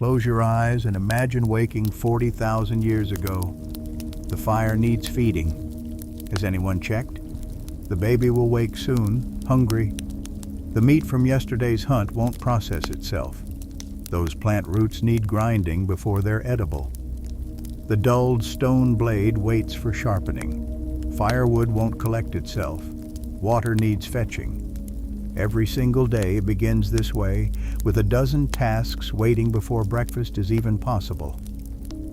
Close your eyes and imagine waking 40,000 years ago. The fire needs feeding. Has anyone checked? The baby will wake soon, hungry. The meat from yesterday's hunt won't process itself. Those plant roots need grinding before they're edible. The dulled stone blade waits for sharpening. Firewood won't collect itself. Water needs fetching. Every single day begins this way, with a dozen tasks waiting before breakfast is even possible.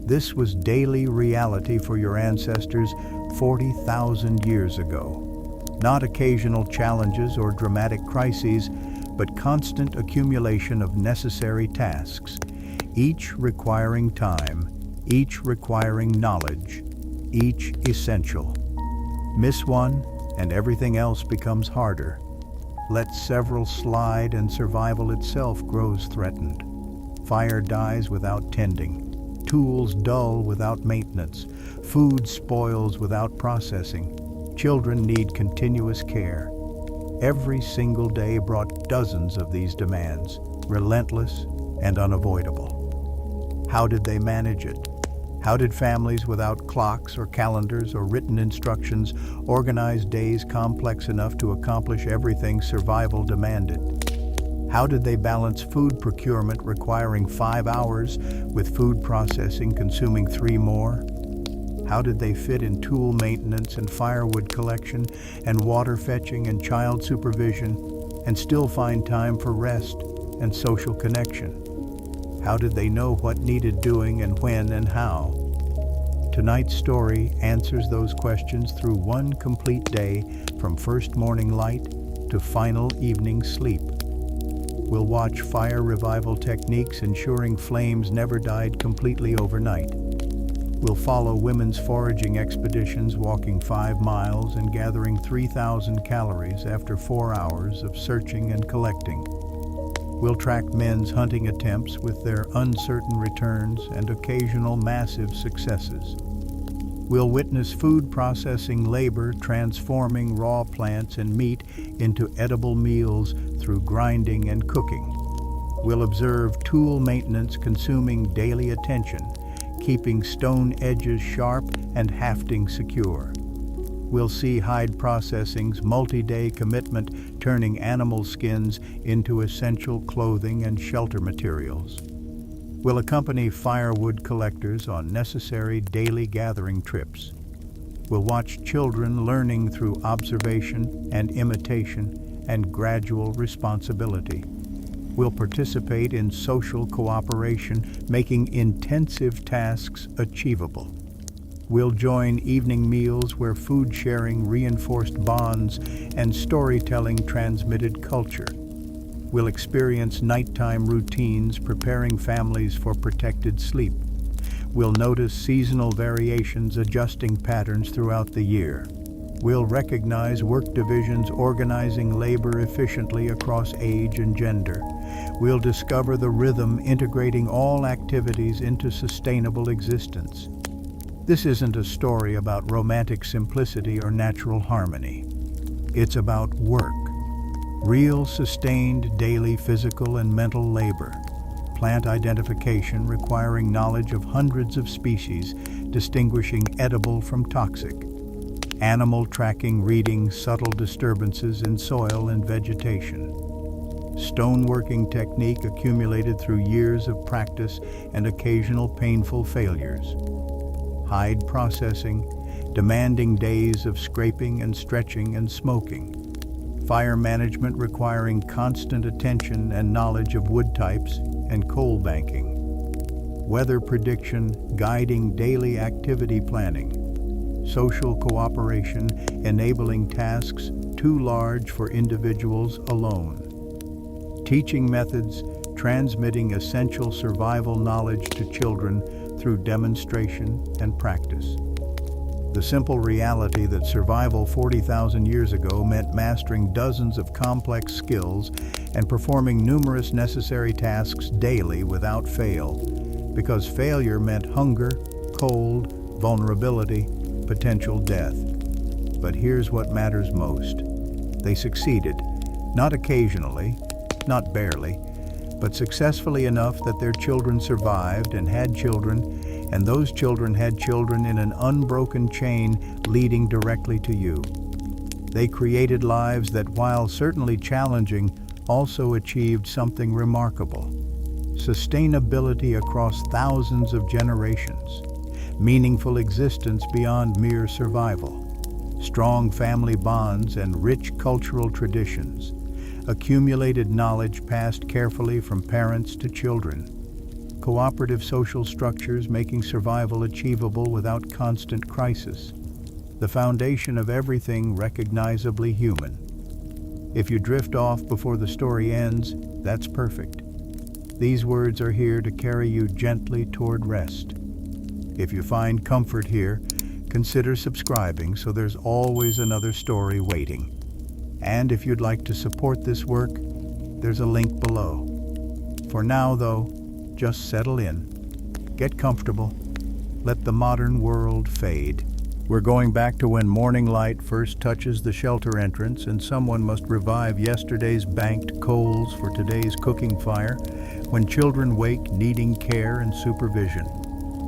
This was daily reality for your ancestors 40,000 years ago. Not occasional challenges or dramatic crises, but constant accumulation of necessary tasks, each requiring time, each requiring knowledge, each essential. Miss one, and everything else becomes harder. Let several slide and survival itself grows threatened. Fire dies without tending. Tools dull without maintenance. Food spoils without processing. Children need continuous care. Every single day brought dozens of these demands, relentless and unavoidable. How did they manage it? How did families without clocks or calendars or written instructions organize days complex enough to accomplish everything survival demanded? How did they balance food procurement requiring 5 hours with food processing consuming 3 more? How did they fit in tool maintenance and firewood collection and water fetching and child supervision and still find time for rest and social connection? How did they know what needed doing and when and how? Tonight's story answers those questions through one complete day from first morning light to final evening sleep. We'll watch fire revival techniques ensuring flames never died completely overnight. We'll follow women's foraging expeditions walking 5 miles and gathering 3,000 calories after 4 hours of searching and collecting. We'll track men's hunting attempts with their uncertain returns and occasional massive successes. We'll witness food processing labor transforming raw plants and meat into edible meals through grinding and cooking. We'll observe tool maintenance consuming daily attention, keeping stone edges sharp and hafting secure. We'll see hide processing's multi-day commitment turning animal skins into essential clothing and shelter materials. We'll accompany firewood collectors on necessary daily gathering trips. We'll watch children learning through observation and imitation and gradual responsibility. We'll participate in social cooperation, making intensive tasks achievable. We'll join evening meals where food sharing reinforced bonds and storytelling transmitted culture. We'll experience nighttime routines preparing families for protected sleep. We'll notice seasonal variations adjusting patterns throughout the year. We'll recognize work divisions organizing labor efficiently across age and gender. We'll discover the rhythm integrating all activities into sustainable existence. This isn't a story about romantic simplicity or natural harmony. It's about work. Real, sustained, daily physical and mental labor. Plant identification requiring knowledge of hundreds of species, distinguishing edible from toxic. Animal tracking reading subtle disturbances in soil and vegetation. Stoneworking technique accumulated through years of practice and occasional painful failures. Hide processing, demanding days of scraping and stretching and smoking. Fire management requiring constant attention and knowledge of wood types and coal banking. Weather prediction guiding daily activity planning. Social cooperation enabling tasks too large for individuals alone. Teaching methods transmitting essential survival knowledge to children through demonstration and practice. The simple reality that survival 40,000 years ago meant mastering dozens of complex skills and performing numerous necessary tasks daily without fail, because failure meant hunger, cold, vulnerability, potential death. But here's what matters most. They succeeded, not occasionally, not barely, but successfully enough that their children survived and had children, and those children had children in an unbroken chain leading directly to you. They created lives that, while certainly challenging, also achieved something remarkable: sustainability across thousands of generations, meaningful existence beyond mere survival, strong family bonds and rich cultural traditions, accumulated knowledge passed carefully from parents to children, cooperative social structures making survival achievable without constant crisis, the foundation of everything recognizably human. If you drift off before the story ends, that's perfect. These words are here to carry you gently toward rest. If you find comfort here, consider subscribing so there's always another story waiting. And if you'd like to support this work, there's a link below. For now, though, just settle in, get comfortable, let the modern world fade. We're going back to when morning light first touches the shelter entrance and someone must revive yesterday's banked coals for today's cooking fire, when children wake needing care and supervision,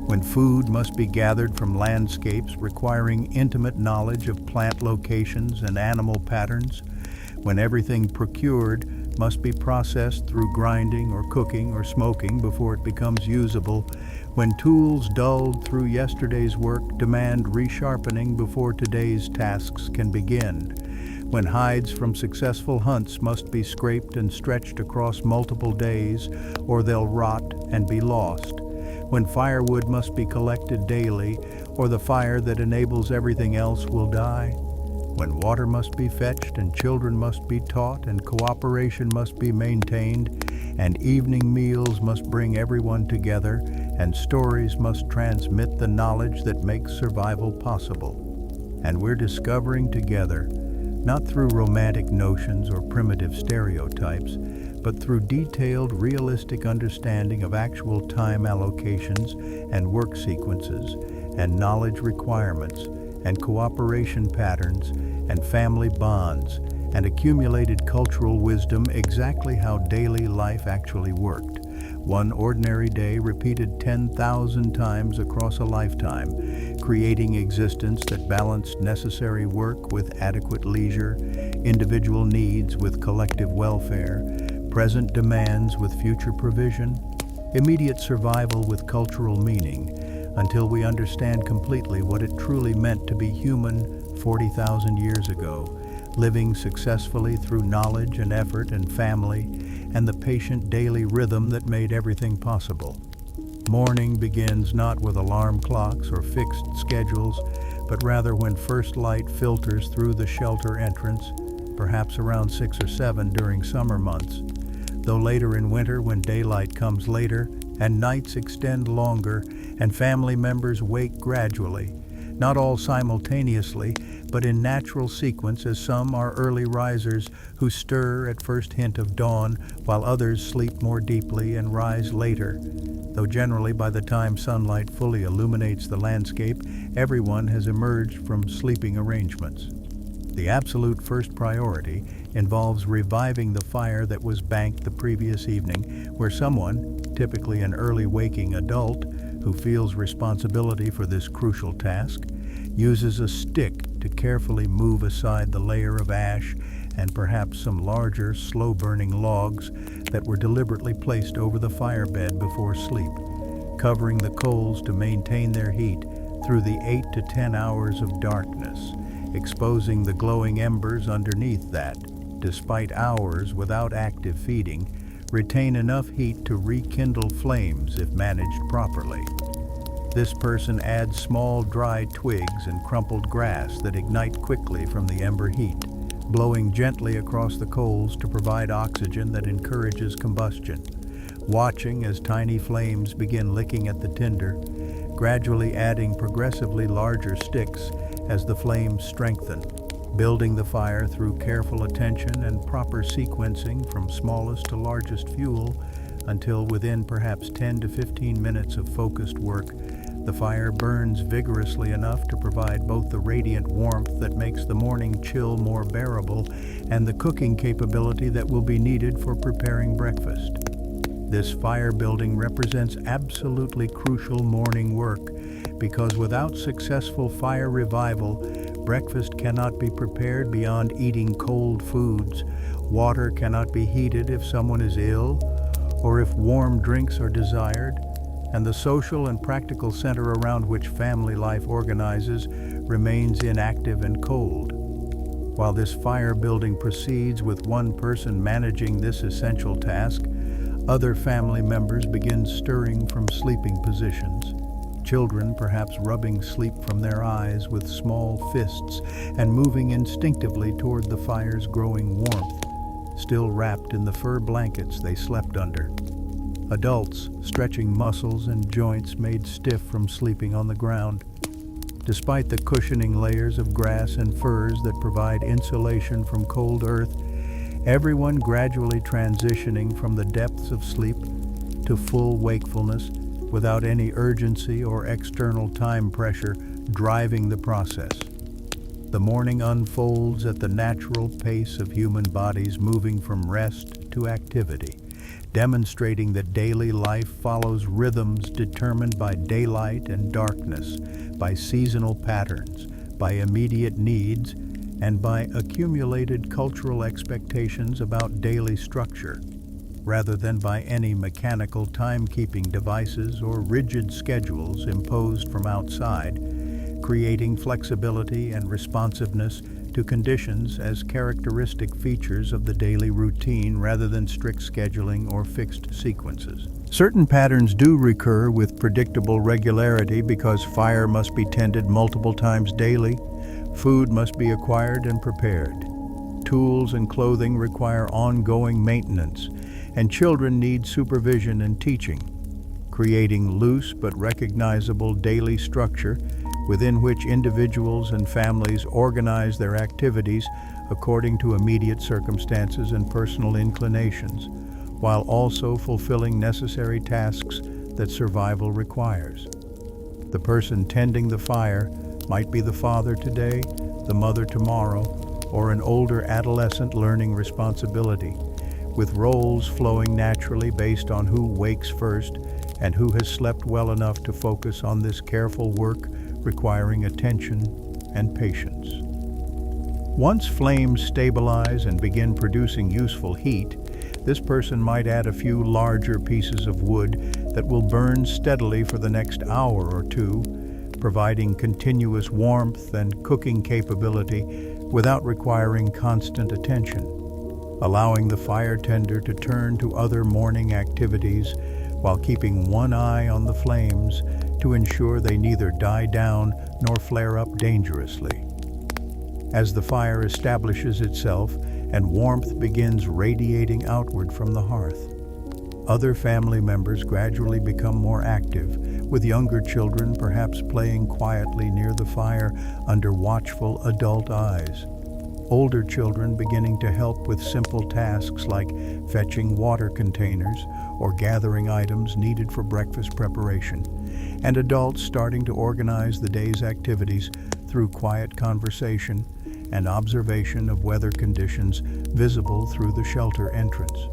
when food must be gathered from landscapes requiring intimate knowledge of plant locations and animal patterns, when everything procured must be processed through grinding or cooking or smoking before it becomes usable, when tools dulled through yesterday's work demand resharpening before today's tasks can begin, when hides from successful hunts must be scraped and stretched across multiple days or they'll rot and be lost, when firewood must be collected daily or the fire that enables everything else will die, when water must be fetched and children must be taught and cooperation must be maintained and evening meals must bring everyone together and stories must transmit the knowledge that makes survival possible. And we're discovering together, not through romantic notions or primitive stereotypes, but through detailed, realistic understanding of actual time allocations and work sequences and knowledge requirements and cooperation patterns and family bonds and accumulated cultural wisdom, exactly how daily life actually worked. One ordinary day repeated 10,000 times across a lifetime, creating existence that balanced necessary work with adequate leisure, individual needs with collective welfare, present demands with future provision, immediate survival with cultural meaning, until we understand completely what it truly meant to be human 40,000 years ago, living successfully through knowledge and effort and family, and the patient daily rhythm that made everything possible. Morning begins not with alarm clocks or fixed schedules, but rather when first light filters through the shelter entrance, perhaps around 6 or 7 during summer months, though later in winter when daylight comes later and nights extend longer and family members wake gradually, not all simultaneously, but in natural sequence, as some are early risers who stir at first hint of dawn, while others sleep more deeply and rise later. Though generally by the time sunlight fully illuminates the landscape, everyone has emerged from sleeping arrangements. The absolute first priority involves reviving the fire that was banked the previous evening, where someone, typically an early waking adult, who feels responsibility for this crucial task, uses a stick to carefully move aside the layer of ash and perhaps some larger, slow-burning logs that were deliberately placed over the firebed before sleep, covering the coals to maintain their heat through the 8 to 10 hours of darkness, exposing the glowing embers underneath that, despite hours without active feeding, retain enough heat to rekindle flames if managed properly. This person adds small dry twigs and crumpled grass that ignite quickly from the ember heat, blowing gently across the coals to provide oxygen that encourages combustion, watching as tiny flames begin licking at the tinder, gradually adding progressively larger sticks as the flames strengthen, building the fire through careful attention and proper sequencing from smallest to largest fuel until within perhaps 10 to 15 minutes of focused work, the fire burns vigorously enough to provide both the radiant warmth that makes the morning chill more bearable and the cooking capability that will be needed for preparing breakfast. This fire building represents absolutely crucial morning work because without successful fire revival, breakfast cannot be prepared beyond eating cold foods, water cannot be heated if someone is ill, or if warm drinks are desired, and the social and practical center around which family life organizes remains inactive and cold. While this fire building proceeds with one person managing this essential task, other family members begin stirring from sleeping positions. Children perhaps rubbing sleep from their eyes with small fists and moving instinctively toward the fire's growing warmth, still wrapped in the fur blankets they slept under. Adults stretching muscles and joints made stiff from sleeping on the ground. Despite the cushioning layers of grass and furs that provide insulation from cold earth, everyone gradually transitioning from the depths of sleep to full wakefulness without any urgency or external time pressure driving the process. The morning unfolds at the natural pace of human bodies moving from rest to activity, demonstrating that daily life follows rhythms determined by daylight and darkness, by seasonal patterns, by immediate needs, and by accumulated cultural expectations about daily structure, rather than by any mechanical timekeeping devices or rigid schedules imposed from outside, creating flexibility and responsiveness to conditions as characteristic features of the daily routine rather than strict scheduling or fixed sequences. Certain patterns do recur with predictable regularity because fire must be tended multiple times daily, food must be acquired and prepared, tools and clothing require ongoing maintenance, and children need supervision and teaching, creating loose but recognizable daily structure within which individuals and families organize their activities according to immediate circumstances and personal inclinations, while also fulfilling necessary tasks that survival requires. The person tending the fire might be the father today, the mother tomorrow, or an older adolescent learning responsibility, with roles flowing naturally based on who wakes first and who has slept well enough to focus on this careful work requiring attention and patience. Once flames stabilize and begin producing useful heat, this person might add a few larger pieces of wood that will burn steadily for the next hour or two, providing continuous warmth and cooking capability without requiring constant attention, allowing the fire tender to turn to other morning activities while keeping one eye on the flames to ensure they neither die down nor flare up dangerously. As the fire establishes itself and warmth begins radiating outward from the hearth, other family members gradually become more active, with younger children perhaps playing quietly near the fire under watchful adult eyes. Older children beginning to help with simple tasks like fetching water containers or gathering items needed for breakfast preparation, and adults starting to organize the day's activities through quiet conversation and observation of weather conditions visible through the shelter entrance.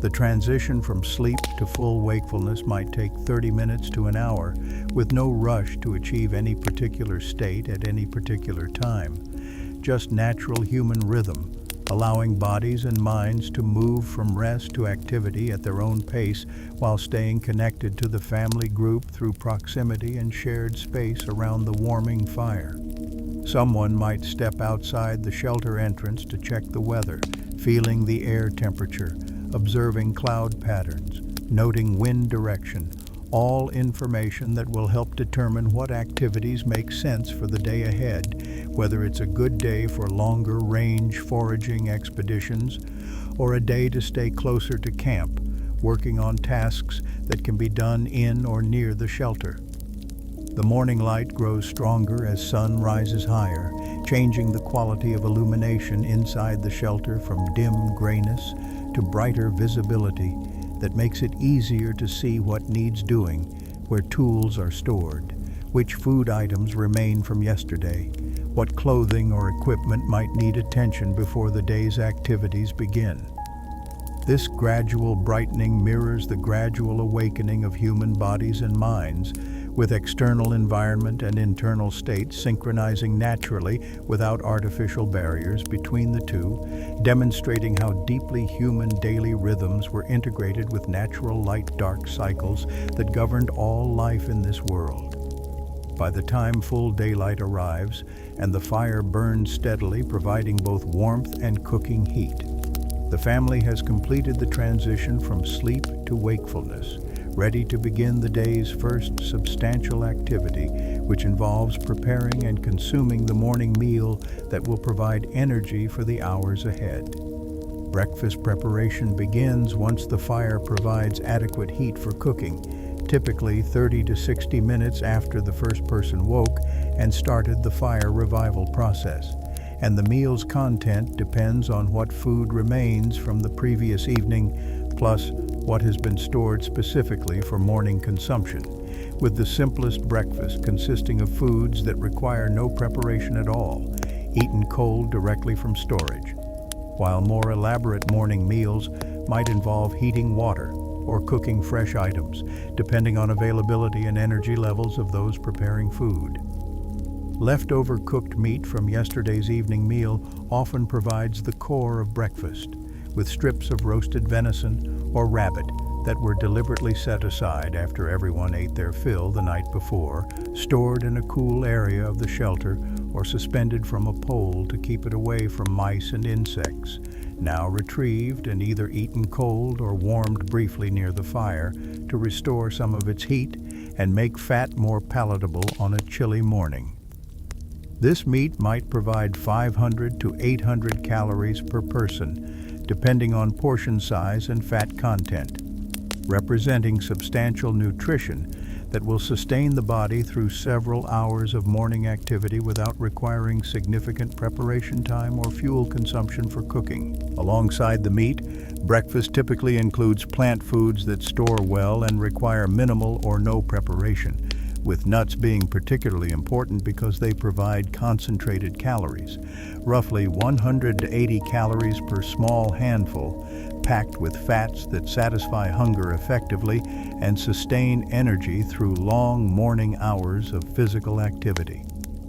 The transition from sleep to full wakefulness might take 30 minutes to an hour, with no rush to achieve any particular state at any particular time. Just natural human rhythm, allowing bodies and minds to move from rest to activity at their own pace while staying connected to the family group through proximity and shared space around the warming fire. Someone might step outside the shelter entrance to check the weather, feeling the air temperature, observing cloud patterns, noting wind direction, all information that will help determine what activities make sense for the day ahead, whether it's a good day for longer range foraging expeditions or a day to stay closer to camp, working on tasks that can be done in or near the shelter. The morning light grows stronger as sun rises higher, changing the quality of illumination inside the shelter from dim grayness to brighter visibility that makes it easier to see what needs doing, where tools are stored, which food items remain from yesterday, what clothing or equipment might need attention before the day's activities begin. This gradual brightening mirrors the gradual awakening of human bodies and minds, with external environment and internal state synchronizing naturally without artificial barriers between the two, demonstrating how deeply human daily rhythms were integrated with natural light-dark cycles that governed all life in this world. By the time full daylight arrives and the fire burns steadily, providing both warmth and cooking heat, the family has completed the transition from sleep to wakefulness, ready to begin the day's first substantial activity, which involves preparing and consuming the morning meal that will provide energy for the hours ahead. Breakfast preparation begins once the fire provides adequate heat for cooking, typically 30 to 60 minutes after the first person woke and started the fire revival process. And the meal's content depends on what food remains from the previous evening, plus what has been stored specifically for morning consumption, with the simplest breakfast consisting of foods that require no preparation at all, eaten cold directly from storage, while more elaborate morning meals might involve heating water or cooking fresh items, depending on availability and energy levels of those preparing food. Leftover cooked meat from yesterday's evening meal often provides the core of breakfast, with strips of roasted venison or rabbit that were deliberately set aside after everyone ate their fill the night before, stored in a cool area of the shelter or suspended from a pole to keep it away from mice and insects, now retrieved and either eaten cold or warmed briefly near the fire to restore some of its heat and make fat more palatable on a chilly morning. This meat might provide 500 to 800 calories per person, depending on portion size and fat content, representing substantial nutrition that will sustain the body through several hours of morning activity without requiring significant preparation time or fuel consumption for cooking. Alongside the meat, breakfast typically includes plant foods that store well and require minimal or no preparation, with nuts being particularly important because they provide concentrated calories, roughly 100 to 80 calories per small handful, packed with fats that satisfy hunger effectively and sustain energy through long morning hours of physical activity.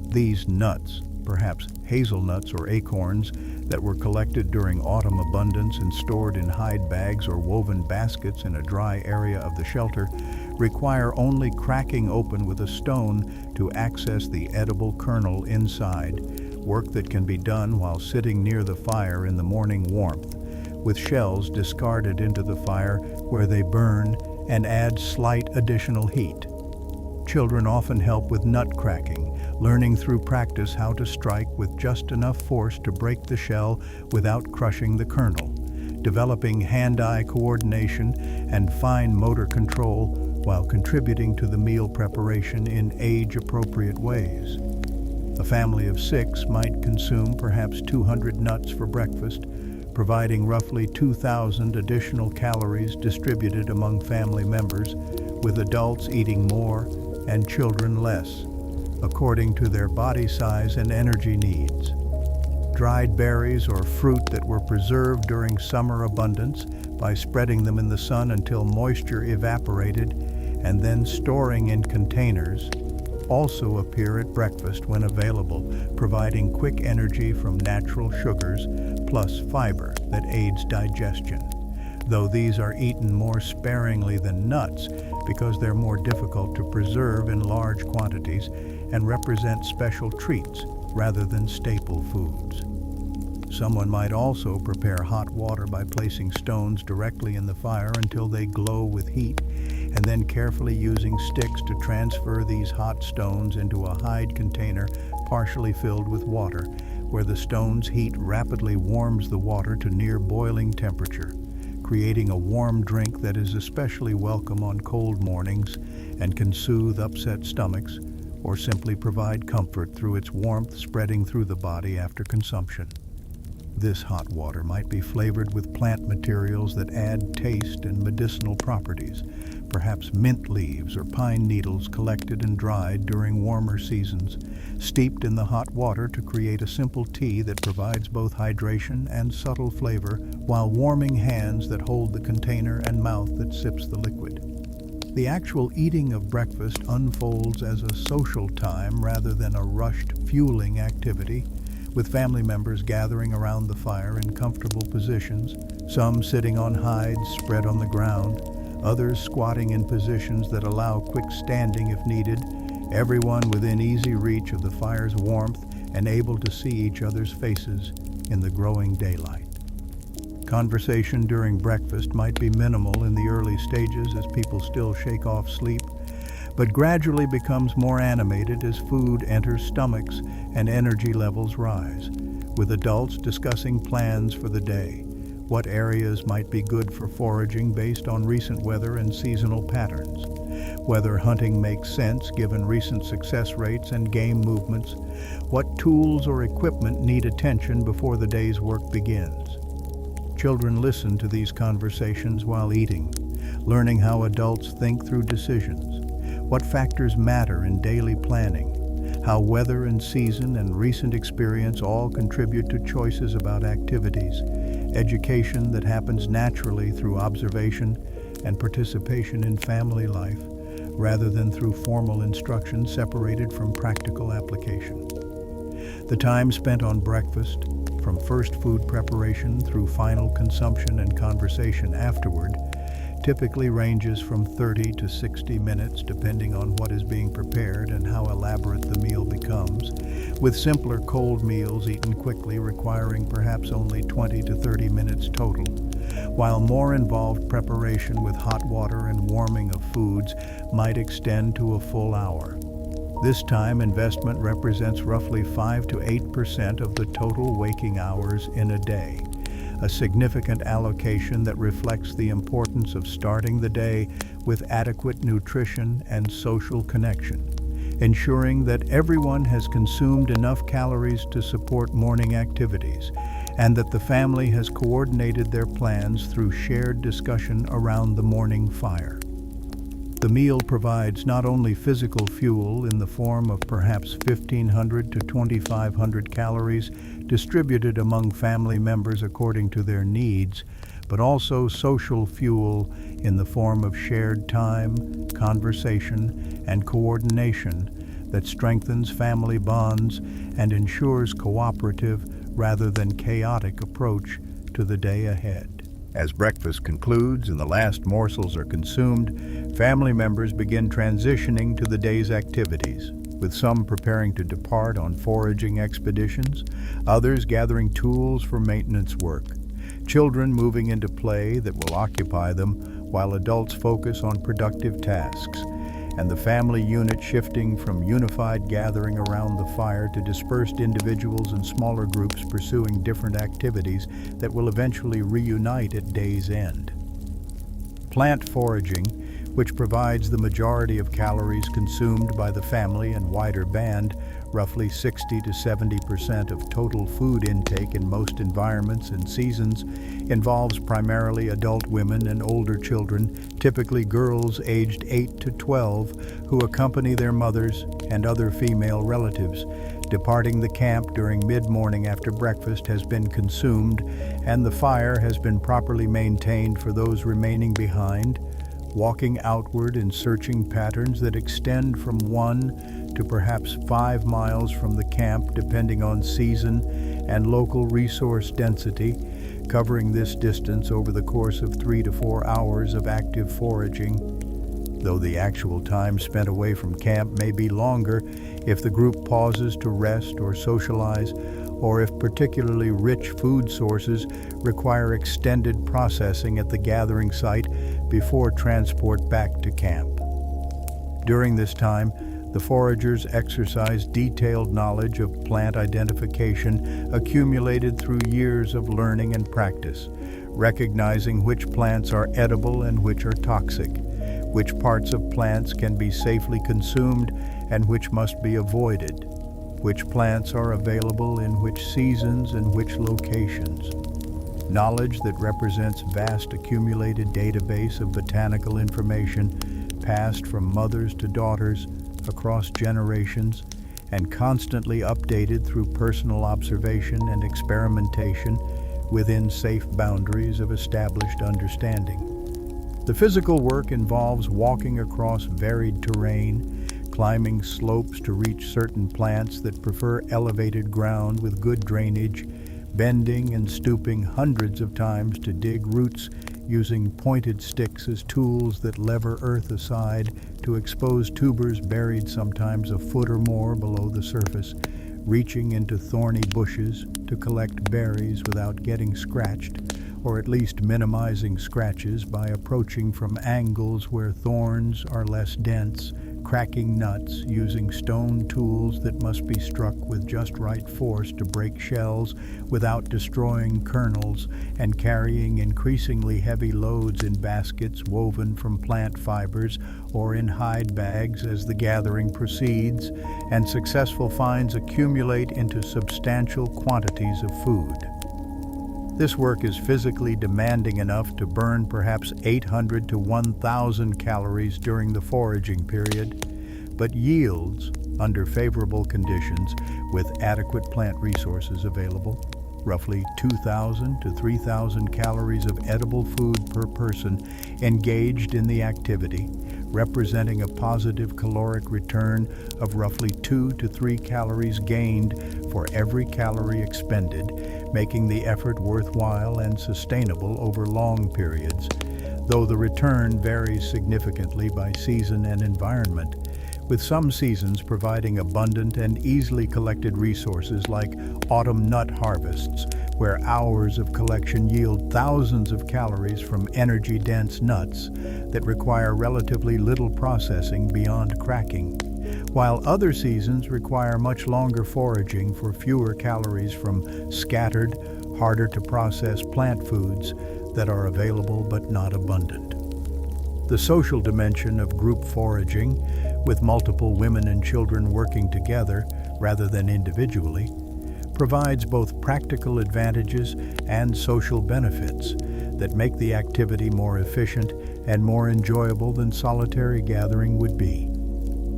These nuts, perhaps hazelnuts or acorns, that were collected during autumn abundance and stored in hide bags or woven baskets in a dry area of the shelter, require only cracking open with a stone to access the edible kernel inside, work that can be done while sitting near the fire in the morning warmth, with shells discarded into the fire where they burn and add slight additional heat. Children often help with nut cracking, learning through practice how to strike with just enough force to break the shell without crushing the kernel, developing hand-eye coordination and fine motor control while contributing to the meal preparation in age-appropriate ways. A family of 6 might consume perhaps 200 nuts for breakfast, providing roughly 2,000 additional calories distributed among family members, with adults eating more and children less, according to their body size and energy needs. Dried berries or fruit that were preserved during summer abundance by spreading them in the sun until moisture evaporated and then storing in containers also appear at breakfast when available, providing quick energy from natural sugars plus fiber that aids digestion, though these are eaten more sparingly than nuts because they're more difficult to preserve in large quantities and represent special treats rather than staple foods. Someone might also prepare hot water by placing stones directly in the fire until they glow with heat, and then carefully using sticks to transfer these hot stones into a hide container partially filled with water, where the stone's heat rapidly warms the water to near boiling temperature, creating a warm drink that is especially welcome on cold mornings and can soothe upset stomachs or simply provide comfort through its warmth spreading through the body after consumption. This hot water might be flavored with plant materials that add taste and medicinal properties, perhaps mint leaves or pine needles collected and dried during warmer seasons, steeped in the hot water to create a simple tea that provides both hydration and subtle flavor, while warming hands that hold the container and mouth that sips the liquid. The actual eating of breakfast unfolds as a social time rather than a rushed, fueling activity, with family members gathering around the fire in comfortable positions, some sitting on hides spread on the ground, others squatting in positions that allow quick standing if needed, everyone within easy reach of the fire's warmth and able to see each other's faces in the growing daylight. Conversation during breakfast might be minimal in the early stages as people still shake off sleep, but gradually becomes more animated as food enters stomachs and energy levels rise, with adults discussing plans for the day, what areas might be good for foraging based on recent weather and seasonal patterns, whether hunting makes sense given recent success rates and game movements, what tools or equipment need attention before the day's work begins. Children listen to these conversations while eating, learning how adults think through decisions, what factors matter in daily planning, how weather and season and recent experience all contribute to choices about activities, education that happens naturally through observation and participation in family life, rather than through formal instruction separated from practical application. The time spent on breakfast, from first food preparation through final consumption and conversation afterward, typically ranges from 30 to 60 minutes depending on what is being prepared and how elaborate the meal becomes, with simpler cold meals eaten quickly requiring perhaps only 20 to 30 minutes total, while more involved preparation with hot water and warming of foods might extend to a full hour. This time investment represents roughly 5 to 8% of the total waking hours in a day, a significant allocation that reflects the importance of starting the day with adequate nutrition and social connection, ensuring that everyone has consumed enough calories to support morning activities, and that the family has coordinated their plans through shared discussion around the morning fire. The meal provides not only physical fuel in the form of perhaps 1,500 to 2,500 calories distributed among family members according to their needs, but also social fuel in the form of shared time, conversation, and coordination that strengthens family bonds and ensures cooperative rather than chaotic approach to the day ahead. As breakfast concludes and the last morsels are consumed, family members begin transitioning to the day's activities, with some preparing to depart on foraging expeditions, others gathering tools for maintenance work, children moving into play that will occupy them while adults focus on productive tasks, and the family unit shifting from unified gathering around the fire to dispersed individuals and smaller groups pursuing different activities that will eventually reunite at day's end. Plant foraging, which provides the majority of calories consumed by the family and wider band, roughly 60 to 70% of total food intake in most environments and seasons, involves primarily adult women and older children, typically girls aged 8 to 12, who accompany their mothers and other female relatives. Departing the camp during mid-morning after breakfast has been consumed, and the fire has been properly maintained for those remaining behind, walking outward in searching patterns that extend from 1 to perhaps 5 miles from the camp depending on season and local resource density, covering this distance over the course of 3 to 4 hours of active foraging, though the actual time spent away from camp may be longer if the group pauses to rest or socialize, or if particularly rich food sources require extended processing at the gathering site before transport back to camp. During this time, the foragers exercise detailed knowledge of plant identification accumulated through years of learning and practice, recognizing which plants are edible and which are toxic, which parts of plants can be safely consumed and which must be avoided, which plants are available in which seasons and which locations. knowledge that represents vast accumulated database of botanical information passed from mothers to daughters across generations and constantly updated through personal observation and experimentation within safe boundaries of established understanding. The physical work involves walking across varied terrain, climbing slopes to reach certain plants that prefer elevated ground with good drainage, bending and stooping hundreds of times to dig roots using pointed sticks as tools that lever earth aside to expose tubers buried sometimes a foot or more below the surface, reaching into thorny bushes to collect berries without getting scratched, or at least minimizing scratches by approaching from angles where thorns are less dense, cracking nuts using stone tools that must be struck with just right force to break shells without destroying kernels, and carrying increasingly heavy loads in baskets woven from plant fibers or in hide bags as the gathering proceeds, and successful finds accumulate into substantial quantities of food. This work is physically demanding enough to burn perhaps 800 to 1,000 calories during the foraging period, but yields, under favorable conditions with adequate plant resources available, roughly 2,000 to 3,000 calories of edible food per person engaged in the activity, representing a positive caloric return of roughly 2 to 3 calories gained for every calorie expended, making the effort worthwhile and sustainable over long periods, though the return varies significantly by season and environment, with some seasons providing abundant and easily collected resources like autumn nut harvests, where hours of collection yield thousands of calories from energy-dense nuts that require relatively little processing beyond cracking, while other seasons require much longer foraging for fewer calories from scattered, harder-to-process plant foods that are available but not abundant. The social dimension of group foraging, with multiple women and children working together rather than individually, provides both practical advantages and social benefits that make the activity more efficient and more enjoyable than solitary gathering would be.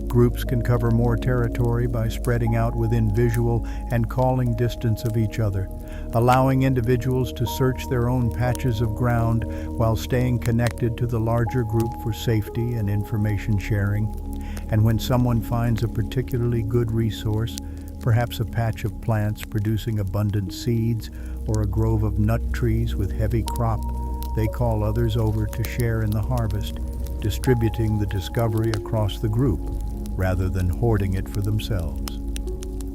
Groups can cover more territory by spreading out within visual and calling distance of each other, allowing individuals to search their own patches of ground while staying connected to the larger group for safety and information sharing. And when someone finds a particularly good resource, perhaps a patch of plants producing abundant seeds or a grove of nut trees with heavy crop, they call others over to share in the harvest, distributing the discovery across the group rather than hoarding it for themselves.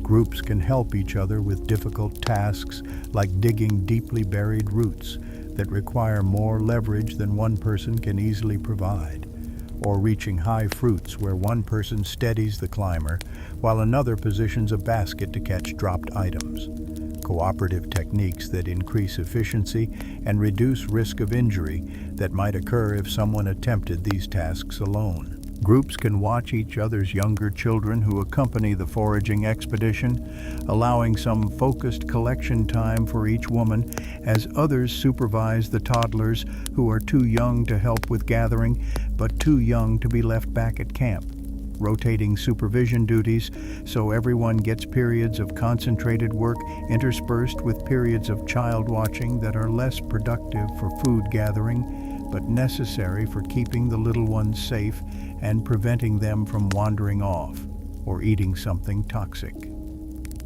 Groups can help each other with difficult tasks like digging deeply buried roots that require more leverage than one person can easily provide, or reaching high fruits where one person steadies the climber while another positions a basket to catch dropped items. Cooperative techniques that increase efficiency and reduce risk of injury that might occur if someone attempted these tasks alone. Groups can watch each other's younger children who accompany the foraging expedition, allowing some focused collection time for each woman as others supervise the toddlers who are too young to help with gathering but too young to be left back at camp, rotating supervision duties so everyone gets periods of concentrated work interspersed with periods of child watching that are less productive for food gathering but necessary for keeping the little ones safe and preventing them from wandering off or eating something toxic.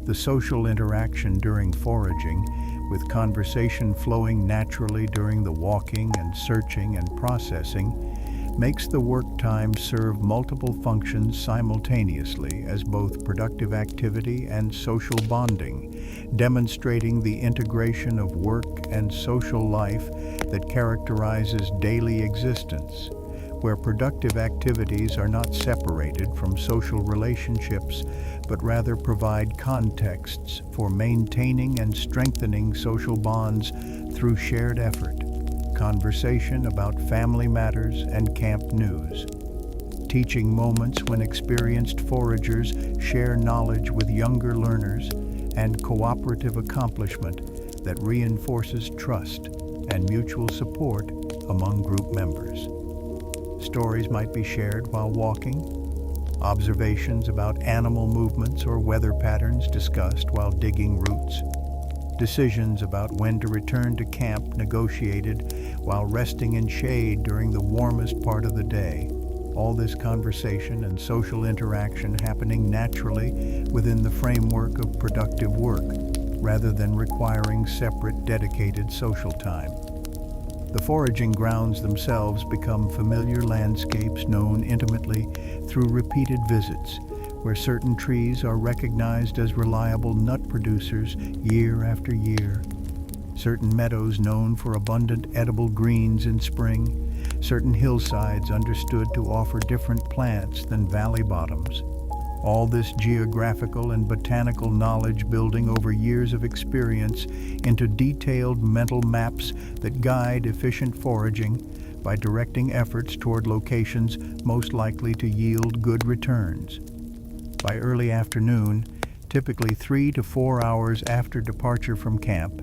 The social interaction during foraging, with conversation flowing naturally during the walking and searching and processing, makes the work time serve multiple functions simultaneously as both productive activity and social bonding, demonstrating the integration of work and social life that characterizes daily existence, where productive activities are not separated from social relationships, but rather provide contexts for maintaining and strengthening social bonds through shared effort, conversation about family matters and camp news, teaching moments when experienced foragers share knowledge with younger learners, and cooperative accomplishment that reinforces trust and mutual support among group members. Stories might be shared while walking, observations about animal movements or weather patterns discussed while digging roots, decisions about when to return to camp negotiated while resting in shade during the warmest part of the day. All this conversation and social interaction happening naturally within the framework of productive work, rather than requiring separate, dedicated social time. The foraging grounds themselves become familiar landscapes known intimately through repeated visits, where certain trees are recognized as reliable nut producers year after year. Certain meadows known for abundant edible greens in spring, certain hillsides understood to offer different plants than valley bottoms. All this geographical and botanical knowledge building over years of experience into detailed mental maps that guide efficient foraging by directing efforts toward locations most likely to yield good returns. By early afternoon, typically 3 to 4 hours after departure from camp,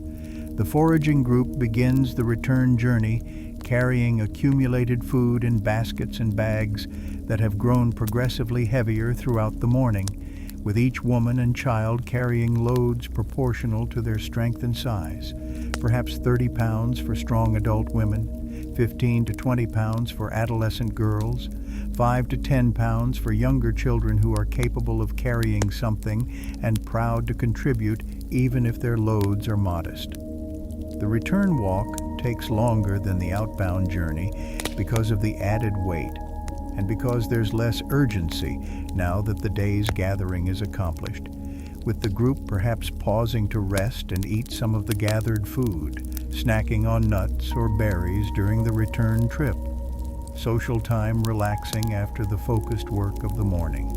the foraging group begins the return journey, carrying accumulated food in baskets and bags that have grown progressively heavier throughout the morning, with each woman and child carrying loads proportional to their strength and size, perhaps 30 pounds for strong adult women, 15 to 20 pounds for adolescent girls, 5 to 10 pounds for younger children who are capable of carrying something and proud to contribute even if their loads are modest. The return walk takes longer than the outbound journey because of the added weight, and because there's less urgency now that the day's gathering is accomplished, with the group perhaps pausing to rest and eat some of the gathered food, snacking on nuts or berries during the return trip. Social time relaxing after the focused work of the morning.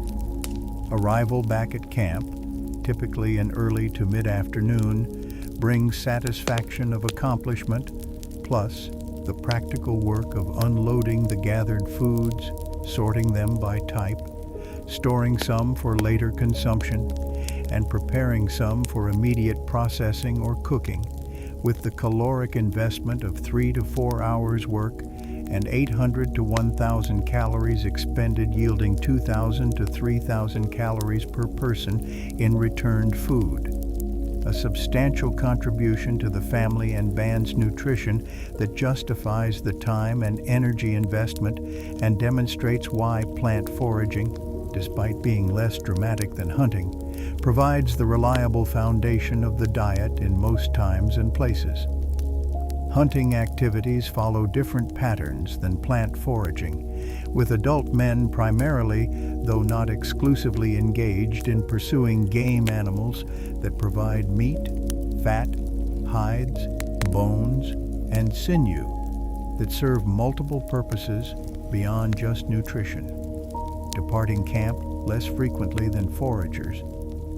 Arrival back at camp, typically in early to mid-afternoon, brings satisfaction of accomplishment, plus the practical work of unloading the gathered foods, sorting them by type, storing some for later consumption, and preparing some for immediate processing or cooking, with the caloric investment of 3 to 4 hours work and 800 to 1,000 calories expended, yielding 2,000 to 3,000 calories per person in returned food. A substantial contribution to the family and band's nutrition that justifies the time and energy investment and demonstrates why plant foraging, despite being less dramatic than hunting, provides the reliable foundation of the diet in most times and places. Hunting activities follow different patterns than plant foraging, with adult men primarily, though not exclusively, engaged in pursuing game animals that provide meat, fat, hides, bones, and sinew that serve multiple purposes beyond just nutrition, departing camp less frequently than foragers,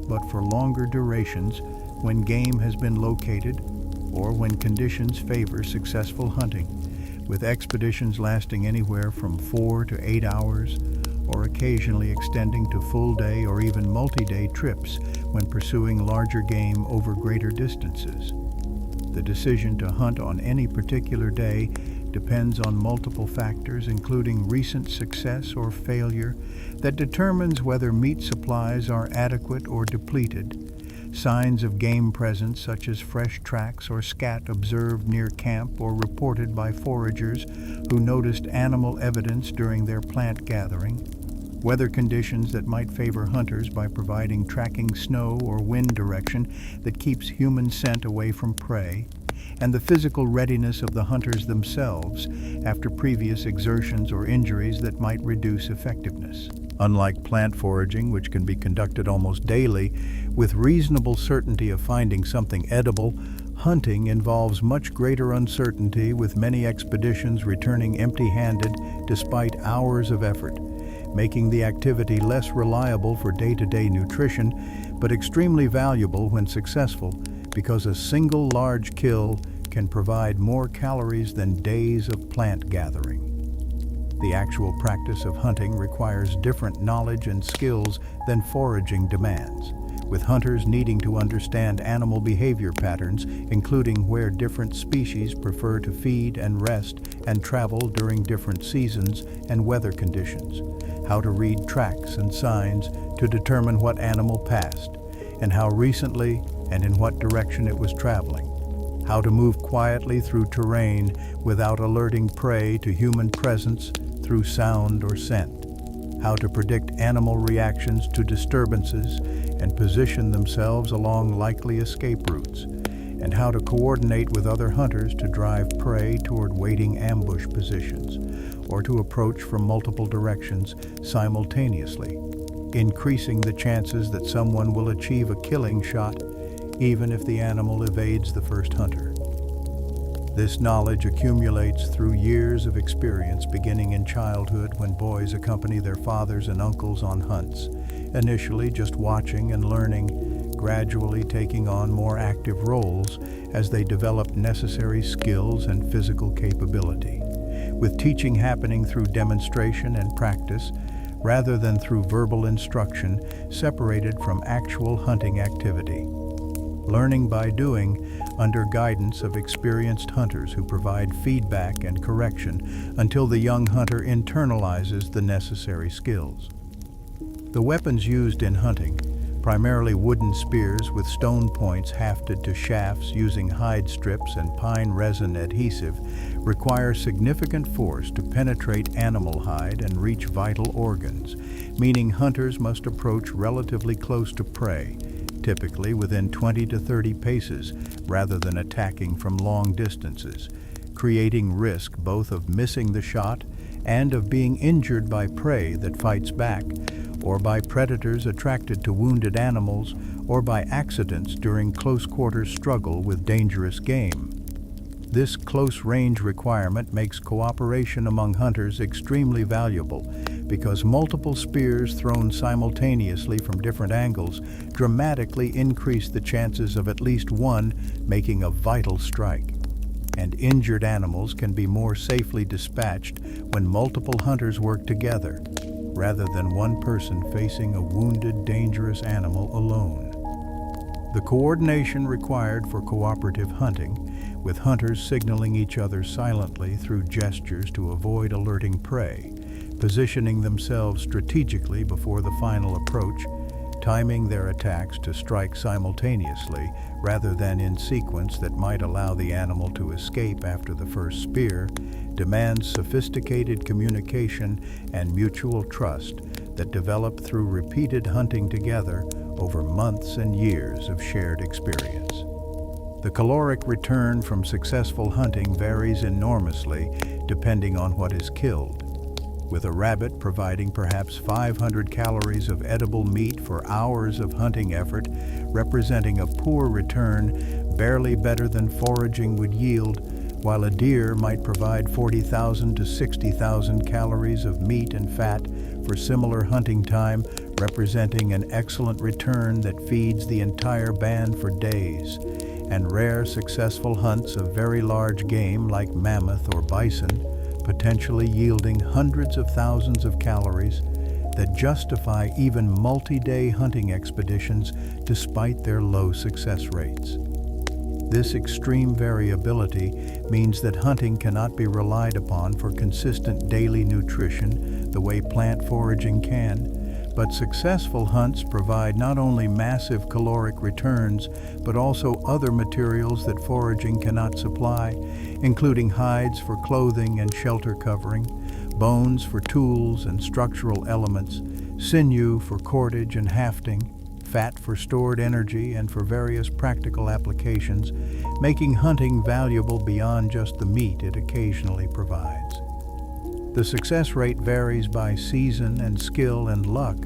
but for longer durations when game has been located or when conditions favor successful hunting, with expeditions lasting anywhere from 4 to 8 hours, or occasionally extending to full-day or even multi-day trips when pursuing larger game over greater distances. The decision to hunt on any particular day depends on multiple factors, including recent success or failure that determines whether meat supplies are adequate or depleted, signs of game presence such as fresh tracks or scat observed near camp or reported by foragers who noticed animal evidence during their plant gathering, weather conditions that might favor hunters by providing tracking snow or wind direction that keeps human scent away from prey, and the physical readiness of the hunters themselves after previous exertions or injuries that might reduce effectiveness. Unlike plant foraging, which can be conducted almost daily, with reasonable certainty of finding something edible, hunting involves much greater uncertainty, with many expeditions returning empty-handed despite hours of effort, making the activity less reliable for day-to-day nutrition, but extremely valuable when successful, because a single large kill can provide more calories than days of plant gathering. The actual practice of hunting requires different knowledge and skills than foraging demands, with hunters needing to understand animal behavior patterns, including where different species prefer to feed and rest and travel during different seasons and weather conditions, how to read tracks and signs to determine what animal passed, and how recently and in what direction it was traveling, how to move quietly through terrain without alerting prey to human presence through sound or scent, how to predict animal reactions to disturbances and position themselves along likely escape routes, and how to coordinate with other hunters to drive prey toward waiting ambush positions, or to approach from multiple directions simultaneously, increasing the chances that someone will achieve a killing shot even if the animal evades the first hunter. This knowledge accumulates through years of experience, beginning in childhood when boys accompany their fathers and uncles on hunts, initially just watching and learning, gradually taking on more active roles as they develop necessary skills and physical capability, with teaching happening through demonstration and practice rather than through verbal instruction separated from actual hunting activity. Learning by doing under guidance of experienced hunters who provide feedback and correction until the young hunter internalizes the necessary skills. The weapons used in hunting, primarily wooden spears with stone points hafted to shafts using hide strips and pine resin adhesive, require significant force to penetrate animal hide and reach vital organs, meaning hunters must approach relatively close to prey, typically within 20 to 30 paces, rather than attacking from long distances, creating risk both of missing the shot and of being injured by prey that fights back, or by predators attracted to wounded animals, or by accidents during close-quarters struggle with dangerous game. This close-range requirement makes cooperation among hunters extremely valuable because multiple spears thrown simultaneously from different angles dramatically increase the chances of at least one making a vital strike. And injured animals can be more safely dispatched when multiple hunters work together, rather than one person facing a wounded, dangerous animal alone. The coordination required for cooperative hunting, with hunters signaling each other silently through gestures to avoid alerting prey, positioning themselves strategically before the final approach, timing their attacks to strike simultaneously rather than in sequence that might allow the animal to escape after the first spear, demands sophisticated communication and mutual trust that develop through repeated hunting together over months and years of shared experience. The caloric return from successful hunting varies enormously depending on what is killed, with a rabbit providing perhaps 500 calories of edible meat for hours of hunting effort, representing a poor return, barely better than foraging would yield, while a deer might provide 40,000 to 60,000 calories of meat and fat for similar hunting time, representing an excellent return that feeds the entire band for days. And rare successful hunts of very large game like mammoth or bison, potentially yielding hundreds of thousands of calories that justify even multi-day hunting expeditions despite their low success rates. This extreme variability means that hunting cannot be relied upon for consistent daily nutrition the way plant foraging can, but successful hunts provide not only massive caloric returns, but also other materials that foraging cannot supply, including hides for clothing and shelter covering, bones for tools and structural elements, sinew for cordage and hafting, fat for stored energy and for various practical applications, making hunting valuable beyond just the meat it occasionally provides. The success rate varies by season and skill and luck,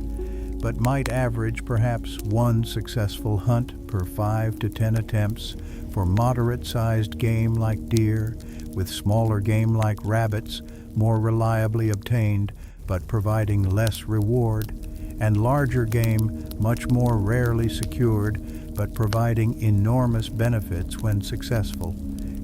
but might average perhaps one successful hunt per 5 to 10 attempts for moderate-sized game like deer, with smaller game like rabbits more reliably obtained but providing less reward, and larger game much more rarely secured but providing enormous benefits when successful,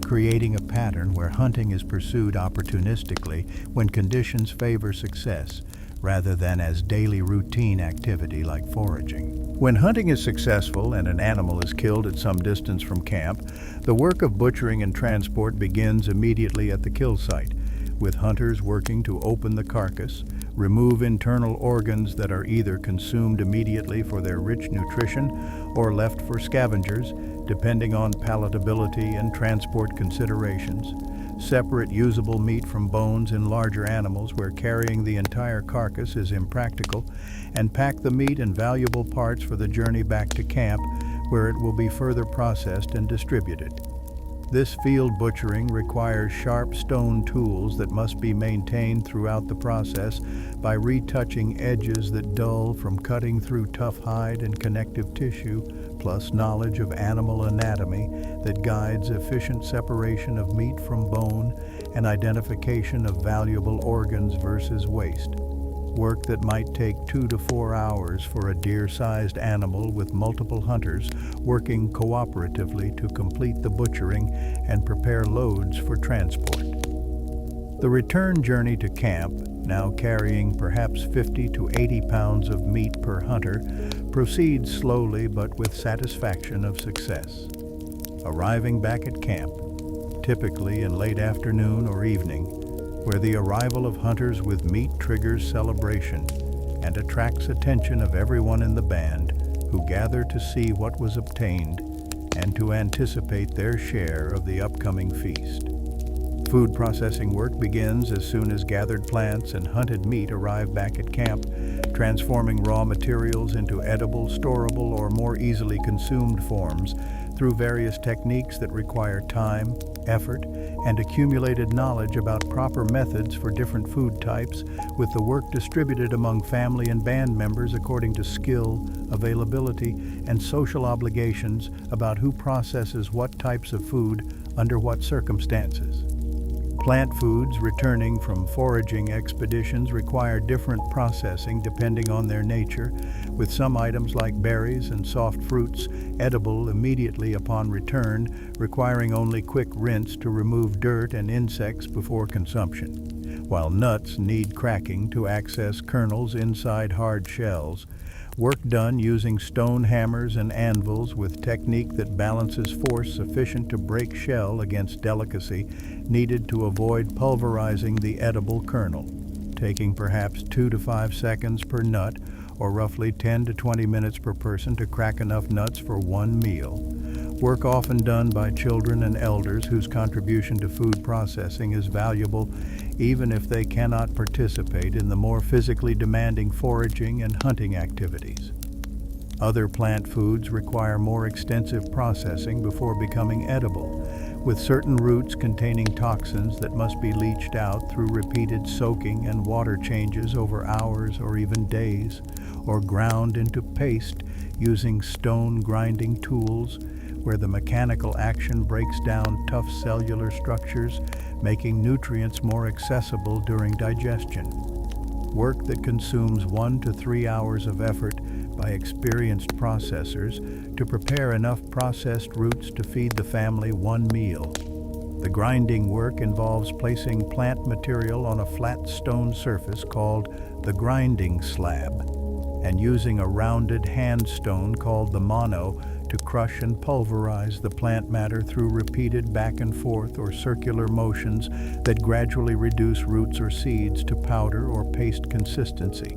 creating a pattern where hunting is pursued opportunistically when conditions favor success, rather than as daily routine activity like foraging. When hunting is successful and an animal is killed at some distance from camp, the work of butchering and transport begins immediately at the kill site, with hunters working to open the carcass, remove internal organs that are either consumed immediately for their rich nutrition or left for scavengers, depending on palatability and transport considerations. Separate usable meat from bones in larger animals where carrying the entire carcass is impractical, and pack the meat and valuable parts for the journey back to camp, where it will be further processed and distributed. This field butchering requires sharp stone tools that must be maintained throughout the process by retouching edges that dull from cutting through tough hide and connective tissue, plus knowledge of animal anatomy that guides efficient separation of meat from bone and identification of valuable organs versus waste. Work that might take 2 to 4 hours for a deer-sized animal with multiple hunters working cooperatively to complete the butchering and prepare loads for transport. The return journey to camp, now carrying perhaps 50 to 80 pounds of meat per hunter, proceeds slowly but with satisfaction of success. Arriving back at camp, typically in late afternoon or evening, where the arrival of hunters with meat triggers celebration and attracts attention of everyone in the band who gather to see what was obtained and to anticipate their share of the upcoming feast. Food processing work begins as soon as gathered plants and hunted meat arrive back at camp, transforming raw materials into edible, storable, or more easily consumed forms through various techniques that require time, effort, and accumulated knowledge about proper methods for different food types, with the work distributed among family and band members according to skill, availability, and social obligations about who processes what types of food under what circumstances. Plant foods returning from foraging expeditions require different processing depending on their nature, with some items like berries and soft fruits edible immediately upon return, requiring only quick rinse to remove dirt and insects before consumption, while nuts need cracking to access kernels inside hard shells. Work done using stone hammers and anvils with technique that balances force sufficient to break shell against delicacy needed to avoid pulverizing the edible kernel, taking perhaps 2 to 5 seconds per nut or roughly 10 to 20 minutes per person to crack enough nuts for one meal. Work often done by children and elders whose contribution to food processing is valuable even if they cannot participate in the more physically demanding foraging and hunting activities. Other plant foods require more extensive processing before becoming edible, with certain roots containing toxins that must be leached out through repeated soaking and water changes over hours or even days, or ground into paste using stone grinding tools where the mechanical action breaks down tough cellular structures, making nutrients more accessible during digestion. Work that consumes 1 to 3 hours of effort by experienced processors to prepare enough processed roots to feed the family one meal. The grinding work involves placing plant material on a flat stone surface called the grinding slab, and using a rounded hand stone called the mono to crush and pulverize the plant matter through repeated back and forth or circular motions that gradually reduce roots or seeds to powder or paste consistency.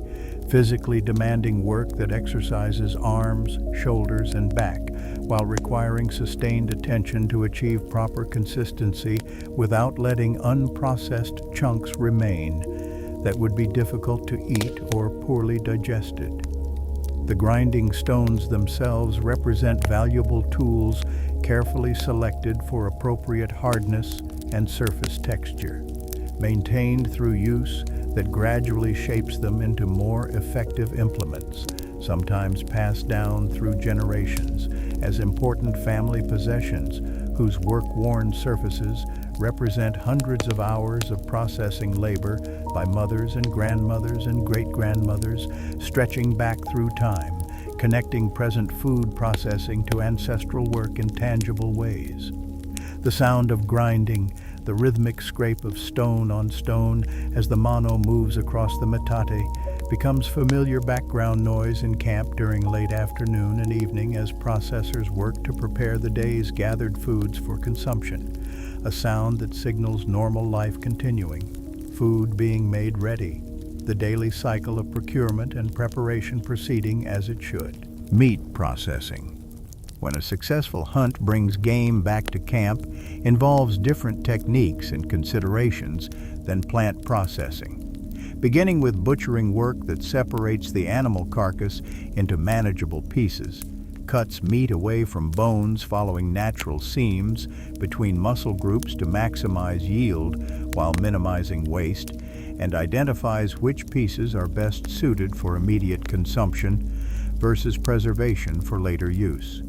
Physically demanding work that exercises arms, shoulders, and back, while requiring sustained attention to achieve proper consistency without letting unprocessed chunks remain that would be difficult to eat or poorly digested. The grinding stones themselves represent valuable tools carefully selected for appropriate hardness and surface texture, maintained through use that gradually shapes them into more effective implements, sometimes passed down through generations as important family possessions whose work-worn surfaces represent hundreds of hours of processing labor by mothers and grandmothers and great-grandmothers, stretching back through time, connecting present food processing to ancestral work in tangible ways. The sound of grinding, the rhythmic scrape of stone on stone as the mono moves across the metate, becomes familiar background noise in camp during late afternoon and evening as processors work to prepare the day's gathered foods for consumption, a sound that signals normal life continuing, food being made ready, the daily cycle of procurement and preparation proceeding as it should. Meat processing. When a successful hunt brings game back to camp, involves different techniques and considerations than plant processing. Beginning with butchering work that separates the animal carcass into manageable pieces, cuts meat away from bones following natural seams between muscle groups to maximize yield while minimizing waste, and identifies which pieces are best suited for immediate consumption versus preservation for later use.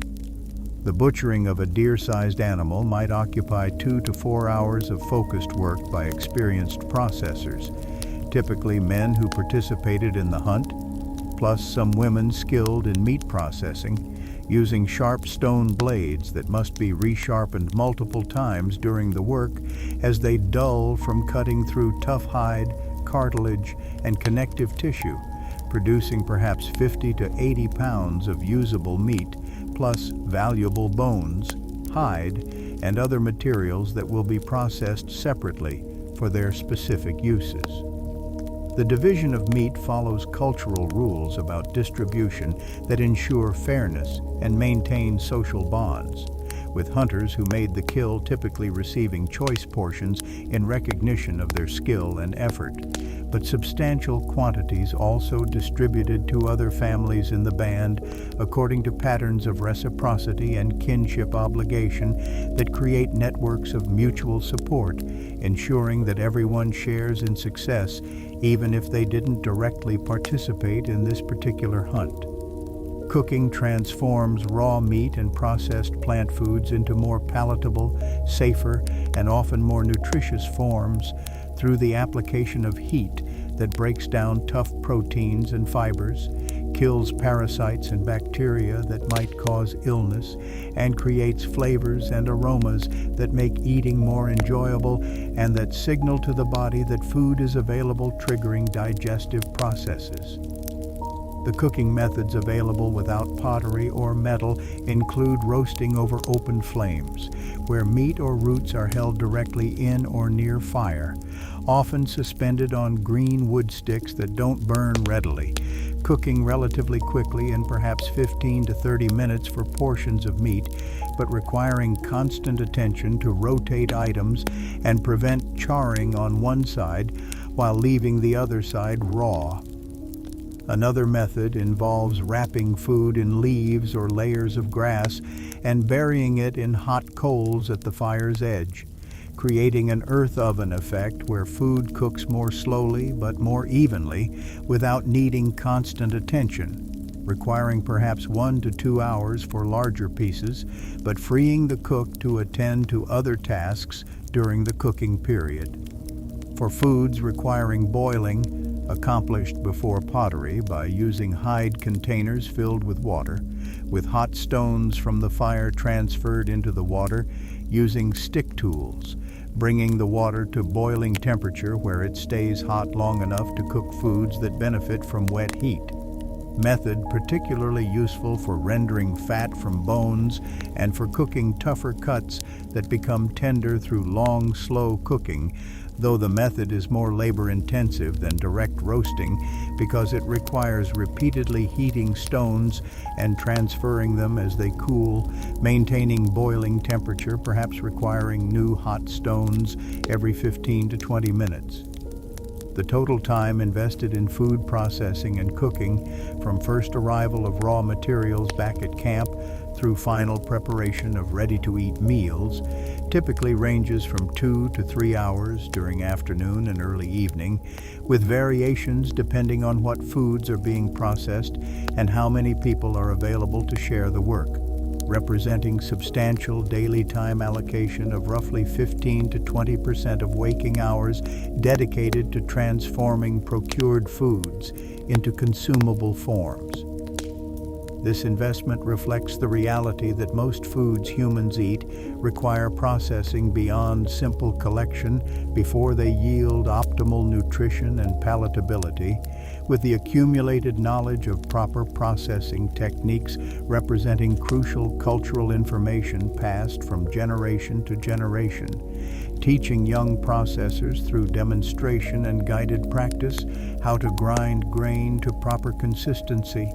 The butchering of a deer-sized animal might occupy 2 to 4 hours of focused work by experienced processors, typically men who participated in the hunt, plus some women skilled in meat processing, using sharp stone blades that must be resharpened multiple times during the work as they dull from cutting through tough hide, cartilage, and connective tissue, producing perhaps 50 to 80 pounds of usable meat, plus valuable bones, hide, and other materials that will be processed separately for their specific uses. The division of meat follows cultural rules about distribution that ensure fairness and maintain social bonds, with hunters who made the kill typically receiving choice portions in recognition of their skill and effort, but substantial quantities also distributed to other families in the band according to patterns of reciprocity and kinship obligation that create networks of mutual support, ensuring that everyone shares in success even if they didn't directly participate in this particular hunt. Cooking transforms raw meat and processed plant foods into more palatable, safer, and often more nutritious forms through the application of heat that breaks down tough proteins and fibers, kills parasites and bacteria that might cause illness, and creates flavors and aromas that make eating more enjoyable and that signal to the body that food is available, triggering digestive processes. The cooking methods available without pottery or metal include roasting over open flames, where meat or roots are held directly in or near fire, often suspended on green wood sticks that don't burn readily, cooking relatively quickly in perhaps 15 to 30 minutes for portions of meat, but requiring constant attention to rotate items and prevent charring on one side while leaving the other side raw. Another method involves wrapping food in leaves or layers of grass and burying it in hot coals at the fire's edge, creating an earth oven effect where food cooks more slowly but more evenly without needing constant attention, requiring perhaps 1 to 2 hours for larger pieces, but freeing the cook to attend to other tasks during the cooking period. For foods requiring boiling, accomplished before pottery by using hide containers filled with water, with hot stones from the fire transferred into the water using stick tools, bringing the water to boiling temperature where it stays hot long enough to cook foods that benefit from wet heat. Method particularly useful for rendering fat from bones and for cooking tougher cuts that become tender through long, slow cooking, though the method is more labor-intensive than direct roasting because it requires repeatedly heating stones and transferring them as they cool, maintaining boiling temperature, perhaps requiring new hot stones every 15 to 20 minutes. The total time invested in food processing and cooking, from first arrival of raw materials back at camp through final preparation of ready-to-eat meals, typically ranges from 2 to 3 hours during afternoon and early evening, with variations depending on what foods are being processed and how many people are available to share the work, representing substantial daily time allocation of roughly 15 to 20% of waking hours dedicated to transforming procured foods into consumable forms. This investment reflects the reality that most foods humans eat require processing beyond simple collection before they yield optimal nutrition and palatability, with the accumulated knowledge of proper processing techniques representing crucial cultural information passed from generation to generation, teaching young processors through demonstration and guided practice how to grind grain to proper consistency,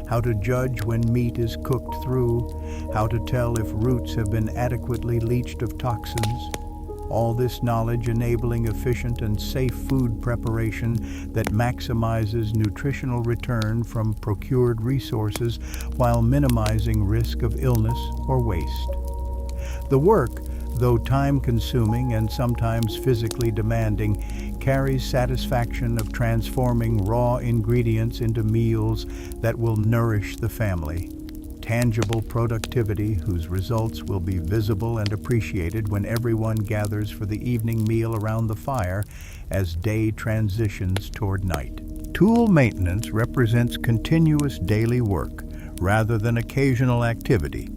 how to judge when meat is cooked through, how to tell if roots have been adequately leached of toxins. All this knowledge enabling efficient and safe food preparation that maximizes nutritional return from procured resources while minimizing risk of illness or waste. The work, though time-consuming and sometimes physically demanding, carries satisfaction of transforming raw ingredients into meals that will nourish the family. Tangible productivity whose results will be visible and appreciated when everyone gathers for the evening meal around the fire as day transitions toward night. Tool maintenance represents continuous daily work rather than occasional activity,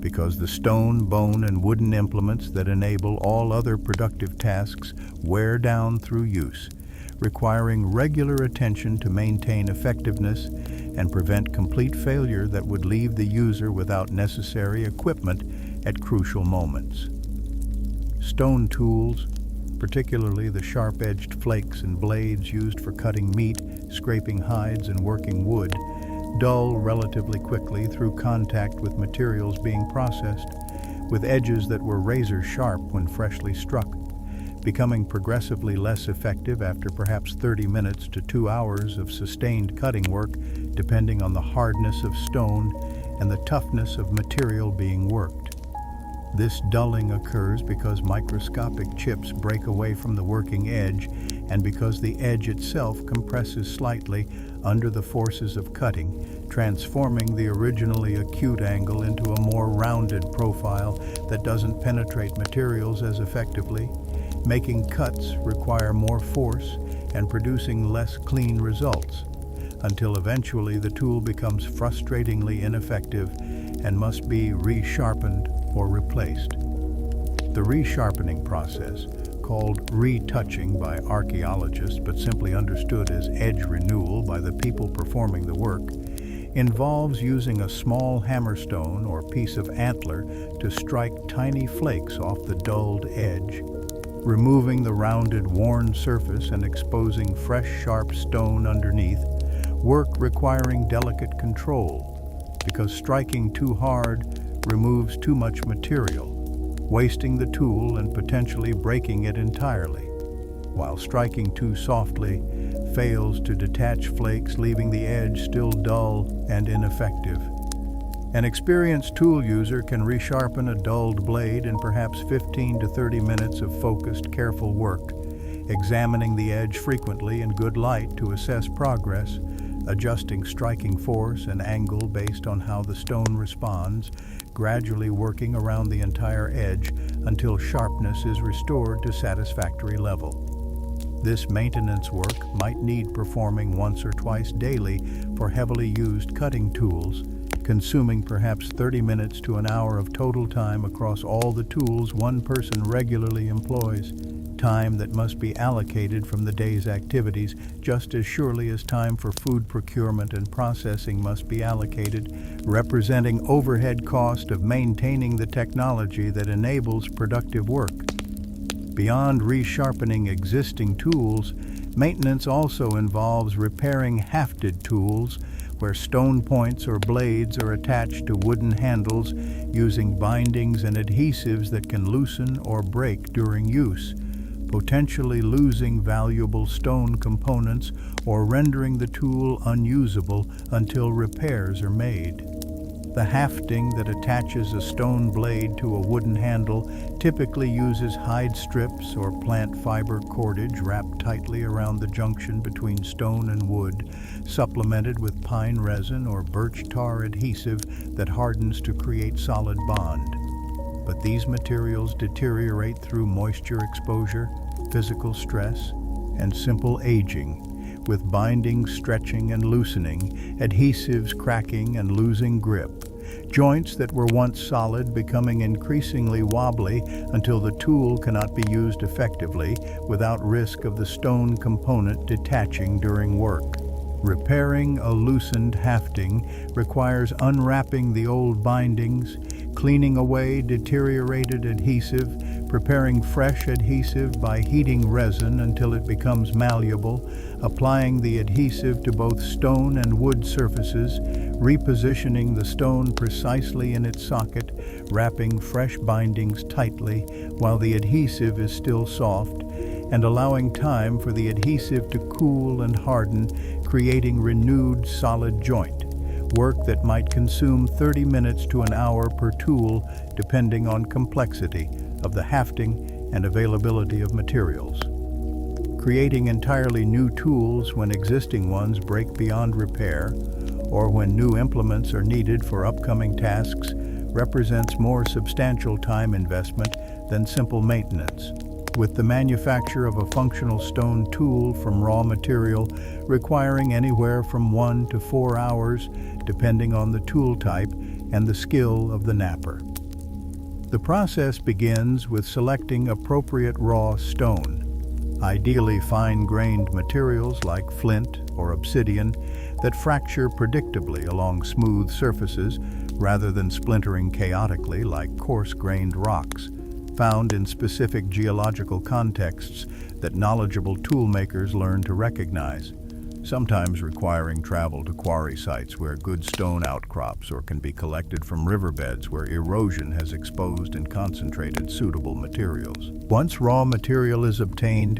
because the stone, bone, and wooden implements that enable all other productive tasks wear down through use, requiring regular attention to maintain effectiveness and prevent complete failure that would leave the user without necessary equipment at crucial moments. Stone tools, particularly the sharp-edged flakes and blades used for cutting meat, scraping hides, and working wood, dull relatively quickly through contact with materials being processed, with edges that were razor-sharp when freshly struck, becoming progressively less effective after perhaps 30 minutes to 2 hours of sustained cutting work, depending on the hardness of stone and the toughness of material being worked. This dulling occurs because microscopic chips break away from the working edge and because the edge itself compresses slightly under the forces of cutting, transforming the originally acute angle into a more rounded profile that doesn't penetrate materials as effectively, making cuts require more force and producing less clean results, until eventually the tool becomes frustratingly ineffective and must be resharpened or replaced. The resharpening process, called retouching by archaeologists but simply understood as edge renewal by the people performing the work, involves using a small hammerstone or piece of antler to strike tiny flakes off the dulled edge, removing the rounded, worn surface and exposing fresh, sharp stone underneath, work requiring delicate control, because striking too hard removes too much material, wasting the tool and potentially breaking it entirely, while striking too softly fails to detach flakes, leaving the edge still dull and ineffective. An experienced tool user can resharpen a dulled blade in perhaps 15 to 30 minutes of focused, careful work, examining the edge frequently in good light to assess progress, adjusting striking force and angle based on how the stone responds, gradually working around the entire edge until sharpness is restored to satisfactory level. This maintenance work might need performing once or twice daily for heavily used cutting tools, consuming perhaps 30 minutes to an hour of total time across all the tools one person regularly employs, time that must be allocated from the day's activities just as surely as time for food procurement and processing must be allocated, representing overhead cost of maintaining the technology that enables productive work. Beyond resharpening existing tools, maintenance also involves repairing hafted tools where stone points or blades are attached to wooden handles using bindings and adhesives that can loosen or break during use, potentially losing valuable stone components or rendering the tool unusable until repairs are made. The hafting that attaches a stone blade to a wooden handle typically uses hide strips or plant fiber cordage wrapped tightly around the junction between stone and wood, supplemented with pine resin or birch tar adhesive that hardens to create solid bond. But these materials deteriorate through moisture exposure, physical stress, and simple aging, with bindings stretching and loosening, adhesives cracking and losing grip, joints that were once solid becoming increasingly wobbly until the tool cannot be used effectively without risk of the stone component detaching during work. Repairing a loosened hafting requires unwrapping the old bindings, cleaning away deteriorated adhesive, preparing fresh adhesive by heating resin until it becomes malleable, applying the adhesive to both stone and wood surfaces, repositioning the stone precisely in its socket, wrapping fresh bindings tightly while the adhesive is still soft, and allowing time for the adhesive to cool and harden, creating renewed solid joint. Work that might consume 30 minutes to an hour per tool, depending on complexity of the hafting and availability of materials. Creating entirely new tools when existing ones break beyond repair, or when new implements are needed for upcoming tasks, represents more substantial time investment than simple maintenance. With the manufacture of a functional stone tool from raw material requiring anywhere from 1 to 4 hours, depending on the tool type and the skill of the napper. The process begins with selecting appropriate raw stone, ideally fine-grained materials like flint or obsidian that fracture predictably along smooth surfaces rather than splintering chaotically like coarse-grained rocks, found in specific geological contexts that knowledgeable toolmakers learn to recognize, sometimes requiring travel to quarry sites where good stone outcrops or can be collected from riverbeds where erosion has exposed and concentrated suitable materials. Once raw material is obtained,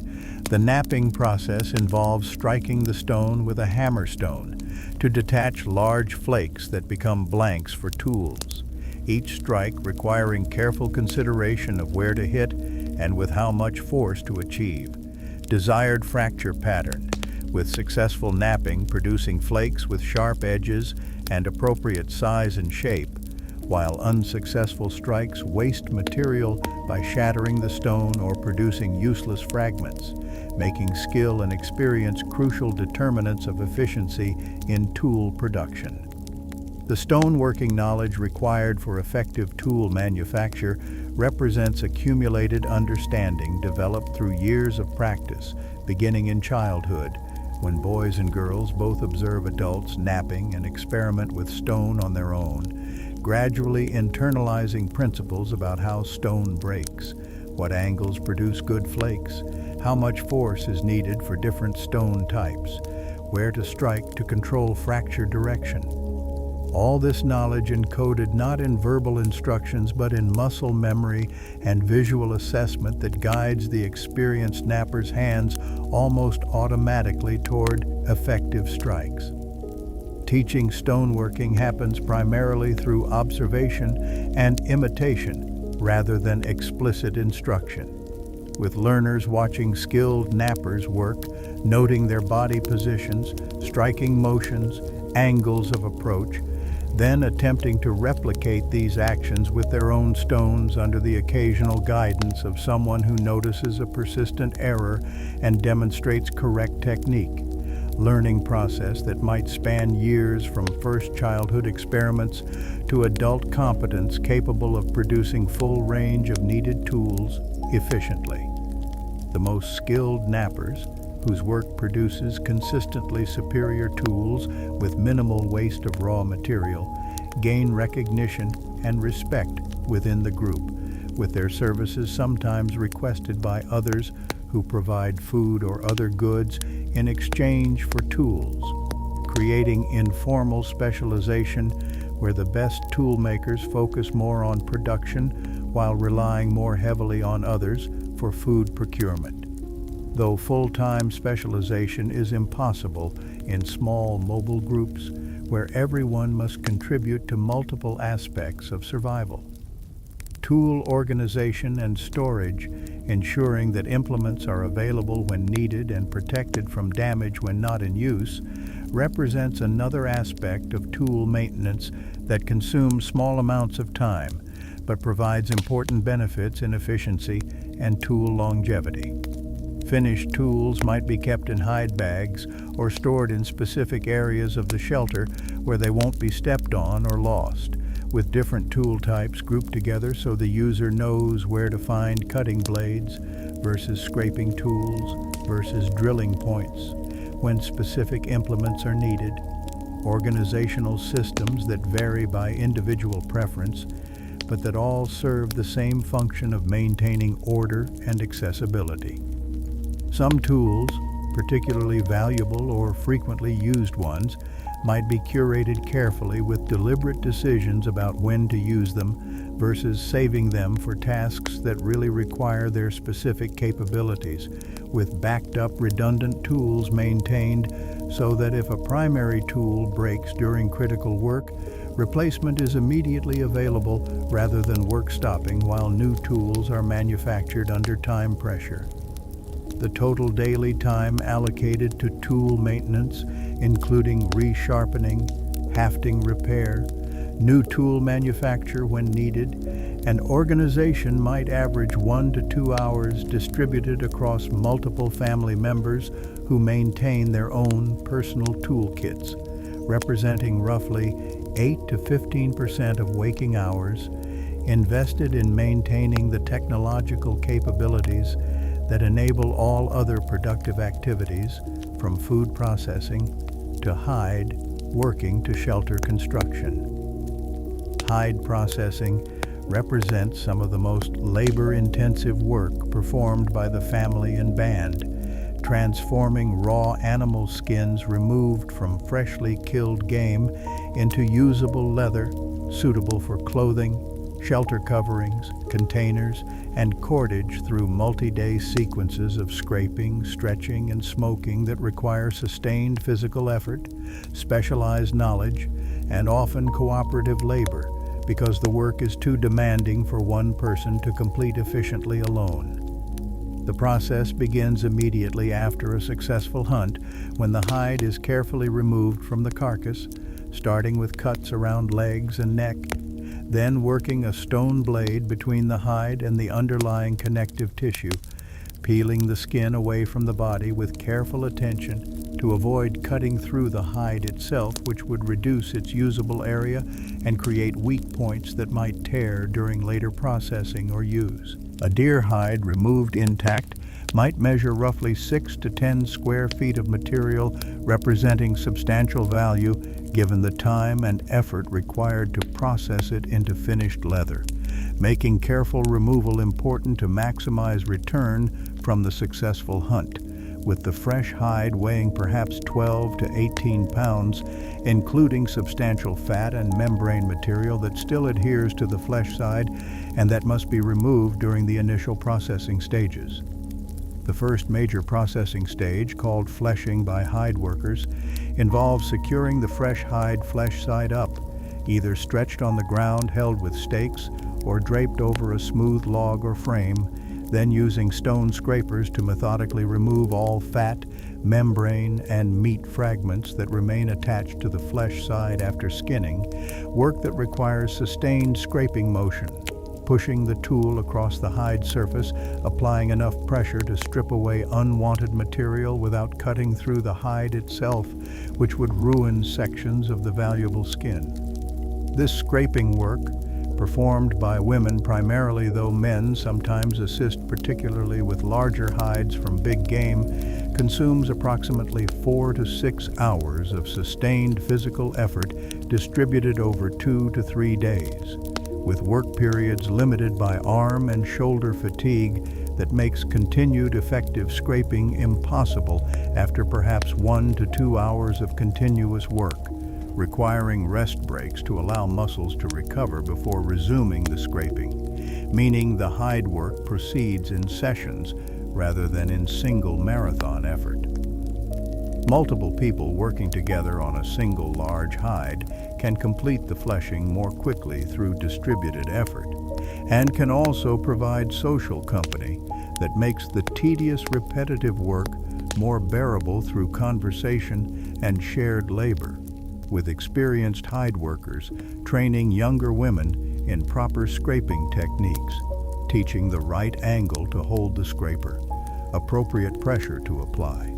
the knapping process involves striking the stone with a hammerstone to detach large flakes that become blanks for tools. Each strike requiring careful consideration of where to hit and with how much force to achieve. Desired fracture pattern, with successful knapping producing flakes with sharp edges and appropriate size and shape, while unsuccessful strikes waste material by shattering the stone or producing useless fragments, making skill and experience crucial determinants of efficiency in tool production. The stoneworking knowledge required for effective tool manufacture represents accumulated understanding developed through years of practice, beginning in childhood, when boys and girls both observe adults knapping and experiment with stone on their own, gradually internalizing principles about how stone breaks, what angles produce good flakes, how much force is needed for different stone types, where to strike to control fracture direction. All this knowledge encoded not in verbal instructions but in muscle memory and visual assessment that guides the experienced napper's hands almost automatically toward effective strikes. Teaching stoneworking happens primarily through observation and imitation rather than explicit instruction, with learners watching skilled knappers work, noting their body positions, striking motions, angles of approach, then attempting to replicate these actions with their own stones under the occasional guidance of someone who notices a persistent error and demonstrates correct technique. Learning process that might span years from first childhood experiments to adult competence capable of producing full range of needed tools efficiently. The most skilled knappers, whose work produces consistently superior tools with minimal waste of raw material, gain recognition and respect within the group, with their services sometimes requested by others who provide food or other goods in exchange for tools, creating informal specialization where the best tool makers focus more on production while relying more heavily on others for food procurement. Though full-time specialization is impossible in small mobile groups where everyone must contribute to multiple aspects of survival. Tool organization and storage, ensuring that implements are available when needed and protected from damage when not in use, represents another aspect of tool maintenance that consumes small amounts of time, but provides important benefits in efficiency and tool longevity. Finished tools might be kept in hide bags or stored in specific areas of the shelter where they won't be stepped on or lost, with different tool types grouped together so the user knows where to find cutting blades versus scraping tools versus drilling points, when specific implements are needed, organizational systems that vary by individual preference, but that all serve the same function of maintaining order and accessibility. Some tools, particularly valuable or frequently used ones, might be curated carefully with deliberate decisions about when to use them versus saving them for tasks that really require their specific capabilities, with backed-up redundant tools maintained so that if a primary tool breaks during critical work, replacement is immediately available rather than work stopping while new tools are manufactured under time pressure. The total daily time allocated to tool maintenance, including resharpening, hafting repair, new tool manufacture when needed, and organization might average 1 to 2 hours distributed across multiple family members who maintain their own personal toolkits, representing roughly 8 to 15% of waking hours invested in maintaining the technological capabilities that enable all other productive activities, from food processing to hide working to shelter construction. Hide processing represents some of the most labor-intensive work performed by the family and band, transforming raw animal skins removed from freshly killed game into usable leather suitable for clothing, shelter coverings, containers, and cordage through multi-day sequences of scraping, stretching, and smoking that require sustained physical effort, specialized knowledge, and often cooperative labor because the work is too demanding for one person to complete efficiently alone. The process begins immediately after a successful hunt when the hide is carefully removed from the carcass, starting with cuts around legs and neck, then working a stone blade between the hide and the underlying connective tissue, peeling the skin away from the body with careful attention to avoid cutting through the hide itself, which would reduce its usable area and create weak points that might tear during later processing or use. A deer hide removed intact might measure roughly 6 to 10 square feet of material, representing substantial value given the time and effort required to process it into finished leather, making careful removal important to maximize return from the successful hunt, with the fresh hide weighing perhaps 12 to 18 pounds, including substantial fat and membrane material that still adheres to the flesh side and that must be removed during the initial processing stages. The first major processing stage, called fleshing by hide workers, involves securing the fresh hide flesh side up, either stretched on the ground held with stakes or draped over a smooth log or frame, then using stone scrapers to methodically remove all fat, membrane, and meat fragments that remain attached to the flesh side after skinning, work that requires sustained scraping motion, pushing the tool across the hide surface, applying enough pressure to strip away unwanted material without cutting through the hide itself, which would ruin sections of the valuable skin. This scraping work, performed by women primarily, though men sometimes assist particularly with larger hides from big game, consumes approximately 4 to 6 hours of sustained physical effort distributed over 2 to 3 days, with work periods limited by arm and shoulder fatigue that makes continued effective scraping impossible after perhaps 1 to 2 hours of continuous work, requiring rest breaks to allow muscles to recover before resuming the scraping, meaning the hide work proceeds in sessions rather than in single marathon effort. Multiple people working together on a single large hide can complete the fleshing more quickly through distributed effort, and can also provide social company that makes the tedious, repetitive work more bearable through conversation and shared labor, with experienced hide workers training younger women in proper scraping techniques, teaching the right angle to hold the scraper, appropriate pressure to apply,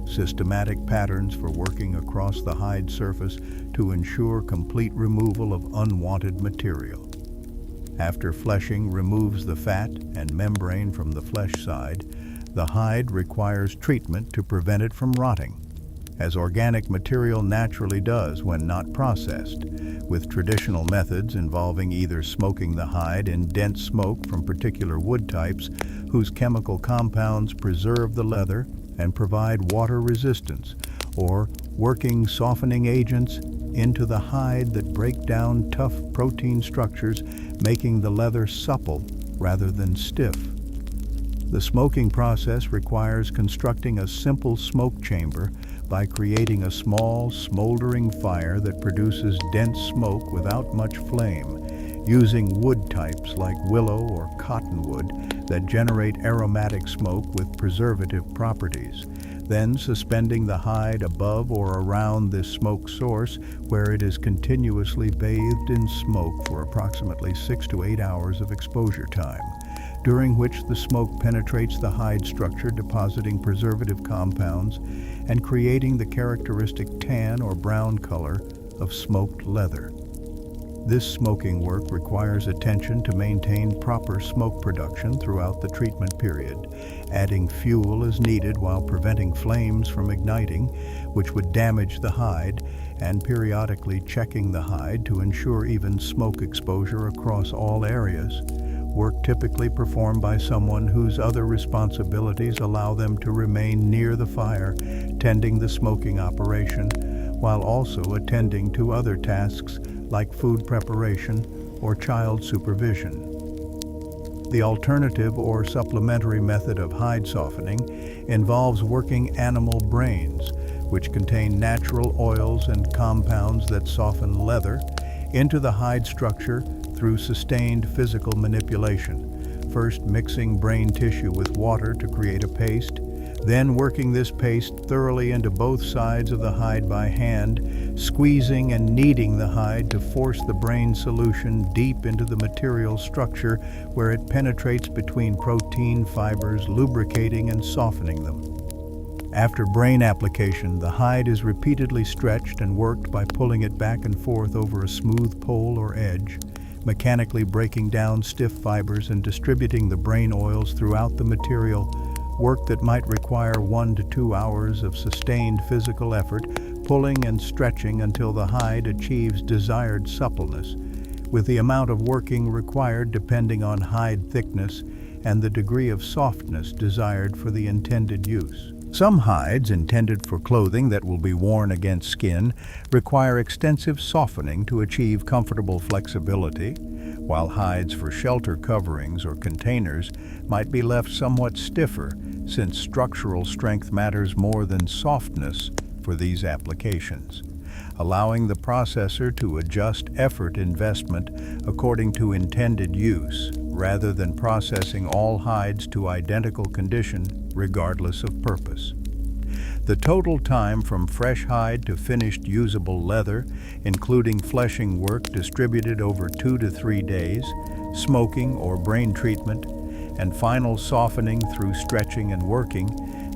systematic patterns for working across the hide surface to ensure complete removal of unwanted material. After fleshing removes the fat and membrane from the flesh side, the hide requires treatment to prevent it from rotting. as organic material naturally does when not processed, with traditional methods involving either smoking the hide in dense smoke from particular wood types whose chemical compounds preserve the leather and provide water resistance, or working softening agents into the hide that break down tough protein structures, making the leather supple rather than stiff. The smoking process requires constructing a simple smoke chamber by creating a small, smoldering fire that produces dense smoke without much flame, using wood types like willow or cottonwood that generate aromatic smoke with preservative properties, then suspending the hide above or around this smoke source where it is continuously bathed in smoke for approximately 6 to 8 hours of exposure time, during which the smoke penetrates the hide structure, depositing preservative compounds and creating the characteristic tan or brown color of smoked leather. This smoking work requires attention to maintain proper smoke production throughout the treatment period, adding fuel as needed while preventing flames from igniting, which would damage the hide, and periodically checking the hide to ensure even smoke exposure across all areas. Work typically performed by someone whose other responsibilities allow them to remain near the fire, tending the smoking operation, while also attending to other tasks like food preparation or child supervision. The alternative or supplementary method of hide softening involves working animal brains, which contain natural oils and compounds that soften leather, into the hide structure through sustained physical manipulation, first mixing brain tissue with water to create a paste, then working this paste thoroughly into both sides of the hide by hand, squeezing and kneading the hide to force the brain solution deep into the material structure where it penetrates between protein fibers, lubricating and softening them. After brain application, the hide is repeatedly stretched and worked by pulling it back and forth over a smooth pole or edge, mechanically breaking down stiff fibers and distributing the brain oils throughout the material, work that might require 1 to 2 hours of sustained physical effort, pulling and stretching until the hide achieves desired suppleness, with the amount of working required depending on hide thickness and the degree of softness desired for the intended use. Some hides intended for clothing that will be worn against skin require extensive softening to achieve comfortable flexibility, while hides for shelter coverings or containers might be left somewhat stiffer, since structural strength matters more than softness for these applications, allowing the processor to adjust effort investment according to intended use, rather than processing all hides to identical condition regardless of purpose. The total time from fresh hide to finished usable leather, including fleshing work distributed over 2 to 3 days, smoking or brain treatment, and final softening through stretching and working,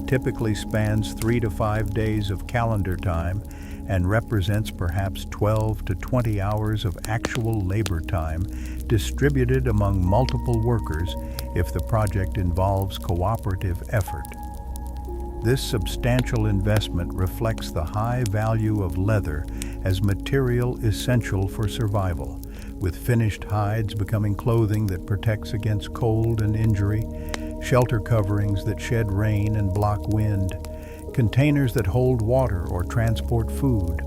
typically spans 3 to 5 days of calendar time and represents perhaps 12 to 20 hours of actual labor time distributed among multiple workers if the project involves cooperative effort. This substantial investment reflects the high value of leather as material essential for survival, with finished hides becoming clothing that protects against cold and injury, shelter coverings that shed rain and block wind, containers that hold water or transport food,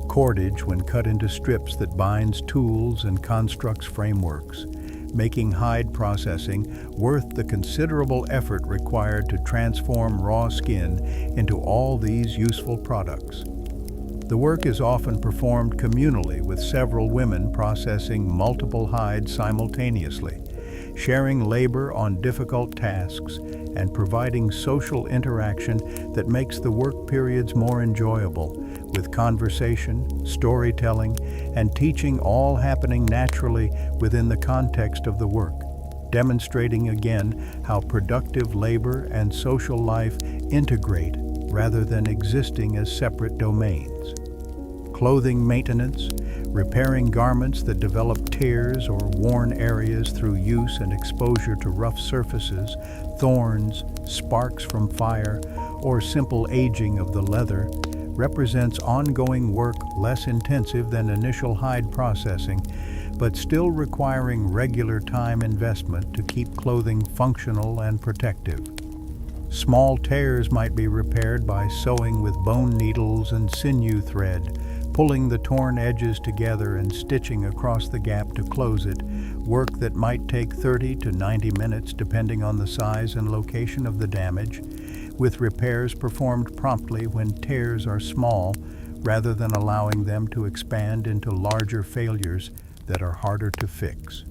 cordage when cut into strips that binds tools and constructs frameworks, making hide processing worth the considerable effort required to transform raw skin into all these useful products. The work is often performed communally, with several women processing multiple hides simultaneously, sharing labor on difficult tasks and providing social interaction that makes the work periods more enjoyable, with conversation, storytelling, and teaching all happening naturally within the context of the work, demonstrating again how productive labor and social life integrate rather than existing as separate domains. Clothing maintenance, repairing garments that develop tears or worn areas through use and exposure to rough surfaces, thorns, sparks from fire, or simple aging of the leather, represents ongoing work less intensive than initial hide processing, but still requiring regular time investment to keep clothing functional and protective. Small tears might be repaired by sewing with bone needles and sinew thread, pulling the torn edges together and stitching across the gap to close it, work that might take 30 to 90 minutes depending on the size and location of the damage, with repairs performed promptly when tears are small rather than allowing them to expand into larger failures that are harder to fix.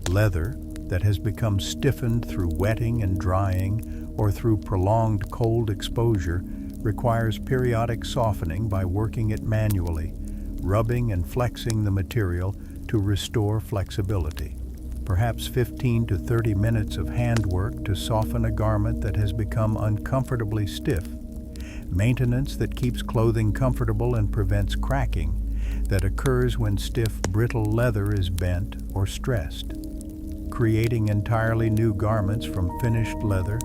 Leather that has become stiffened through wetting and drying or through prolonged cold exposure requires periodic softening by working it manually, rubbing and flexing the material to restore flexibility. Perhaps 15 to 30 minutes of handwork to soften a garment that has become uncomfortably stiff. Maintenance that keeps clothing comfortable and prevents cracking that occurs when stiff, brittle leather is bent or stressed. Creating entirely new garments from finished leather,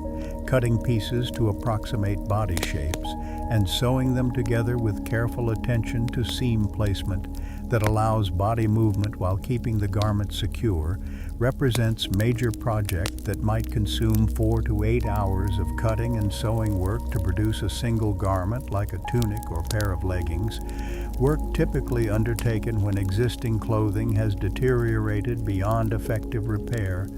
cutting pieces to approximate body shapes, and sewing them together with careful attention to seam placement that allows body movement while keeping the garment secure, represents major project that might consume 4 to 8 hours of cutting and sewing work to produce a single garment like a tunic or pair of leggings, work typically undertaken when existing clothing has deteriorated beyond effective repair,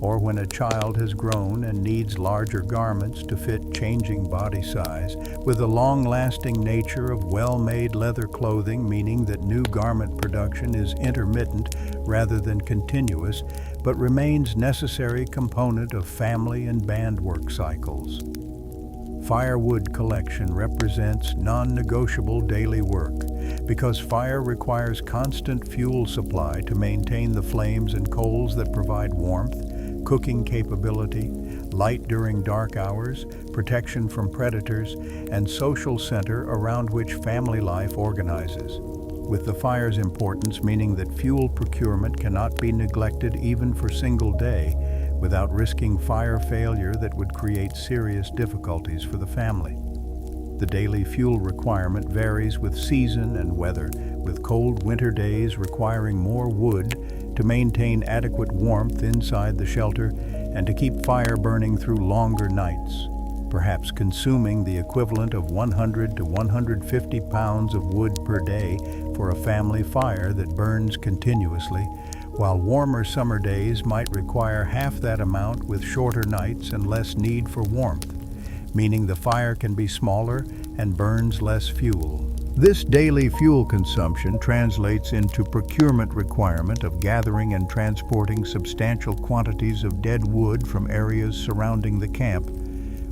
or when a child has grown and needs larger garments to fit changing body size, with the long-lasting nature of well-made leather clothing, meaning that new garment production is intermittent rather than continuous, but remains necessary component of family and band work cycles. Firewood collection represents non-negotiable daily work because fire requires constant fuel supply to maintain the flames and coals that provide warmth, cooking capability, light during dark hours, protection from predators, and social center around which family life organizes. With the fire's importance meaning that fuel procurement cannot be neglected even for a single day without risking fire failure that would create serious difficulties for the family. The daily fuel requirement varies with season and weather, with cold winter days requiring more wood to maintain adequate warmth inside the shelter and to keep fire burning through longer nights, perhaps consuming the equivalent of 100 to 150 pounds of wood per day for a family fire that burns continuously, while warmer summer days might require half that amount with shorter nights and less need for warmth, meaning the fire can be smaller and burns less fuel. This daily fuel consumption translates into procurement requirement of gathering and transporting substantial quantities of dead wood from areas surrounding the camp,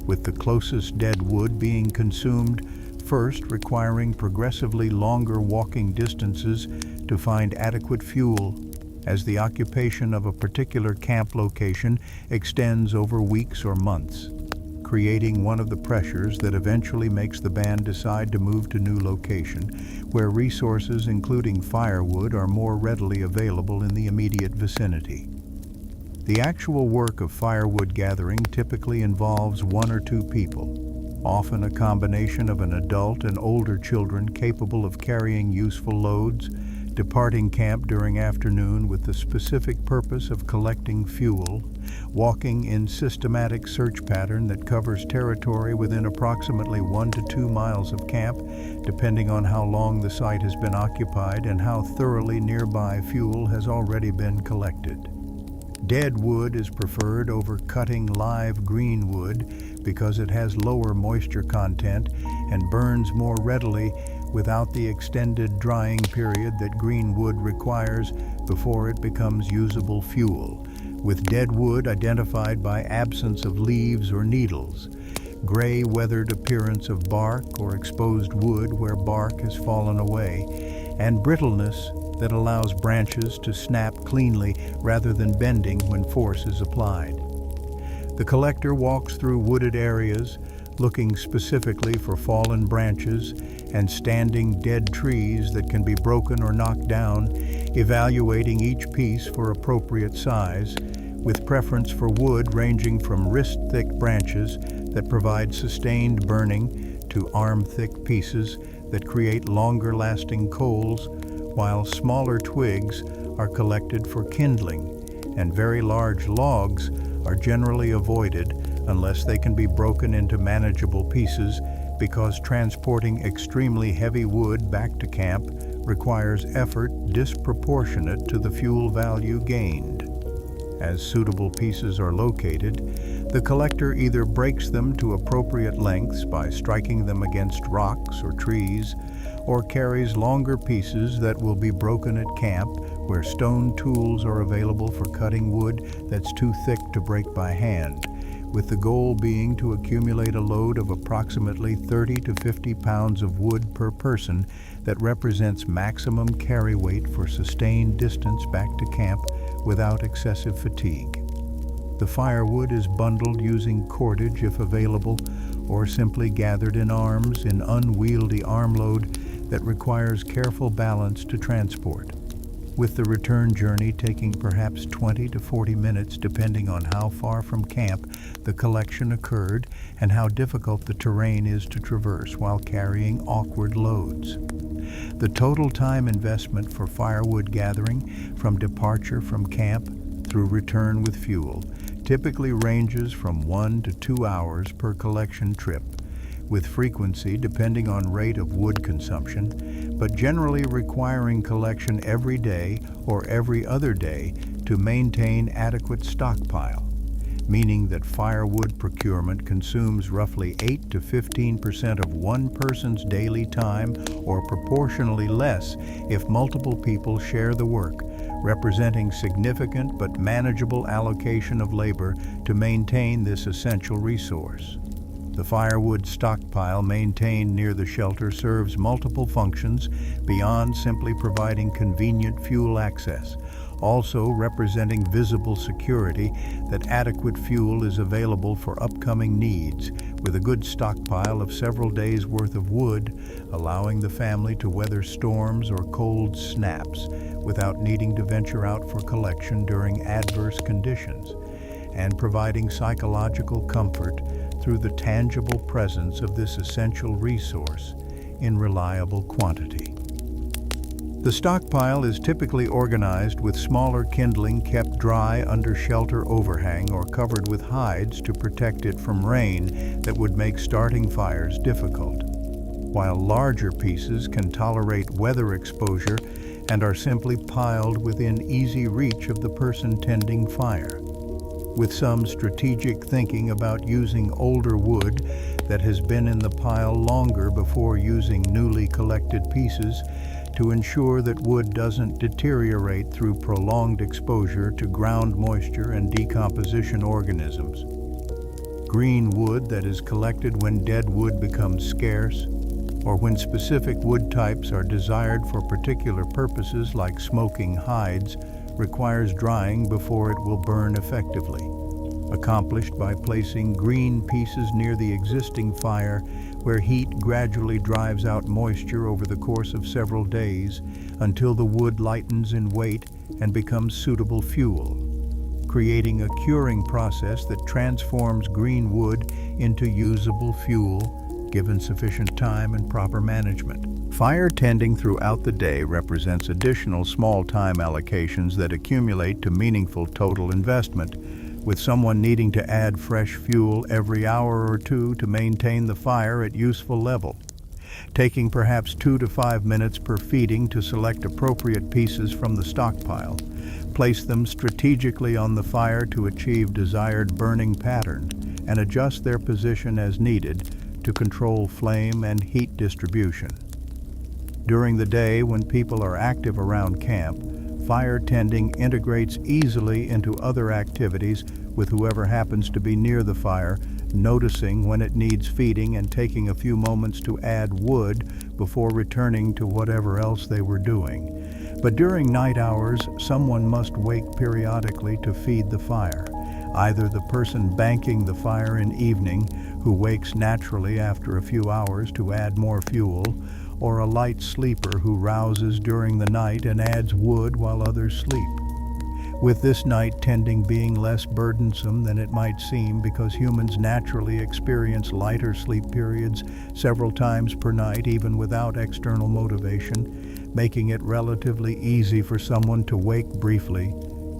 with the closest dead wood being consumed first, requiring progressively longer walking distances to find adequate fuel, as the occupation of a particular camp location extends over weeks or months, creating one of the pressures that eventually makes the band decide to move to new location, where resources including firewood are more readily available in the immediate vicinity. The actual work of firewood gathering typically involves 1 or 2 people, often a combination of an adult and older children capable of carrying useful loads, departing camp during afternoon with the specific purpose of collecting fuel, walking in systematic search pattern that covers territory within approximately 1 to 2 miles of camp, depending on how long the site has been occupied and how thoroughly nearby fuel has already been collected. Dead wood is preferred over cutting live green wood because it has lower moisture content and burns more readily without the extended drying period that green wood requires before it becomes usable fuel, with dead wood identified by absence of leaves or needles, gray weathered appearance of bark or exposed wood where bark has fallen away, and brittleness that allows branches to snap cleanly rather than bending when force is applied. The collector walks through wooded areas, looking specifically for fallen branches and standing dead trees that can be broken or knocked down, evaluating each piece for appropriate size, with preference for wood ranging from wrist-thick branches that provide sustained burning to arm-thick pieces that create longer-lasting coals, while smaller twigs are collected for kindling, and very large logs are generally avoided unless they can be broken into manageable pieces, because transporting extremely heavy wood back to camp requires effort disproportionate to the fuel value gained. As suitable pieces are located, the collector either breaks them to appropriate lengths by striking them against rocks or trees, or carries longer pieces that will be broken at camp where stone tools are available for cutting wood that's too thick to break by hand, with the goal being to accumulate a load of approximately 30 to 50 pounds of wood per person that represents maximum carry weight for sustained distance back to camp without excessive fatigue. The firewood is bundled using cordage if available, or simply gathered in arms in unwieldy armload that requires careful balance to transport, with the return journey taking perhaps 20 to 40 minutes depending on how far from camp the collection occurred and how difficult the terrain is to traverse while carrying awkward loads. The total time investment for firewood gathering from departure from camp through return with fuel typically ranges from 1 to 2 hours per collection trip, with frequency depending on rate of wood consumption, but generally requiring collection every day or every other day to maintain adequate stockpile, meaning that firewood procurement consumes roughly 8 to 15% of one person's daily time, or proportionally less if multiple people share the work, representing significant but manageable allocation of labor to maintain this essential resource. The firewood stockpile maintained near the shelter serves multiple functions beyond simply providing convenient fuel access, also representing visible security that adequate fuel is available for upcoming needs, with a good stockpile of several days' worth of wood, allowing the family to weather storms or cold snaps without needing to venture out for collection during adverse conditions, and providing psychological comfort through the tangible presence of this essential resource in reliable quantity. The stockpile is typically organized with smaller kindling kept dry under shelter overhang or covered with hides to protect it from rain that would make starting fires difficult, while larger pieces can tolerate weather exposure and are simply piled within easy reach of the person tending fire, with some strategic thinking about using older wood that has been in the pile longer before using newly collected pieces to ensure that wood doesn't deteriorate through prolonged exposure to ground moisture and decomposition organisms. Green wood that is collected when dead wood becomes scarce, or when specific wood types are desired for particular purposes like smoking hides, requires drying before it will burn effectively, accomplished by placing green pieces near the existing fire where heat gradually drives out moisture over the course of several days until the wood lightens in weight and becomes suitable fuel, creating a curing process that transforms green wood into usable fuel given sufficient time and proper management. Fire tending throughout the day represents additional small time allocations that accumulate to meaningful total investment, with someone needing to add fresh fuel every hour or two to maintain the fire at useful level, taking perhaps 2 to 5 minutes per feeding to select appropriate pieces from the stockpile, place them strategically on the fire to achieve desired burning pattern, and adjust their position as needed to control flame and heat distribution. During the day when people are active around camp, fire tending integrates easily into other activities with whoever happens to be near the fire, noticing when it needs feeding and taking a few moments to add wood before returning to whatever else they were doing. But during night hours, someone must wake periodically to feed the fire, either the person banking the fire in evening, who wakes naturally after a few hours to add more fuel, or a light sleeper who rouses during the night and adds wood while others sleep. with this night tending being less burdensome than it might seem because humans naturally experience lighter sleep periods several times per night even without external motivation, making it relatively easy for someone to wake briefly,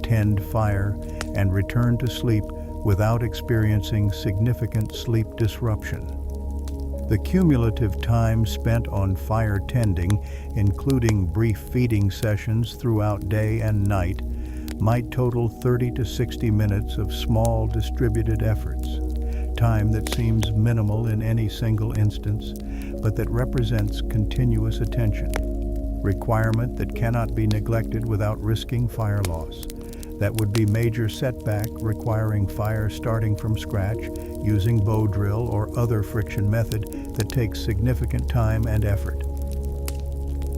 tend fire, and return to sleep without experiencing significant sleep disruption. The cumulative time spent on fire tending, including brief feeding sessions throughout day and night, might total 30 to 60 minutes of small distributed efforts, time that seems minimal in any single instance, but that represents continuous attention, requirement that cannot be neglected without risking fire loss. That would be major setback requiring fire starting from scratch, using bow drill or other friction method that takes significant time and effort.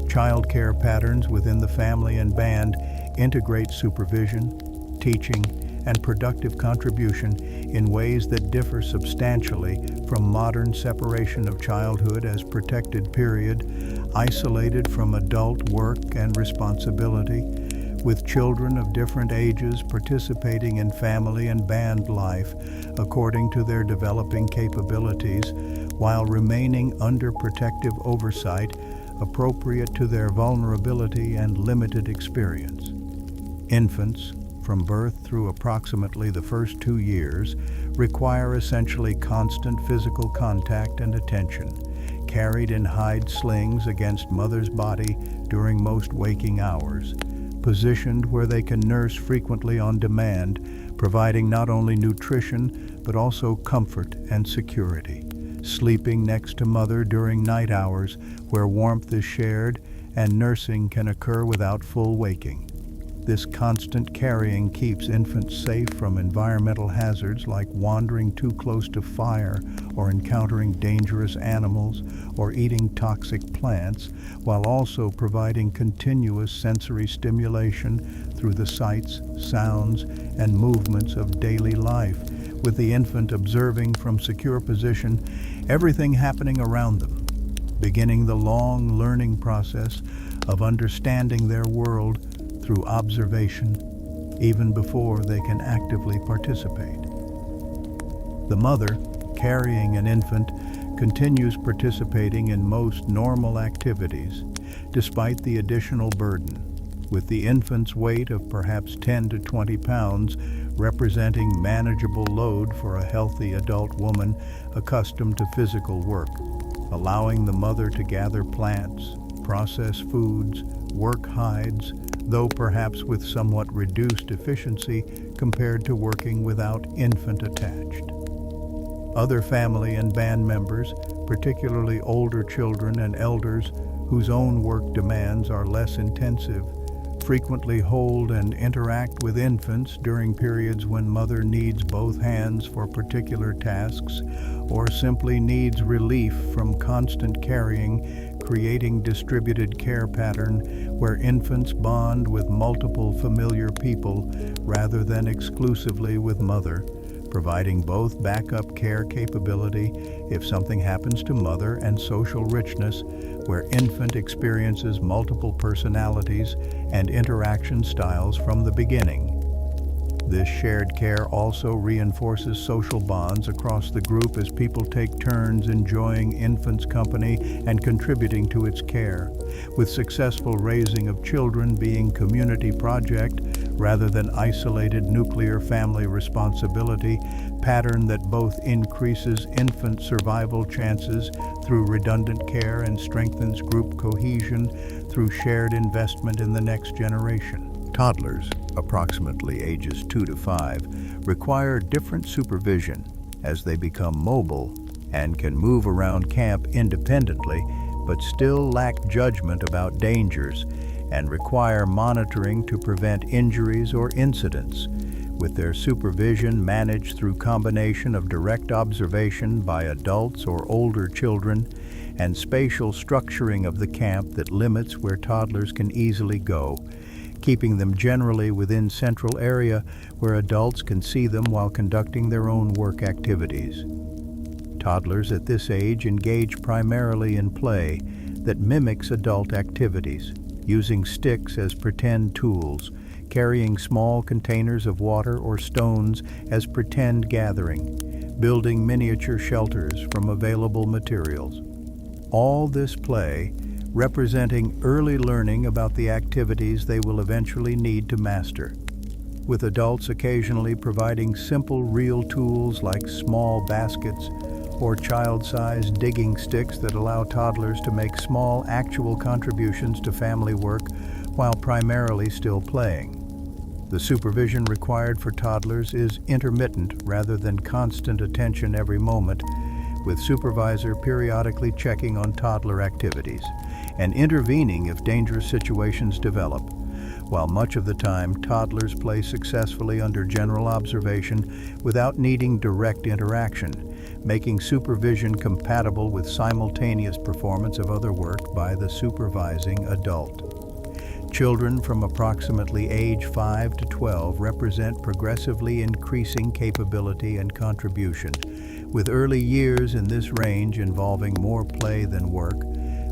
Child care patterns within the family and band integrate supervision, teaching, and productive contribution in ways that differ substantially from modern separation of childhood as protected period, isolated from adult work and responsibility, with children of different ages participating in family and band life according to their developing capabilities, while remaining under protective oversight appropriate to their vulnerability and limited experience. Infants, from birth through approximately the first 2 years, require essentially constant physical contact and attention, carried in hide slings against mother's body during most waking hours, positioned where they can nurse frequently on demand, providing not only nutrition but also comfort and security, sleeping next to mother during night hours where warmth is shared and nursing can occur without full waking. This constant carrying keeps infants safe from environmental hazards like wandering too close to fire or encountering dangerous animals or eating toxic plants, while also providing continuous sensory stimulation through the sights, sounds, and movements of daily life, with the infant observing from secure position everything happening around them, beginning the long learning process of understanding their world through observation, even before they can actively participate. The mother, carrying an infant, continues participating in most normal activities, despite the additional burden, with the infant's weight of perhaps 10 to 20 pounds representing manageable load for a healthy adult woman accustomed to physical work, allowing the mother to gather plants, process foods, work hides, though perhaps with somewhat reduced efficiency compared to working without infant attached. Other family and band members, particularly older children and elders whose own work demands are less intensive, frequently hold and interact with infants during periods when mother needs both hands for particular tasks or simply needs relief from constant carrying, creating distributed care pattern where infants bond with multiple familiar people rather than exclusively with mother, providing both backup care capability if something happens to mother and social richness where infant experiences multiple personalities and interaction styles from the beginning. This shared care also reinforces social bonds across the group as people take turns enjoying infants' company and contributing to its care, with successful raising of children being community project rather than isolated nuclear family responsibility, pattern that both increases infant survival chances through redundant care and strengthens group cohesion through shared investment in the next generation. Toddlers, approximately ages 2 to 5, require different supervision as they become mobile and can move around camp independently, but still lack judgment about dangers and require monitoring to prevent injuries or incidents, with their supervision managed through combination of direct observation by adults or older children and spatial structuring of the camp that limits where toddlers can easily go, keeping them generally within central area where adults can see them while conducting their own work activities. Toddlers at this age engage primarily in play that mimics adult activities, using sticks as pretend tools, carrying small containers of water or stones as pretend gathering, building miniature shelters from available materials. All this play representing early learning about the activities they will eventually need to master, with adults occasionally providing simple real tools like small baskets or child-sized digging sticks that allow toddlers to make small actual contributions to family work while primarily still playing. The supervision required for toddlers is intermittent rather than constant attention every moment, with supervisor periodically checking on toddler activities and intervening if dangerous situations develop. While much of the time toddlers play successfully under general observation without needing direct interaction, making supervision compatible with simultaneous performance of other work by the supervising adult. Children from approximately age 5 to 12 represent progressively increasing capability and contribution, with early years in this range involving more play than work,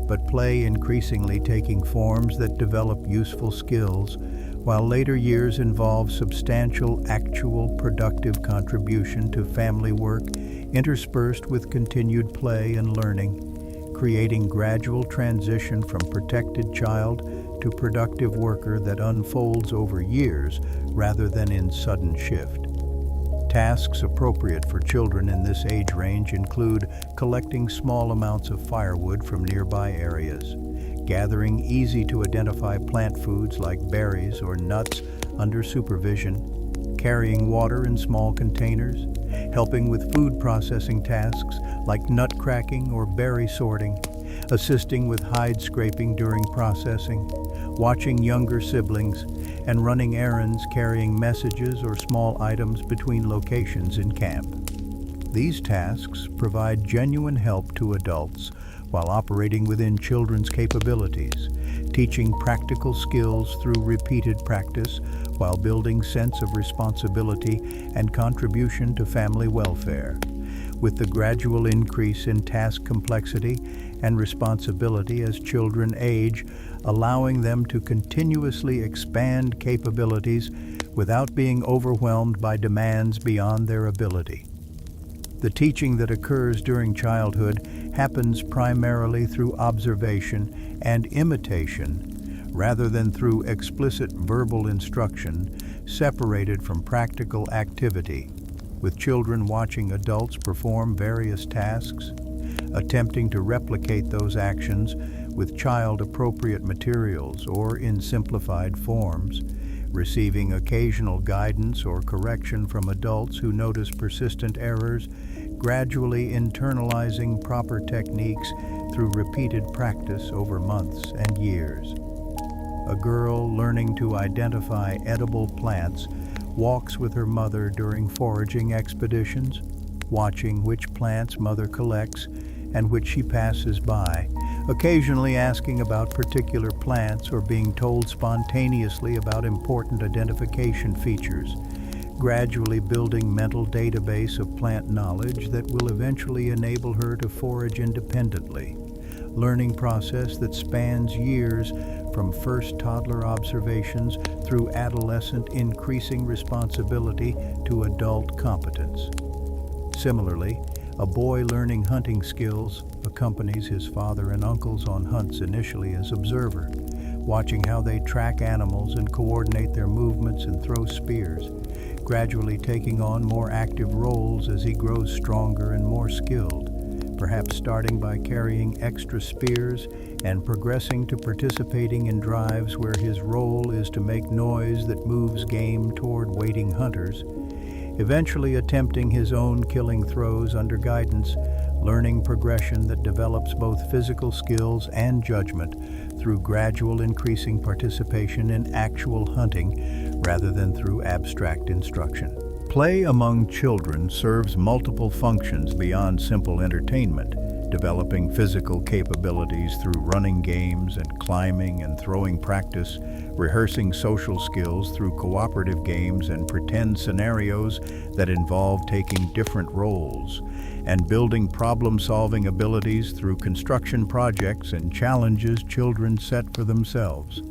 but play increasingly taking forms that develop useful skills, while later years involve substantial, actual, productive contribution to family work interspersed with continued play and learning, creating gradual transition from protected child to productive worker that unfolds over years rather than in sudden shift. Tasks appropriate for children in this age range include collecting small amounts of firewood from nearby areas, gathering easy-to-identify plant foods like berries or nuts under supervision, carrying water in small containers, helping with food processing tasks like nut cracking or berry sorting, assisting with hide scraping during processing, watching younger siblings, and running errands carrying messages or small items between locations in camp. These tasks provide genuine help to adults while operating within children's capabilities, teaching practical skills through repeated practice while building sense of responsibility and contribution to family welfare. With the gradual increase in task complexity and responsibility as children age, allowing them to continuously expand capabilities without being overwhelmed by demands beyond their ability. The teaching that occurs during childhood happens primarily through observation and imitation, rather than through explicit verbal instruction separated from practical activity, with children watching adults perform various tasks, attempting to replicate those actions with child-appropriate materials or in simplified forms, receiving occasional guidance or correction from adults who notice persistent errors, gradually internalizing proper techniques through repeated practice over months and years. A girl learning to identify edible plants walks with her mother during foraging expeditions, watching which plants mother collects and which she passes by, occasionally asking about particular plants or being told spontaneously about important identification features, gradually building mental database of plant knowledge that will eventually enable her to forage independently. Learning process that spans years from first toddler observations through adolescent increasing responsibility to adult competence. Similarly, a boy learning hunting skills accompanies his father and uncles on hunts initially as observer, watching how they track animals and coordinate their movements and throw spears, gradually taking on more active roles as he grows stronger and more skilled, perhaps starting by carrying extra spears and progressing to participating in drives where his role is to make noise that moves game toward waiting hunters, eventually attempting his own killing throws under guidance, learning progression that develops both physical skills and judgment through gradual increasing participation in actual hunting rather than through abstract instruction. Play among children serves multiple functions beyond simple entertainment, developing physical capabilities through running games and climbing and throwing practice, rehearsing social skills through cooperative games and pretend scenarios that involve taking different roles, and building problem-solving abilities through construction projects and challenges children set for themselves,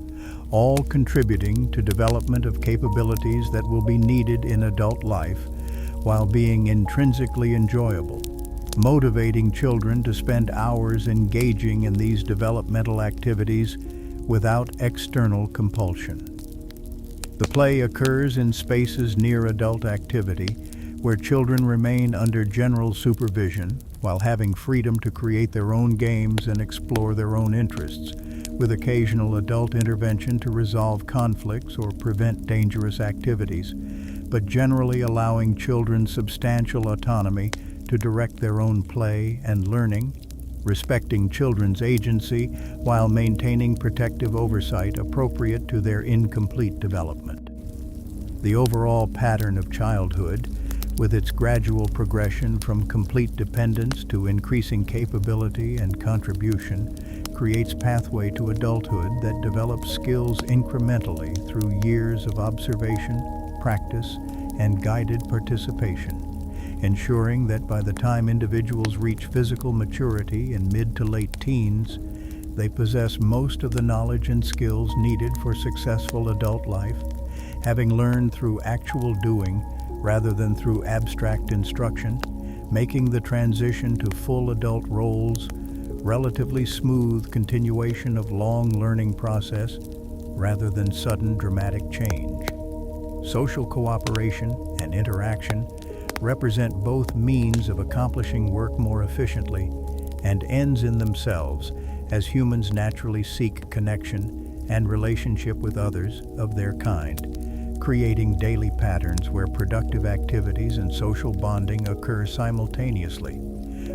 all contributing to development of capabilities that will be needed in adult life while being intrinsically enjoyable, motivating children to spend hours engaging in these developmental activities without external compulsion. The play occurs in spaces near adult activity, where children remain under general supervision while having freedom to create their own games and explore their own interests, with occasional adult intervention to resolve conflicts or prevent dangerous activities, but generally allowing children substantial autonomy to direct their own play and learning, respecting children's agency while maintaining protective oversight appropriate to their incomplete development. The overall pattern of childhood, with its gradual progression from complete dependence to increasing capability and contribution, creates pathway to adulthood that develops skills incrementally through years of observation, practice, and guided participation, ensuring that by the time individuals reach physical maturity in mid to late teens, they possess most of the knowledge and skills needed for successful adult life, having learned through actual doing rather than through abstract instruction, making the transition to full adult roles relatively smooth continuation of long learning process rather than sudden dramatic change. Social cooperation and interaction represent both means of accomplishing work more efficiently and ends in themselves, as humans naturally seek connection and relationship with others of their kind, creating daily patterns where productive activities and social bonding occur simultaneously,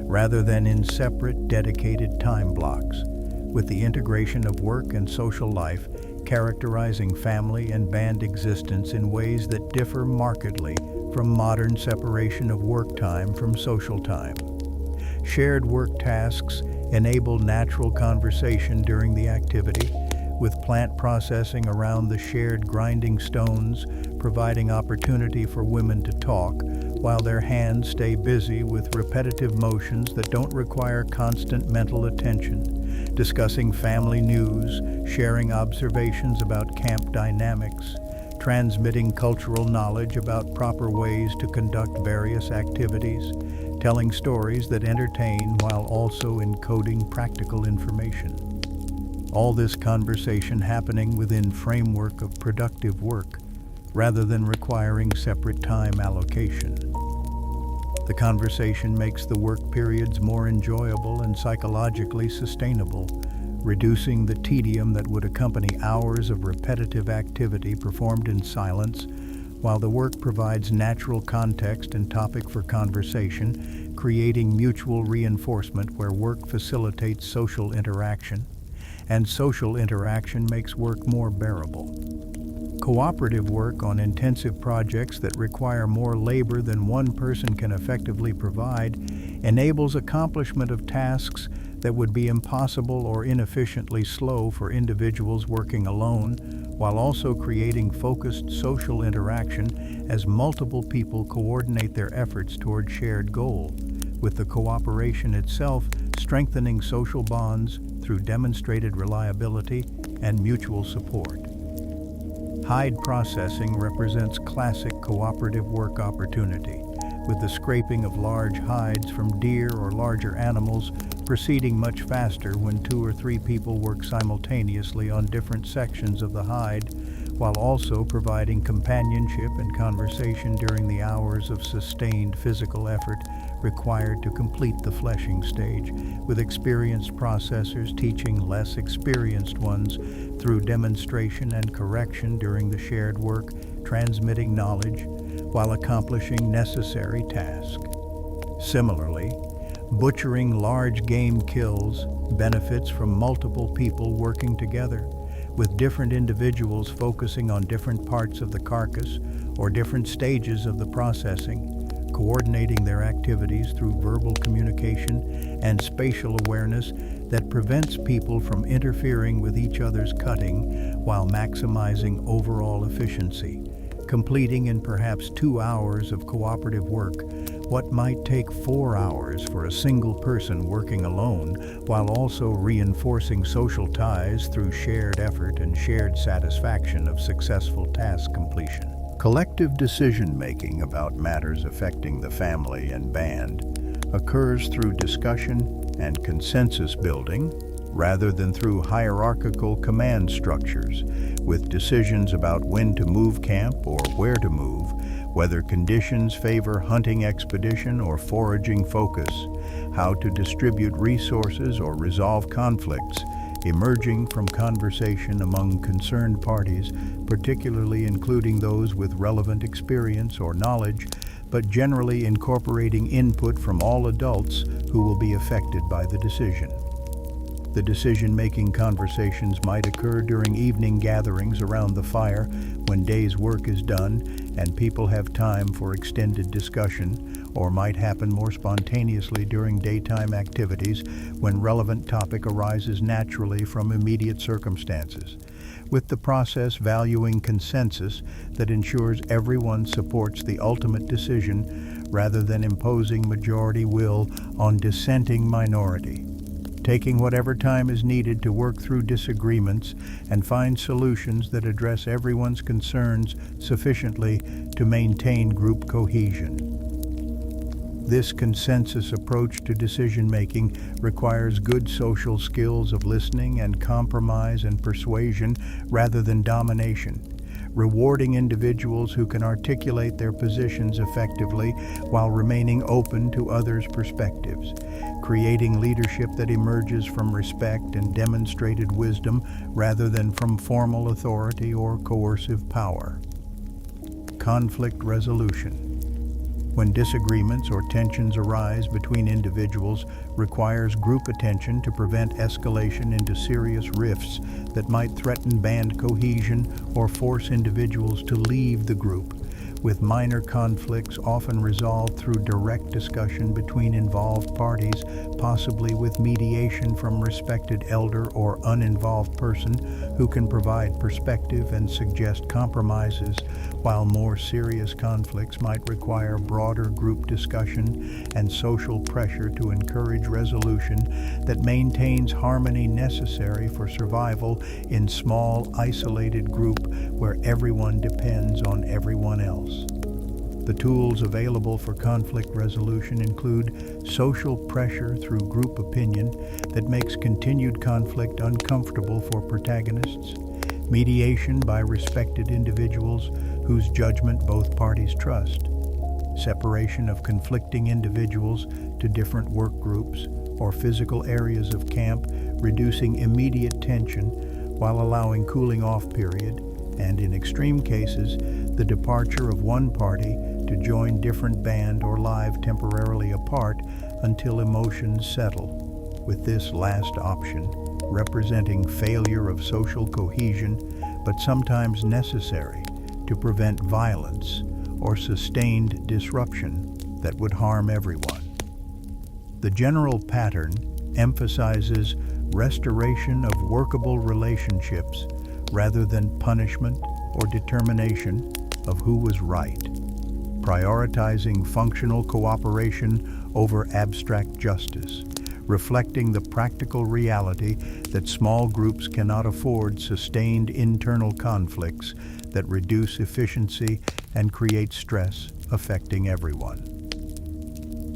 rather than in separate, dedicated time blocks, with the integration of work and social life characterizing family and band existence in ways that differ markedly from modern separation of work time from social time. Shared work tasks enable natural conversation during the activity, with plant processing around the shared grinding stones providing opportunity for women to talk while their hands stay busy with repetitive motions that don't require constant mental attention, discussing family news, sharing observations about camp dynamics, transmitting cultural knowledge about proper ways to conduct various activities, telling stories that entertain while also encoding practical information. All this conversation happening within framework of productive work, rather than requiring separate time allocation. The conversation makes the work periods more enjoyable and psychologically sustainable, reducing the tedium that would accompany hours of repetitive activity performed in silence, while the work provides natural context and topic for conversation, creating mutual reinforcement where work facilitates social interaction, and social interaction makes work more bearable. Cooperative work on intensive projects that require more labor than one person can effectively provide enables accomplishment of tasks that would be impossible or inefficiently slow for individuals working alone, while also creating focused social interaction as multiple people coordinate their efforts toward shared goal, with the cooperation itself strengthening social bonds through demonstrated reliability and mutual support. Hide processing represents classic cooperative work opportunity, with the scraping of large hides from deer or larger animals proceeding much faster when 2 or 3 people work simultaneously on different sections of the hide, while also providing companionship and conversation during the hours of sustained physical effort required to complete the fleshing stage, with experienced processors teaching less experienced ones through demonstration and correction during the shared work, transmitting knowledge while accomplishing necessary tasks. Similarly, butchering large game kills benefits from multiple people working together, with different individuals focusing on different parts of the carcass or different stages of the processing, coordinating their activities through verbal communication and spatial awareness that prevents people from interfering with each other's cutting while maximizing overall efficiency, completing in perhaps 2 hours of cooperative work what might take 4 hours for a single person working alone, while also reinforcing social ties through shared effort and shared satisfaction of successful task completion. Collective decision-making about matters affecting the family and band occurs through discussion and consensus building rather than through hierarchical command structures, with decisions about when to move camp or where to move, whether conditions favor hunting expedition or foraging focus, how to distribute resources or resolve conflicts, emerging from conversation among concerned parties, particularly including those with relevant experience or knowledge, but generally incorporating input from all adults who will be affected by the decision. The decision-making conversations might occur during evening gatherings around the fire when day's work is done and people have time for extended discussion, or might happen more spontaneously during daytime activities when relevant topic arises naturally from immediate circumstances, with the process valuing consensus that ensures everyone supports the ultimate decision rather than imposing majority will on dissenting minority. Taking whatever time is needed to work through disagreements and find solutions that address everyone's concerns sufficiently to maintain group cohesion. This consensus approach to decision-making requires good social skills of listening and compromise and persuasion rather than domination, rewarding individuals who can articulate their positions effectively while remaining open to others' perspectives, creating leadership that emerges from respect and demonstrated wisdom rather than from formal authority or coercive power. Conflict resolution. When disagreements or tensions arise between individuals, requires group attention to prevent escalation into serious rifts that might threaten band cohesion or force individuals to leave the group, with minor conflicts often resolved through direct discussion between involved parties, possibly with mediation from respected elder or uninvolved person who can provide perspective and suggest compromises, while more serious conflicts might require broader group discussion and social pressure to encourage resolution that maintains harmony necessary for survival in small, isolated group where everyone depends on everyone else. The tools available for conflict resolution include social pressure through group opinion that makes continued conflict uncomfortable for protagonists, mediation by respected individuals whose judgment both parties trust, separation of conflicting individuals to different work groups or physical areas of camp, reducing immediate tension while allowing cooling off period, and in extreme cases, the departure of one party to join different band or live temporarily apart until emotions settle, with this last option representing failure of social cohesion, but sometimes necessary to prevent violence or sustained disruption that would harm everyone. The general pattern emphasizes restoration of workable relationships rather than punishment or determination of who was right, prioritizing functional cooperation over abstract justice, reflecting the practical reality that small groups cannot afford sustained internal conflicts that reduce efficiency and create stress affecting everyone.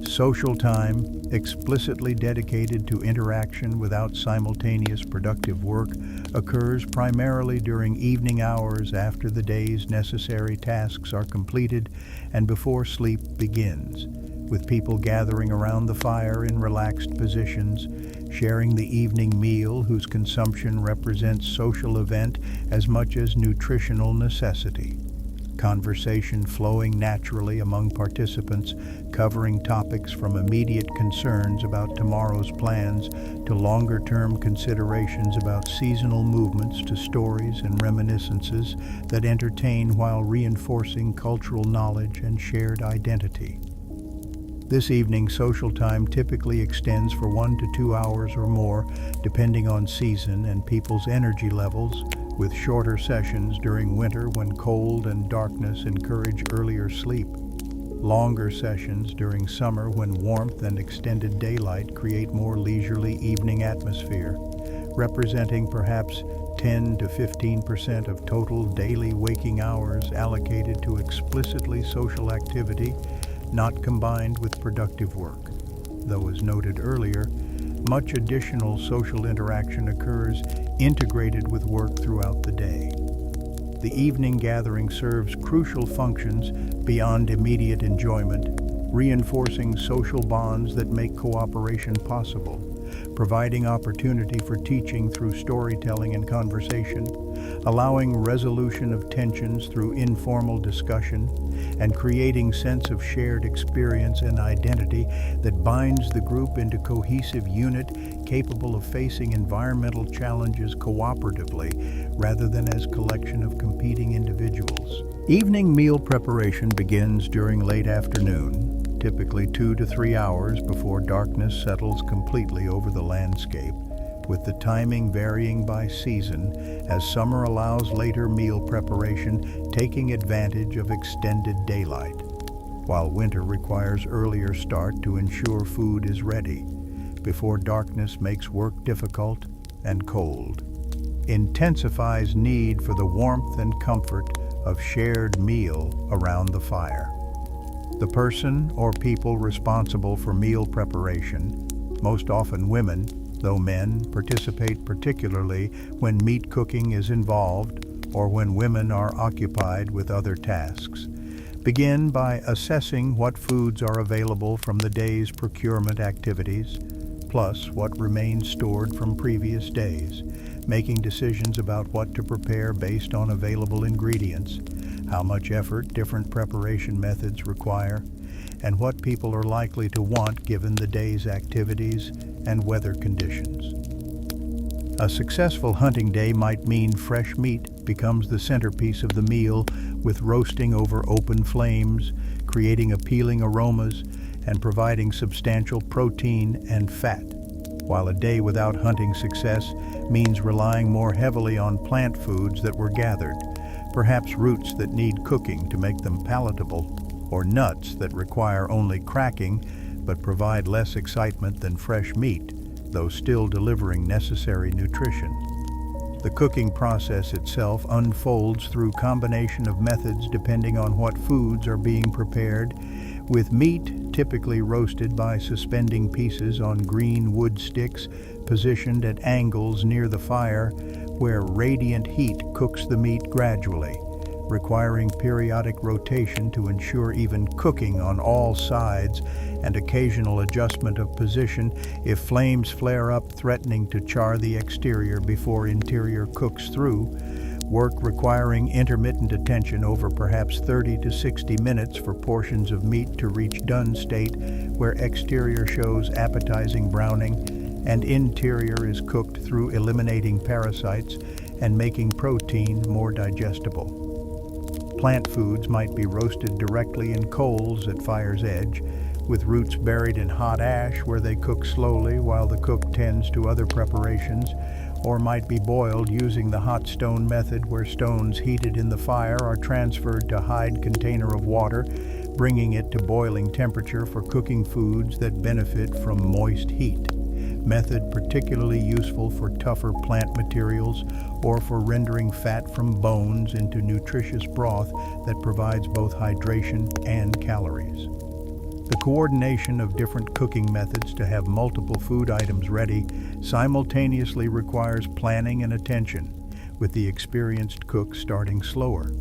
Social time, explicitly dedicated to interaction without simultaneous productive work, occurs primarily during evening hours after the day's necessary tasks are completed and before sleep begins, with people gathering around the fire in relaxed positions, sharing the evening meal whose consumption represents social event as much as nutritional necessity. Conversation flowing naturally among participants, covering topics from immediate concerns about tomorrow's plans to longer-term considerations about seasonal movements to stories and reminiscences that entertain while reinforcing cultural knowledge and shared identity. This evening social time typically extends for 1 to 2 hours or more, depending on season and people's energy levels, with shorter sessions during winter when cold and darkness encourage earlier sleep. Longer sessions during summer when warmth and extended daylight create more leisurely evening atmosphere, representing perhaps 10 to 15% of total daily waking hours allocated to explicitly social activity, not combined with productive work. Though, as noted earlier, much additional social interaction occurs integrated with work throughout the day. The evening gathering serves crucial functions beyond immediate enjoyment, reinforcing social bonds that make cooperation possible, providing opportunity for teaching through storytelling and conversation, allowing resolution of tensions through informal discussion, and creating sense of shared experience and identity that binds the group into cohesive unit capable of facing environmental challenges cooperatively rather than as collection of competing individuals. Evening meal preparation begins during late afternoon, typically 2 to 3 hours before darkness settles completely over the landscape, with the timing varying by season as summer allows later meal preparation, taking advantage of extended daylight, while winter requires earlier start to ensure food is ready before darkness makes work difficult and cold. Intensifies need for the warmth and comfort of shared meal around the fire. The person or people responsible for meal preparation, most often women, though men participate particularly when meat cooking is involved or when women are occupied with other tasks, begin by assessing what foods are available from the day's procurement activities, plus what remains stored from previous days, making decisions about what to prepare based on available ingredients, how much effort different preparation methods require, and what people are likely to want given the day's activities and weather conditions. A successful hunting day might mean fresh meat becomes the centerpiece of the meal, with roasting over open flames, creating appealing aromas, and providing substantial protein and fat, while a day without hunting success means relying more heavily on plant foods that were gathered, perhaps roots that need cooking to make them palatable, or nuts that require only cracking but provide less excitement than fresh meat, though still delivering necessary nutrition. The cooking process itself unfolds through combination of methods depending on what foods are being prepared, with meat typically roasted by suspending pieces on green wood sticks positioned at angles near the fire, where radiant heat cooks the meat gradually, requiring periodic rotation to ensure even cooking on all sides and occasional adjustment of position if flames flare up, threatening to char the exterior before interior cooks through, work requiring intermittent attention over perhaps 30 to 60 minutes for portions of meat to reach done state, where exterior shows appetizing browning and interior is cooked through eliminating parasites and making protein more digestible. Plant foods might be roasted directly in coals at fire's edge, with roots buried in hot ash where they cook slowly while the cook tends to other preparations, or might be boiled using the hot stone method, where stones heated in the fire are transferred to hide container of water, bringing it to boiling temperature for cooking foods that benefit from moist heat. Method particularly useful for tougher plant materials or for rendering fat from bones into nutritious broth that provides both hydration and calories. The coordination of different cooking methods to have multiple food items ready simultaneously requires planning and attention, with the experienced cook starting slower,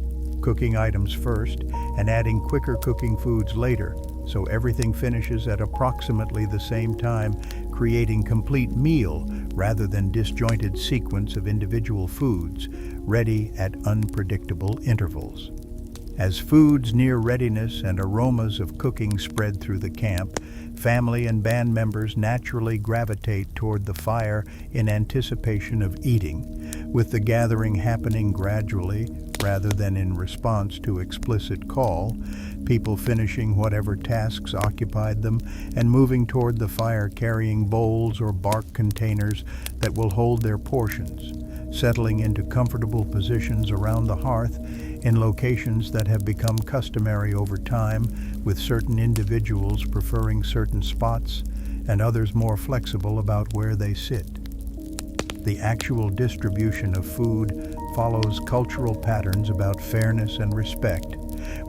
cooking items first and adding quicker cooking foods later, so everything finishes at approximately the same time, creating complete meal rather than disjointed sequence of individual foods, ready at unpredictable intervals. As foods near readiness and aromas of cooking spread through the camp, family and band members naturally gravitate toward the fire in anticipation of eating, with the gathering happening gradually, rather than in response to explicit call, people finishing whatever tasks occupied them and moving toward the fire carrying bowls or bark containers that will hold their portions, settling into comfortable positions around the hearth in locations that have become customary over time, with certain individuals preferring certain spots and others more flexible about where they sit. The actual distribution of food follows cultural patterns about fairness and respect,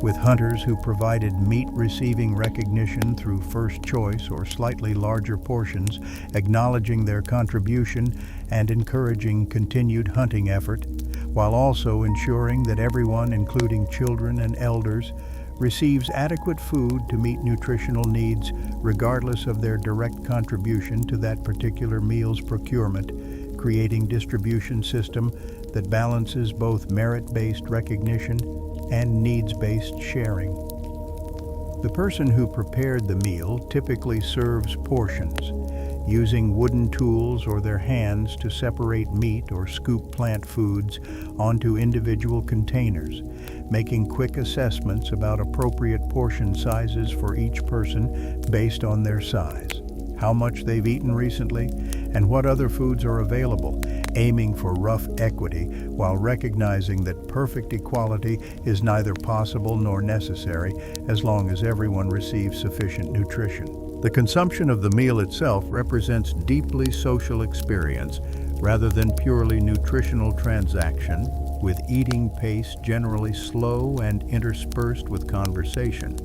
with hunters who provided meat receiving recognition through first choice or slightly larger portions, acknowledging their contribution and encouraging continued hunting effort, while also ensuring that everyone, including children and elders, receives adequate food to meet nutritional needs regardless of their direct contribution to that particular meal's procurement, creating distribution system that balances both merit-based recognition and needs-based sharing. The person who prepared the meal typically serves portions, using wooden tools or their hands to separate meat or scoop plant foods onto individual containers, making quick assessments about appropriate portion sizes for each person based on their size, how much they've eaten recently, and what other foods are available, aiming for rough equity while recognizing that perfect equality is neither possible nor necessary as long as everyone receives sufficient nutrition. The consumption of the meal itself represents deeply social experience rather than purely nutritional transaction, with eating pace generally slow and interspersed with conversation.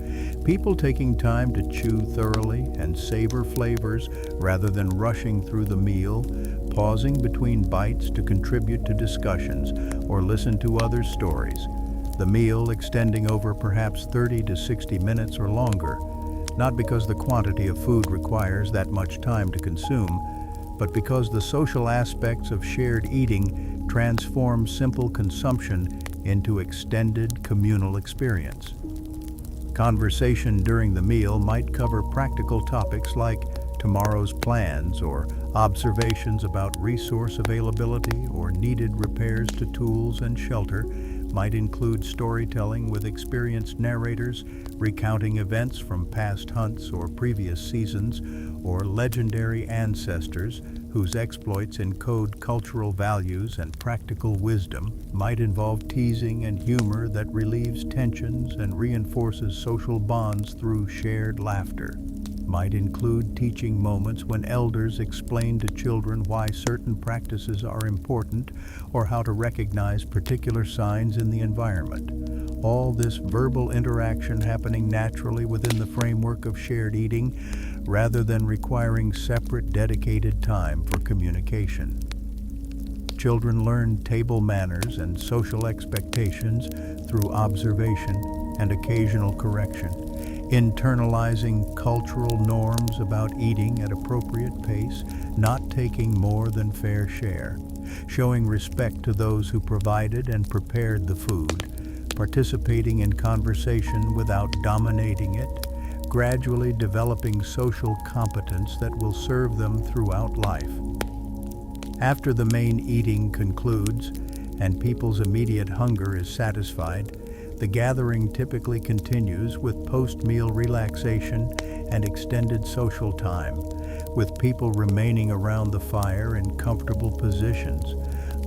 People taking time to chew thoroughly and savor flavors rather than rushing through the meal, pausing between bites to contribute to discussions or listen to others' stories. The meal extending over perhaps 30 to 60 minutes or longer, not because the quantity of food requires that much time to consume, but because the social aspects of shared eating transform simple consumption into extended communal experience. Conversation during the meal might cover practical topics like tomorrow's plans or observations about resource availability or needed repairs to tools and shelter, might include storytelling with experienced narrators recounting events from past hunts or previous seasons, or legendary ancestors whose exploits encode cultural values and practical wisdom, might involve teasing and humor that relieves tensions and reinforces social bonds through shared laughter. Might include teaching moments when elders explain to children why certain practices are important or how to recognize particular signs in the environment. All this verbal interaction happening naturally within the framework of shared eating rather than requiring separate dedicated time for communication. Children learn table manners and social expectations through observation and occasional correction, internalizing cultural norms about eating at appropriate pace, not taking more than fair share, showing respect to those who provided and prepared the food, participating in conversation without dominating it, gradually developing social competence that will serve them throughout life. After the main eating concludes and people's immediate hunger is satisfied, the gathering typically continues with post-meal relaxation and extended social time, with people remaining around the fire in comfortable positions,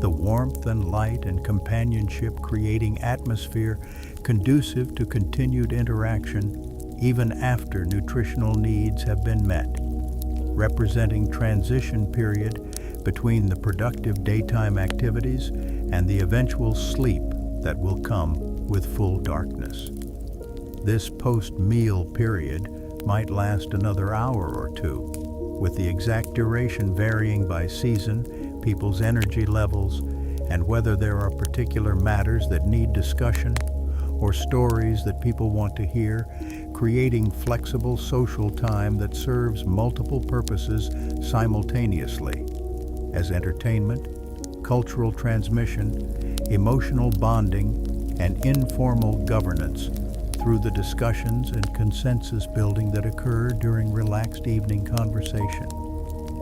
the warmth and light and companionship creating atmosphere conducive to continued interaction even after nutritional needs have been met, representing transition period between the productive daytime activities and the eventual sleep that will come with full darkness. This post-meal period might last another hour or two, with the exact duration varying by season, people's energy levels, and whether there are particular matters that need discussion or stories that people want to hear, creating flexible social time that serves multiple purposes simultaneously, as entertainment, cultural transmission, emotional bonding, and informal governance through the discussions and consensus building that occur during relaxed evening conversation.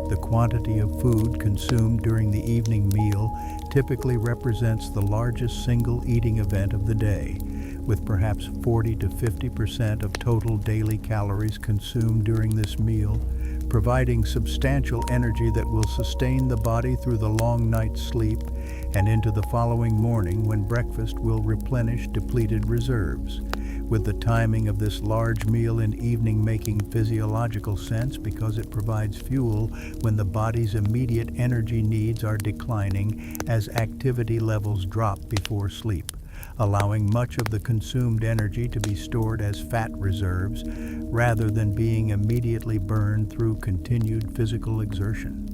The quantity of food consumed during the evening meal typically represents the largest single eating event of the day, with perhaps 40 to 50% of total daily calories consumed during this meal, providing substantial energy that will sustain the body through the long night's sleep and into the following morning when breakfast will replenish depleted reserves. With the timing of this large meal in evening making physiological sense because it provides fuel when the body's immediate energy needs are declining as activity levels drop before sleep, allowing much of the consumed energy to be stored as fat reserves rather than being immediately burned through continued physical exertion.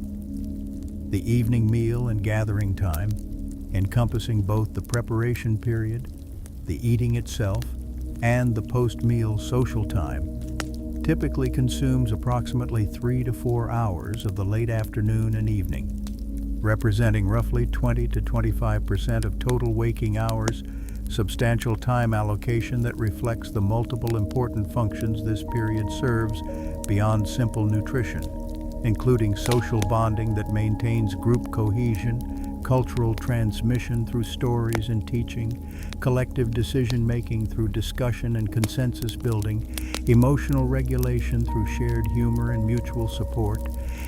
The evening meal and gathering time, encompassing both the preparation period, the eating itself, and the post-meal social time, typically consumes approximately 3 to 4 hours of the late afternoon and evening, representing roughly 20 to 25% of total waking hours, substantial time allocation that reflects the multiple important functions this period serves beyond simple nutrition, including social bonding that maintains group cohesion, cultural transmission through stories and teaching, collective decision-making through discussion and consensus building, emotional regulation through shared humor and mutual support,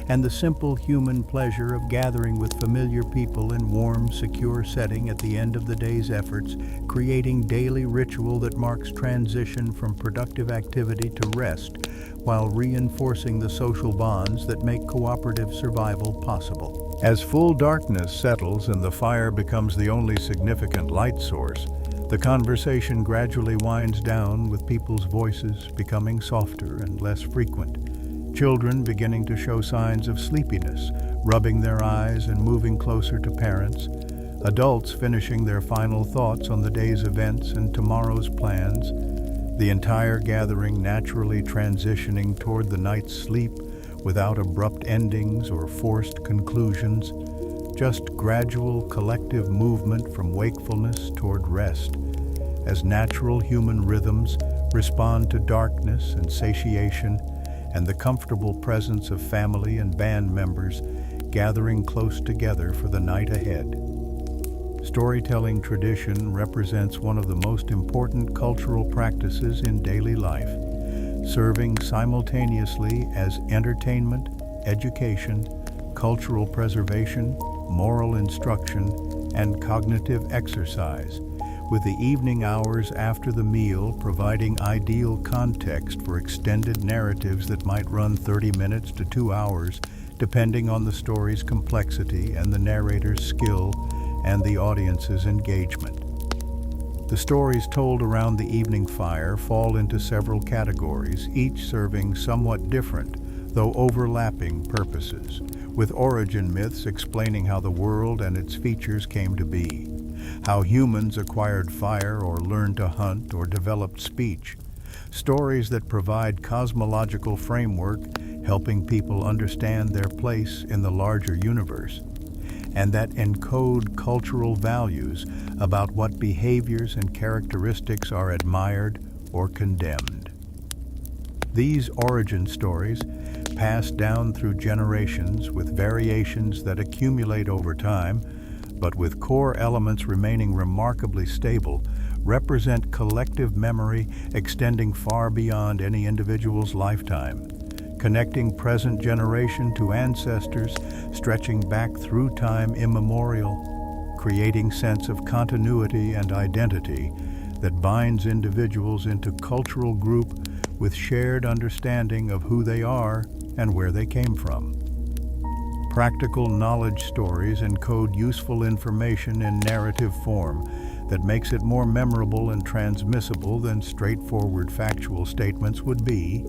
and the simple human pleasure of gathering with familiar people in warm, secure setting at the end of the day's efforts, creating daily ritual that marks transition from productive activity to rest, while reinforcing the social bonds that make cooperative survival possible. As full darkness settles and the fire becomes the only significant light source, the conversation gradually winds down with people's voices becoming softer and less frequent. Children beginning to show signs of sleepiness, rubbing their eyes and moving closer to parents. Adults finishing their final thoughts on the day's events and tomorrow's plans. The entire gathering naturally transitioning toward the night's sleep without abrupt endings or forced conclusions, just gradual collective movement from wakefulness toward rest, as natural human rhythms respond to darkness and satiation and the comfortable presence of family and band members gathering close together for the night ahead. Storytelling tradition represents one of the most important cultural practices in daily life, serving simultaneously as entertainment, education, cultural preservation, moral instruction, and cognitive exercise, with the evening hours after the meal providing ideal context for extended narratives that might run 30 minutes to 2 hours, depending on the story's complexity and the narrator's skill and the audience's engagement. The stories told around the evening fire fall into several categories, each serving somewhat different, though overlapping purposes, with origin myths explaining how the world and its features came to be, how humans acquired fire or learned to hunt or developed speech, stories that provide cosmological framework, helping people understand their place in the larger universe, and that encode cultural values about what behaviors and characteristics are admired or condemned. These origin stories, passed down through generations with variations that accumulate over time, but with core elements remaining remarkably stable, represent collective memory extending far beyond any individual's lifetime, connecting present generation to ancestors, stretching back through time immemorial, creating sense of continuity and identity that binds individuals into cultural group with shared understanding of who they are and where they came from. Practical knowledge stories encode useful information in narrative form that makes it more memorable and transmissible than straightforward factual statements would be,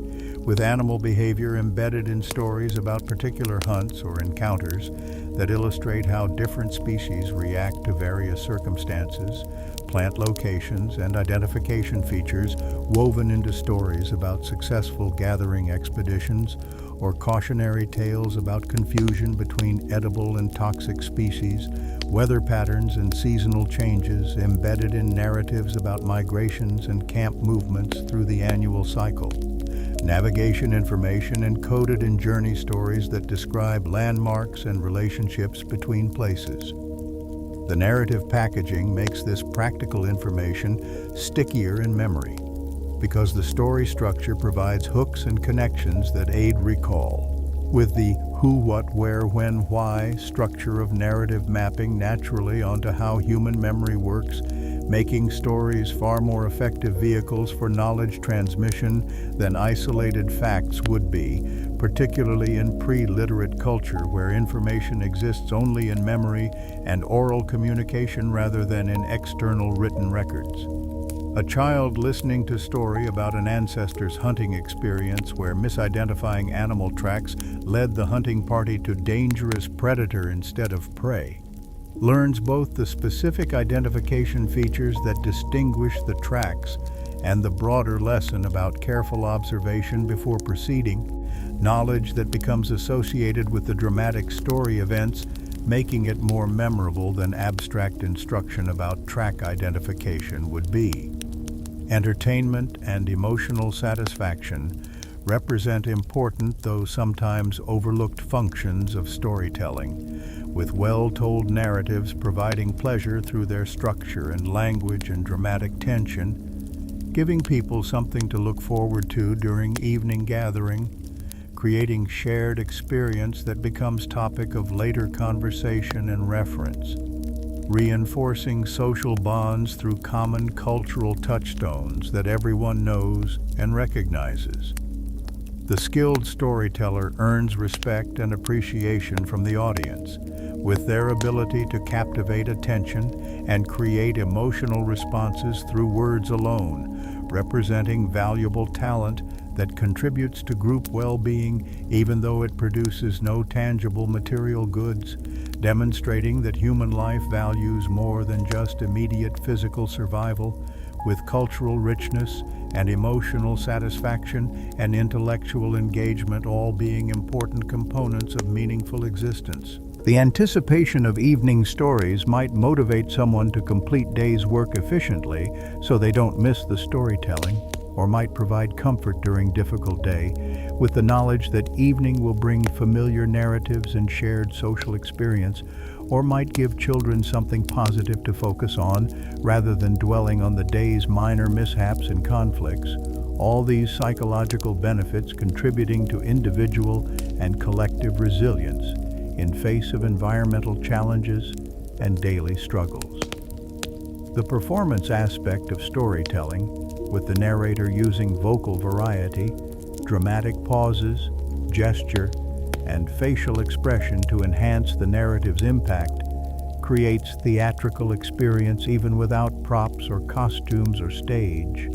with animal behavior embedded in stories about particular hunts or encounters that illustrate how different species react to various circumstances, plant locations, and identification features woven into stories about successful gathering expeditions or cautionary tales about confusion between edible and toxic species, weather patterns and seasonal changes embedded in narratives about migrations and camp movements through the annual cycle. Navigation information encoded in journey stories that describe landmarks and relationships between places. The narrative packaging makes this practical information stickier in memory, because the story structure provides hooks and connections that aid recall. With the who, what, where, when, why structure of narrative mapping naturally onto how human memory works, making stories far more effective vehicles for knowledge transmission than isolated facts would be, particularly in pre-literate culture where information exists only in memory and oral communication rather than in external written records. A child listening to a story about an ancestor's hunting experience where misidentifying animal tracks led the hunting party to dangerous predator instead of prey learns both the specific identification features that distinguish the tracks and the broader lesson about careful observation before proceeding, knowledge that becomes associated with the dramatic story events, making it more memorable than abstract instruction about track identification would be. Entertainment and emotional satisfaction represent important, though sometimes overlooked, functions of storytelling, with well-told narratives providing pleasure through their structure and language and dramatic tension, giving people something to look forward to during evening gathering, creating shared experience that becomes topic of later conversation and reference, reinforcing social bonds through common cultural touchstones that everyone knows and recognizes. The skilled storyteller earns respect and appreciation from the audience, with their ability to captivate attention and create emotional responses through words alone, representing valuable talent that contributes to group well-being even though it produces no tangible material goods, demonstrating that human life values more than just immediate physical survival, with cultural richness and emotional satisfaction and intellectual engagement all being important components of meaningful existence. The anticipation of evening stories might motivate someone to complete days' work efficiently so they don't miss the storytelling, or might provide comfort during difficult day, with the knowledge that evening will bring familiar narratives and shared social experience, or might give children something positive to focus on rather than dwelling on the day's minor mishaps and conflicts. All these psychological benefits contributing to individual and collective resilience in face of environmental challenges and daily struggles. The performance aspect of storytelling, with the narrator using vocal variety, dramatic pauses, gesture, and facial expression to enhance the narrative's impact, creates theatrical experience even without props or costumes or stage,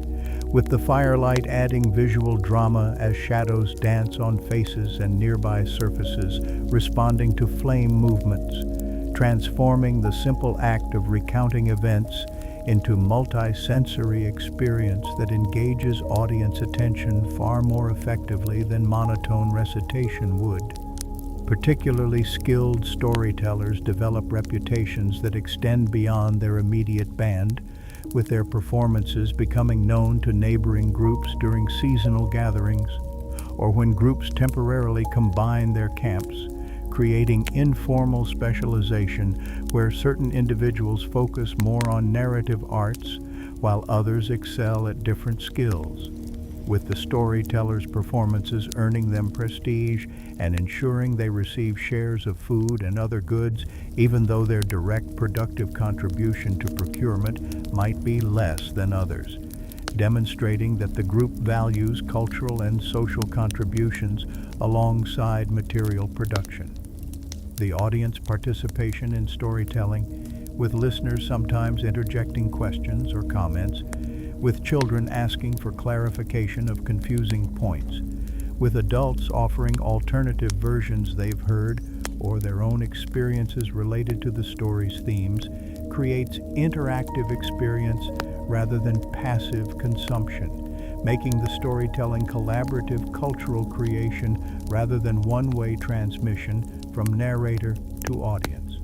with the firelight adding visual drama as shadows dance on faces and nearby surfaces, responding to flame movements, transforming the simple act of recounting events into multi-sensory experience that engages audience attention far more effectively than monotone recitation would. Particularly skilled storytellers develop reputations that extend beyond their immediate band, with their performances becoming known to neighboring groups during seasonal gatherings, or when groups temporarily combine their camps, creating informal specialization where certain individuals focus more on narrative arts while others excel at different skills, with the storyteller's performances earning them prestige and ensuring they receive shares of food and other goods even though their direct productive contribution to procurement might be less than others, demonstrating that the group values cultural and social contributions alongside material production. The audience participation in storytelling, with listeners sometimes interjecting questions or comments, with children asking for clarification of confusing points, with adults offering alternative versions they've heard or their own experiences related to the story's themes, creates interactive experience rather than passive consumption, making the storytelling collaborative cultural creation rather than one-way transmission from narrator to audience.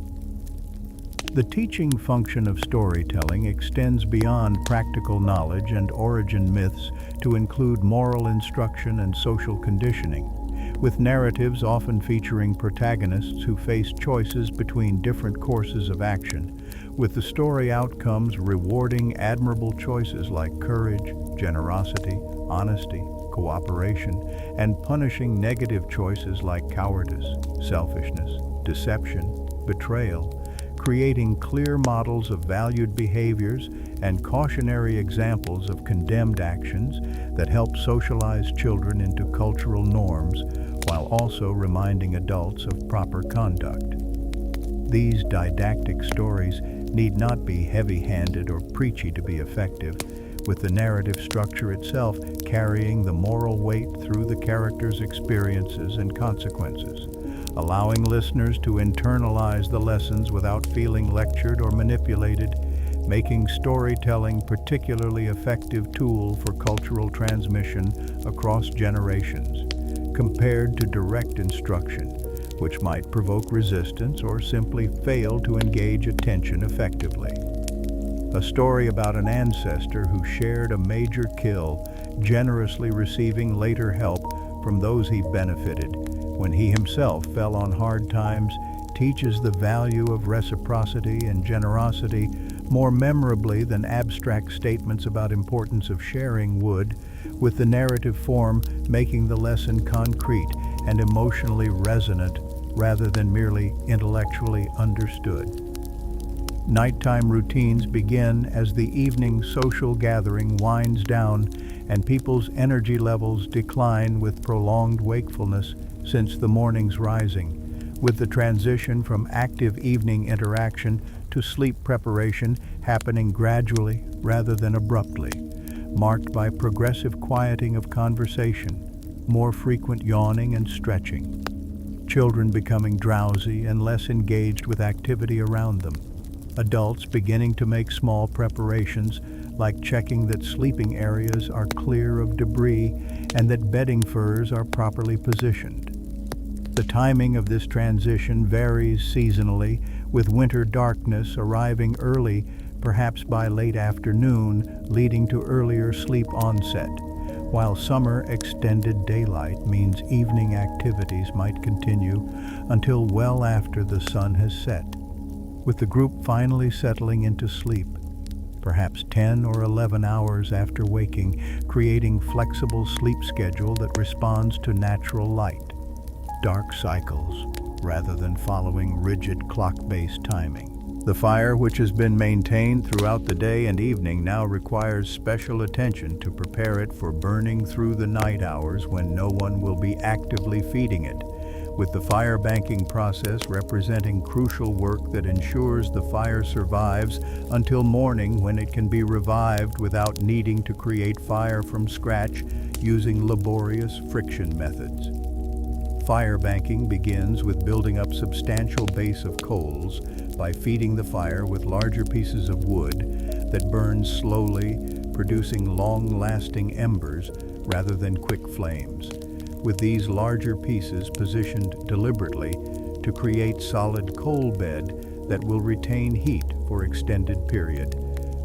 The teaching function of storytelling extends beyond practical knowledge and origin myths to include moral instruction and social conditioning, with narratives often featuring protagonists who face choices between different courses of action, with the story outcomes rewarding admirable choices like courage, generosity, honesty, cooperation, and punishing negative choices like cowardice, selfishness, deception, betrayal, creating clear models of valued behaviors and cautionary examples of condemned actions that help socialize children into cultural norms while also reminding adults of proper conduct. These didactic stories need not be heavy-handed or preachy to be effective, with the narrative structure itself carrying the moral weight through the characters' experiences and consequences, allowing listeners to internalize the lessons without feeling lectured or manipulated, making storytelling a particularly effective tool for cultural transmission across generations, compared to direct instruction, which might provoke resistance or simply fail to engage attention effectively. A story about an ancestor who shared a major kill, generously receiving later help from those he benefited when he himself fell on hard times, teaches the value of reciprocity and generosity more memorably than abstract statements about importance of sharing would, with the narrative form making the lesson concrete and emotionally resonant rather than merely intellectually understood. Nighttime routines begin as the evening social gathering winds down and people's energy levels decline with prolonged wakefulness since the morning's rising, with the transition from active evening interaction to sleep preparation happening gradually rather than abruptly, marked by progressive quieting of conversation, more frequent yawning and stretching, children becoming drowsy and less engaged with activity around them, adults beginning to make small preparations like checking that sleeping areas are clear of debris and that bedding furs are properly positioned. The timing of this transition varies seasonally, with winter darkness arriving early, perhaps by late afternoon, leading to earlier sleep onset, while summer extended daylight means evening activities might continue until well after the sun has set, with the group finally settling into sleep, perhaps 10 or 11 hours after waking, creating flexible sleep schedule that responds to natural light. Dark cycles, rather than following rigid clock-based timing. The fire, which has been maintained throughout the day and evening, now requires special attention to prepare it for burning through the night hours when no one will be actively feeding it, with the fire banking process representing crucial work that ensures the fire survives until morning, when it can be revived without needing to create fire from scratch using laborious friction methods. Fire banking begins with building up substantial base of coals by feeding the fire with larger pieces of wood that burn slowly, producing long-lasting embers rather than quick flames, with these larger pieces positioned deliberately to create solid coal bed that will retain heat for extended period,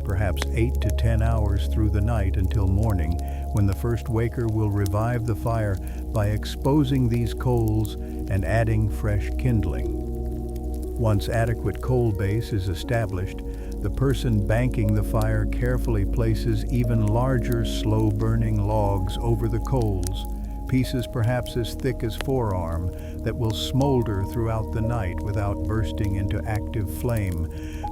perhaps 8 to 10 hours through the night until morning, when the first waker will revive the fire by exposing these coals and adding fresh kindling. Once adequate coal base is established, the person banking the fire carefully places even larger, slow-burning logs over the coals, pieces perhaps as thick as forearm, that will smolder throughout the night without bursting into active flame,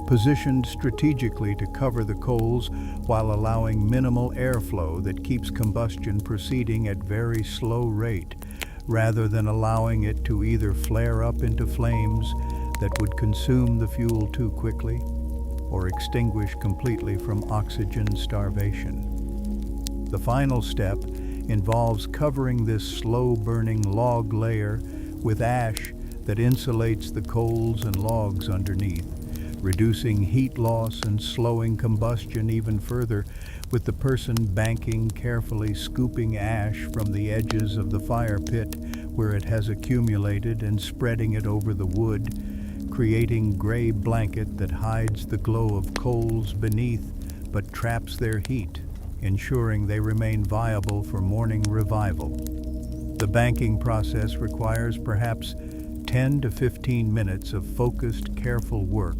positioned strategically to cover the coals while allowing minimal airflow that keeps combustion proceeding at very slow rate, rather than allowing it to either flare up into flames that would consume the fuel too quickly or extinguish completely from oxygen starvation. The final step involves covering this slow-burning log layer with ash that insulates the coals and logs underneath, reducing heat loss and slowing combustion even further, with the person banking carefully scooping ash from the edges of the fire pit where it has accumulated and spreading it over the wood, creating gray blanket that hides the glow of coals beneath but traps their heat, ensuring they remain viable for morning revival. The banking process requires perhaps 10 to 15 minutes of focused, careful work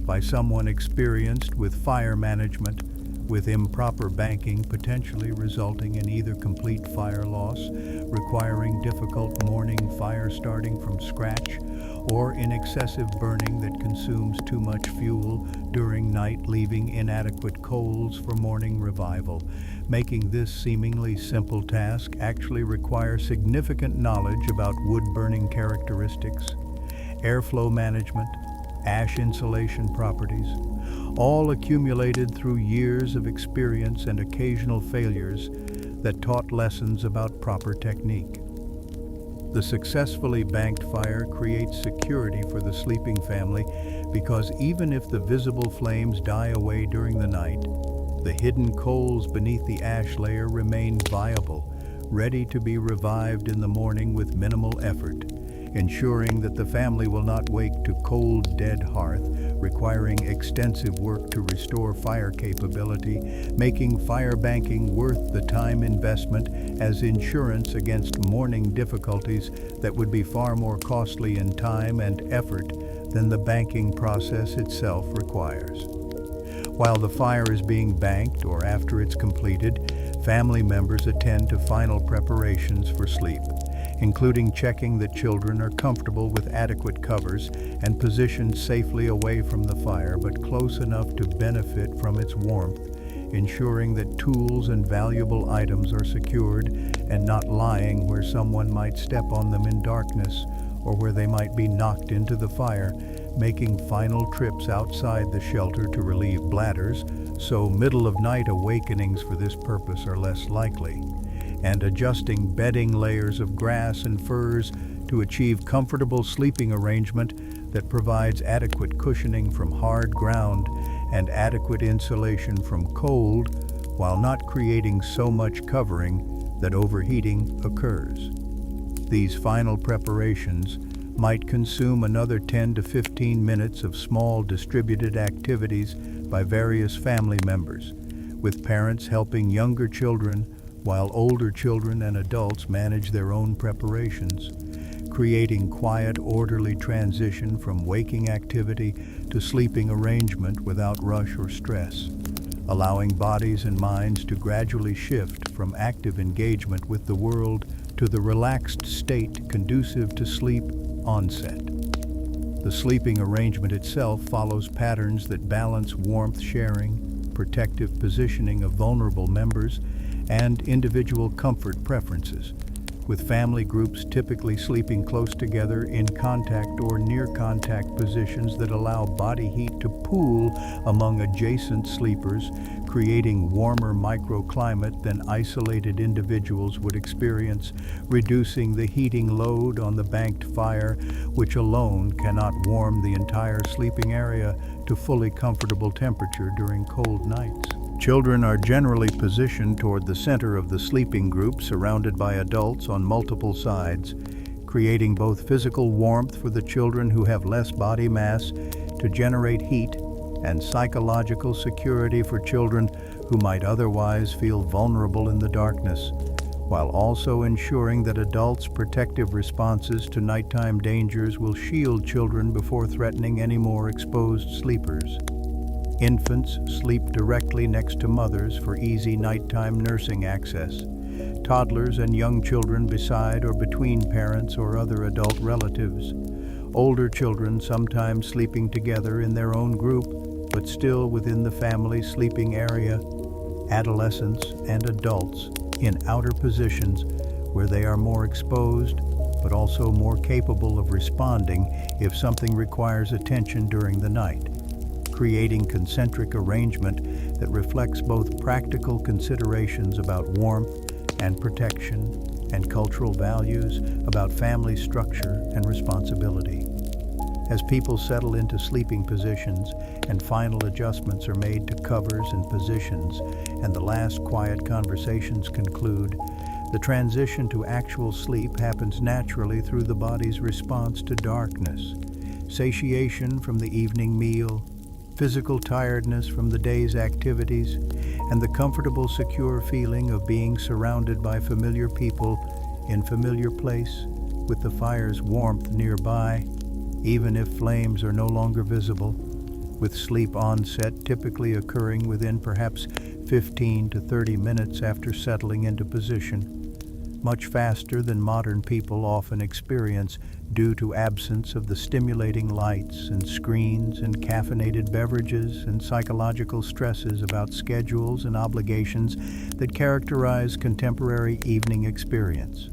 by someone experienced with fire management, with improper banking potentially resulting in either complete fire loss, requiring difficult morning fire starting from scratch, or in excessive burning that consumes too much fuel during night, leaving inadequate coals for morning revival. Making this seemingly simple task actually require significant knowledge about wood burning characteristics, airflow management, ash insulation properties, all accumulated through years of experience and occasional failures that taught lessons about proper technique. The successfully banked fire creates security for the sleeping family because even if the visible flames die away during the night, the hidden coals beneath the ash layer remain viable, ready to be revived in the morning with minimal effort, ensuring that the family will not wake to cold, dead hearth, requiring extensive work to restore fire capability, making fire banking worth the time investment as insurance against morning difficulties that would be far more costly in time and effort than the banking process itself requires. While the fire is being banked or after it's completed, family members attend to final preparations for sleep, including checking that children are comfortable with adequate covers and positioned safely away from the fire but close enough to benefit from its warmth, ensuring that tools and valuable items are secured and not lying where someone might step on them in darkness or where they might be knocked into the fire, making final trips outside the shelter to relieve bladders, so middle-of-night awakenings for this purpose are less likely, and adjusting bedding layers of grass and furs to achieve comfortable sleeping arrangement that provides adequate cushioning from hard ground and adequate insulation from cold, while not creating so much covering that overheating occurs. These final preparations might consume another 10 to 15 minutes of small distributed activities by various family members, with parents helping younger children while older children and adults manage their own preparations, creating quiet, orderly transition from waking activity to sleeping arrangement without rush or stress, allowing bodies and minds to gradually shift from active engagement with the world to the relaxed state conducive to sleep onset. The sleeping arrangement itself follows patterns that balance warmth sharing, protective positioning of vulnerable members, and individual comfort preferences, with family groups typically sleeping close together in contact or near contact positions that allow body heat to pool among adjacent sleepers, creating warmer microclimate than isolated individuals would experience, reducing the heating load on the banked fire, which alone cannot warm the entire sleeping area to fully comfortable temperature during cold nights. Children are generally positioned toward the center of the sleeping group, surrounded by adults on multiple sides, creating both physical warmth for the children who have less body mass to generate heat and psychological security for children who might otherwise feel vulnerable in the darkness, while also ensuring that adults' protective responses to nighttime dangers will shield children before threatening any more exposed sleepers. Infants sleep directly next to mothers for easy nighttime nursing access. Toddlers and young children beside or between parents or other adult relatives. Older children sometimes sleeping together in their own group, but still within the family sleeping area. Adolescents and adults in outer positions where they are more exposed, but also more capable of responding if something requires attention during the night, creating concentric arrangement that reflects both practical considerations about warmth and protection and cultural values about family structure and responsibility. As people settle into sleeping positions and final adjustments are made to covers and positions, and the last quiet conversations conclude, the transition to actual sleep happens naturally through the body's response to darkness. Satiation from the evening meal, physical tiredness from the day's activities, and the comfortable, secure feeling of being surrounded by familiar people in familiar place, with the fire's warmth nearby, even if flames are no longer visible, with sleep onset typically occurring within perhaps 15 to 30 minutes after settling into position, much faster than modern people often experience due to absence of the stimulating lights and screens and caffeinated beverages and psychological stresses about schedules and obligations that characterize contemporary evening experience.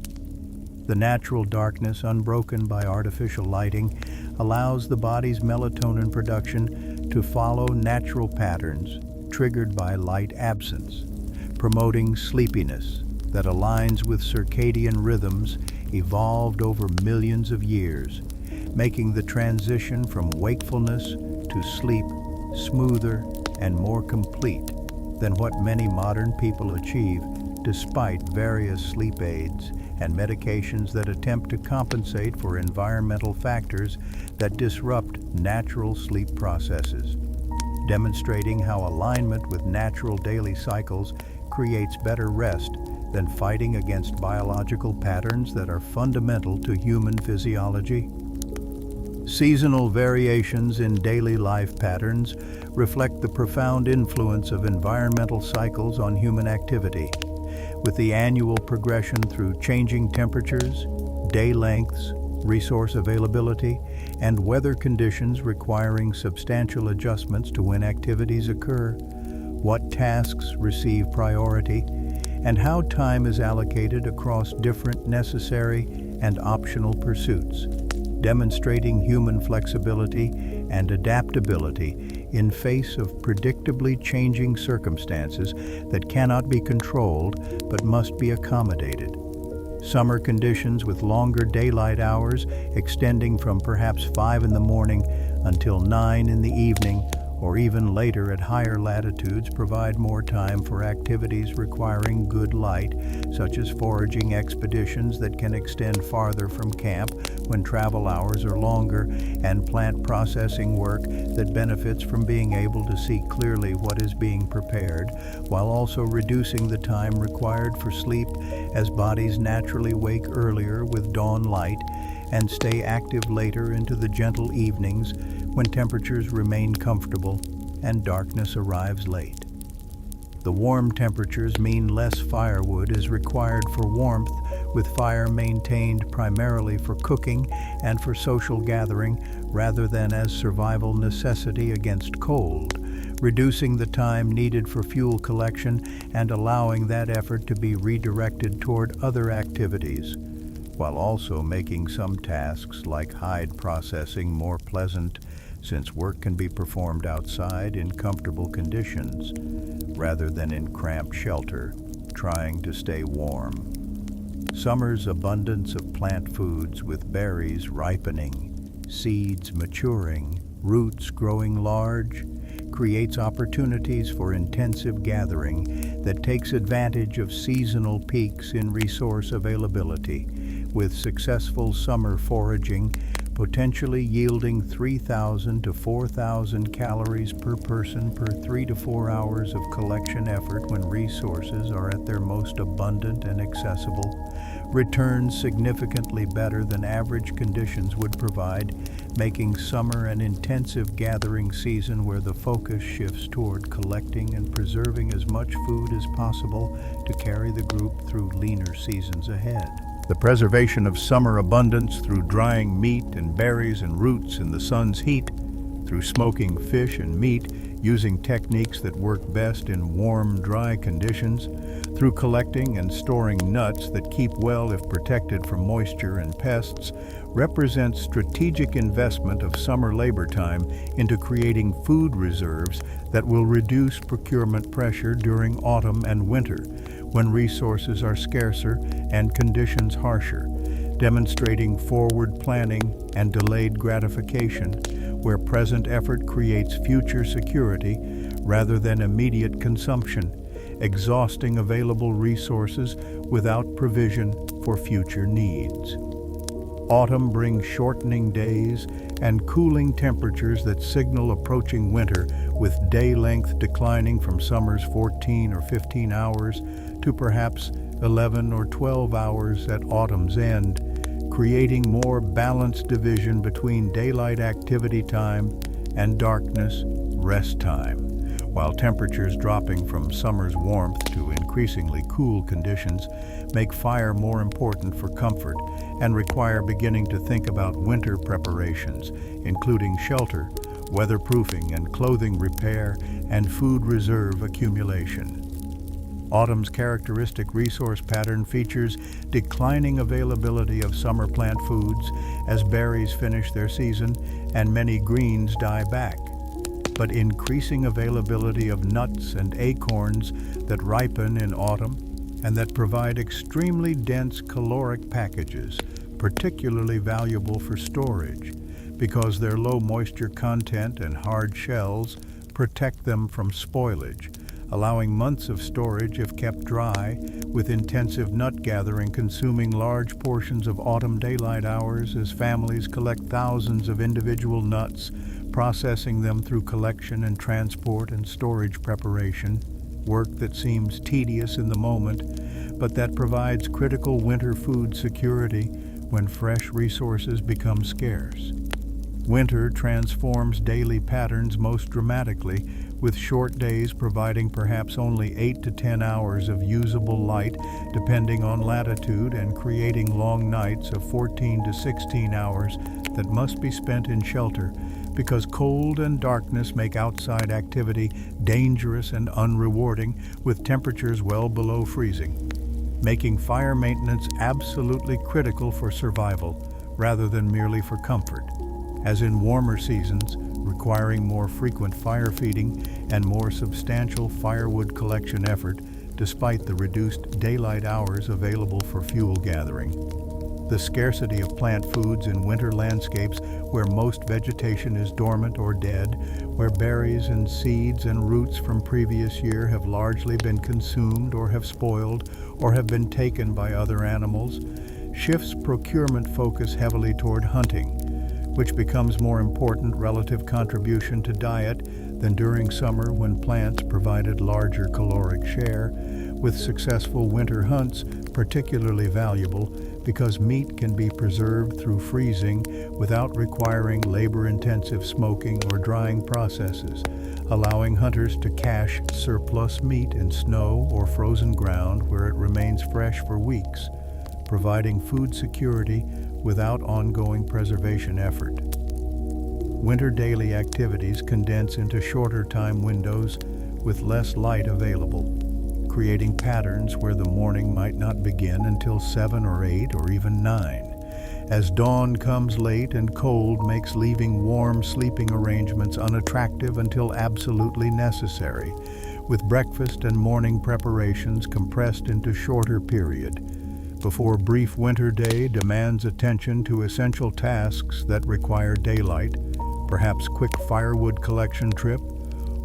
The natural darkness, unbroken by artificial lighting, allows the body's melatonin production to follow natural patterns triggered by light absence, promoting sleepiness that aligns with circadian rhythms evolved over millions of years, making the transition from wakefulness to sleep smoother and more complete than what many modern people achieve despite various sleep aids and medications that attempt to compensate for environmental factors that disrupt natural sleep processes, demonstrating how alignment with natural daily cycles creates better rest than fighting against biological patterns that are fundamental to human physiology. Seasonal variations in daily life patterns reflect the profound influence of environmental cycles on human activity, with the annual progression through changing temperatures, day lengths, resource availability, and weather conditions requiring substantial adjustments to when activities occur, what tasks receive priority, and how time is allocated across different necessary and optional pursuits, demonstrating human flexibility and adaptability in face of predictably changing circumstances that cannot be controlled but must be accommodated. Summer conditions with longer daylight hours extending from perhaps 5 in the morning until 9 in the evening or even later at higher latitudes provide more time for activities requiring good light, such as foraging expeditions that can extend farther from camp when travel hours are longer, and plant processing work that benefits from being able to see clearly what is being prepared, while also reducing the time required for sleep as bodies naturally wake earlier with dawn light and stay active later into the gentle evenings when temperatures remain comfortable and darkness arrives late. The warm temperatures mean less firewood is required for warmth, with fire maintained primarily for cooking and for social gathering rather than as survival necessity against cold, reducing the time needed for fuel collection and allowing that effort to be redirected toward other activities, while also making some tasks like hide processing more pleasant, since work can be performed outside in comfortable conditions rather than in cramped shelter, trying to stay warm. Summer's abundance of plant foods with berries ripening, seeds maturing, roots growing large, creates opportunities for intensive gathering that takes advantage of seasonal peaks in resource availability, with successful summer foraging potentially yielding 3,000 to 4,000 calories per person per 3 to 4 hours of collection effort when resources are at their most abundant and accessible, returns significantly better than average conditions would provide, making summer an intensive gathering season where the focus shifts toward collecting and preserving as much food as possible to carry the group through leaner seasons ahead. The preservation of summer abundance through drying meat and berries and roots in the sun's heat, through smoking fish and meat using techniques that work best in warm, dry conditions, through collecting and storing nuts that keep well if protected from moisture and pests, represents strategic investment of summer labor time into creating food reserves that will reduce procurement pressure during autumn and winter, when resources are scarcer and conditions harsher. demonstrating forward planning and delayed gratification, where present effort creates future security rather than immediate consumption, exhausting available resources without provision for future needs. Autumn brings shortening days and cooling temperatures that signal approaching winter, with day length declining from summer's 14 or 15 hours to perhaps 11 or 12 hours at autumn's end, creating more balanced division between daylight activity time and darkness rest time. While temperatures dropping from summer's warmth to increasingly cool conditions make fire more important for comfort and require beginning to think about winter preparations, including shelter, weatherproofing and clothing repair, and food reserve accumulation. Autumn's characteristic resource pattern features declining availability of summer plant foods as berries finish their season and many greens die back, but increasing availability of nuts and acorns that ripen in autumn and that provide extremely dense caloric packages, particularly valuable for storage because their low moisture content and hard shells protect them from spoilage, allowing months of storage if kept dry, with intensive nut gathering consuming large portions of autumn daylight hours as families collect thousands of individual nuts, processing them through collection and transport and storage preparation, work that seems tedious in the moment, but that provides critical winter food security when fresh resources become scarce. Winter transforms daily patterns most dramatically, with short days providing perhaps only 8 to 10 hours of usable light depending on latitude, and creating long nights of 14 to 16 hours that must be spent in shelter because cold and darkness make outside activity dangerous and unrewarding, with temperatures well below freezing, making fire maintenance absolutely critical for survival rather than merely for comfort. As in warmer seasons, requiring more frequent fire feeding and more substantial firewood collection effort despite the reduced daylight hours available for fuel gathering. The scarcity of plant foods in winter landscapes where most vegetation is dormant or dead, where berries and seeds and roots from previous year have largely been consumed or have spoiled or have been taken by other animals, shifts procurement focus heavily toward hunting, which becomes more important relative contribution to diet than during summer when plants provided larger caloric share, with successful winter hunts particularly valuable because meat can be preserved through freezing without requiring labor-intensive smoking or drying processes, allowing hunters to cache surplus meat in snow or frozen ground where it remains fresh for weeks, providing food security without ongoing preservation effort. Winter daily activities condense into shorter time windows with less light available, creating patterns where the morning might not begin until 7 or 8 or even 9. As dawn comes late and cold makes leaving warm sleeping arrangements unattractive until absolutely necessary, with breakfast and morning preparations compressed into shorter period, before brief winter day demands attention to essential tasks that require daylight, perhaps quick firewood collection trip,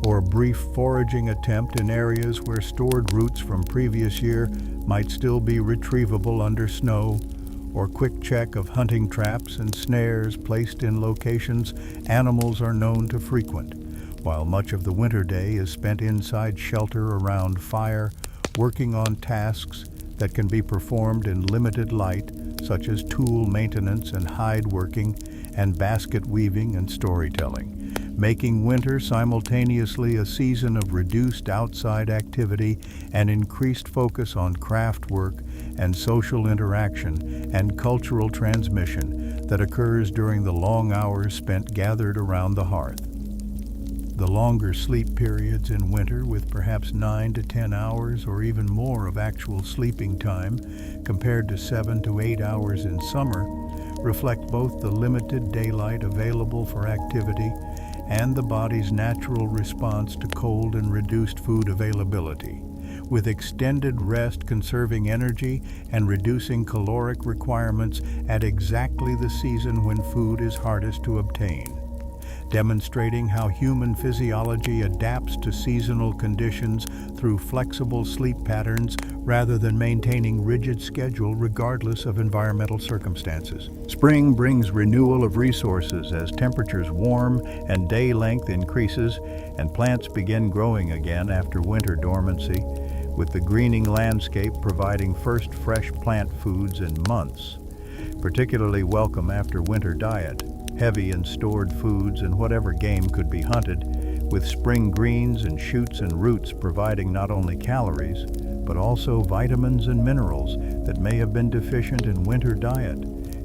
or a brief foraging attempt in areas where stored roots from previous year might still be retrievable under snow, or quick check of hunting traps and snares placed in locations animals are known to frequent, while much of the winter day is spent inside shelter around fire, working on tasks that can be performed in limited light, such as tool maintenance and hide working and basket weaving and storytelling, making winter simultaneously a season of reduced outside activity and increased focus on craft work and social interaction and cultural transmission that occurs during the long hours spent gathered around the hearth. The longer sleep periods in winter, with perhaps 9 to 10 hours or even more of actual sleeping time compared to 7 to 8 hours in summer, reflect both the limited daylight available for activity and the body's natural response to cold and reduced food availability, with extended rest conserving energy and reducing caloric requirements at exactly the season when food is hardest to obtain, demonstrating how human physiology adapts to seasonal conditions through flexible sleep patterns rather than maintaining rigid schedule regardless of environmental circumstances. Spring brings renewal of resources as temperatures warm and day length increases and plants begin growing again after winter dormancy, with the greening landscape providing first fresh plant foods in months, particularly welcome after winter diet, heavy in stored foods and whatever game could be hunted, with spring greens and shoots and roots providing not only calories, but also vitamins and minerals that may have been deficient in winter diet,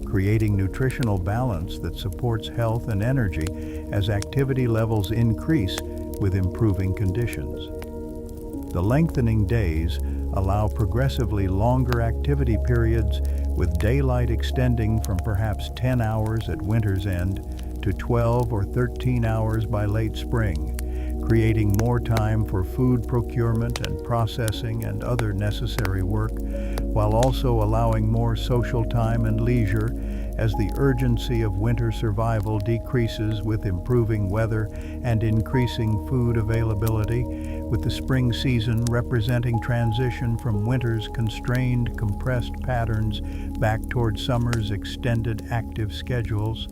creating nutritional balance that supports health and energy as activity levels increase with improving conditions. The lengthening days allow progressively longer activity periods, with daylight extending from perhaps 10 hours at winter's end to 12 or 13 hours by late spring, creating more time for food procurement and processing and other necessary work, while also allowing more social time and leisure as the urgency of winter survival decreases with improving weather and increasing food availability, with the spring season representing transition from winter's constrained, compressed patterns back toward summer's extended active schedules,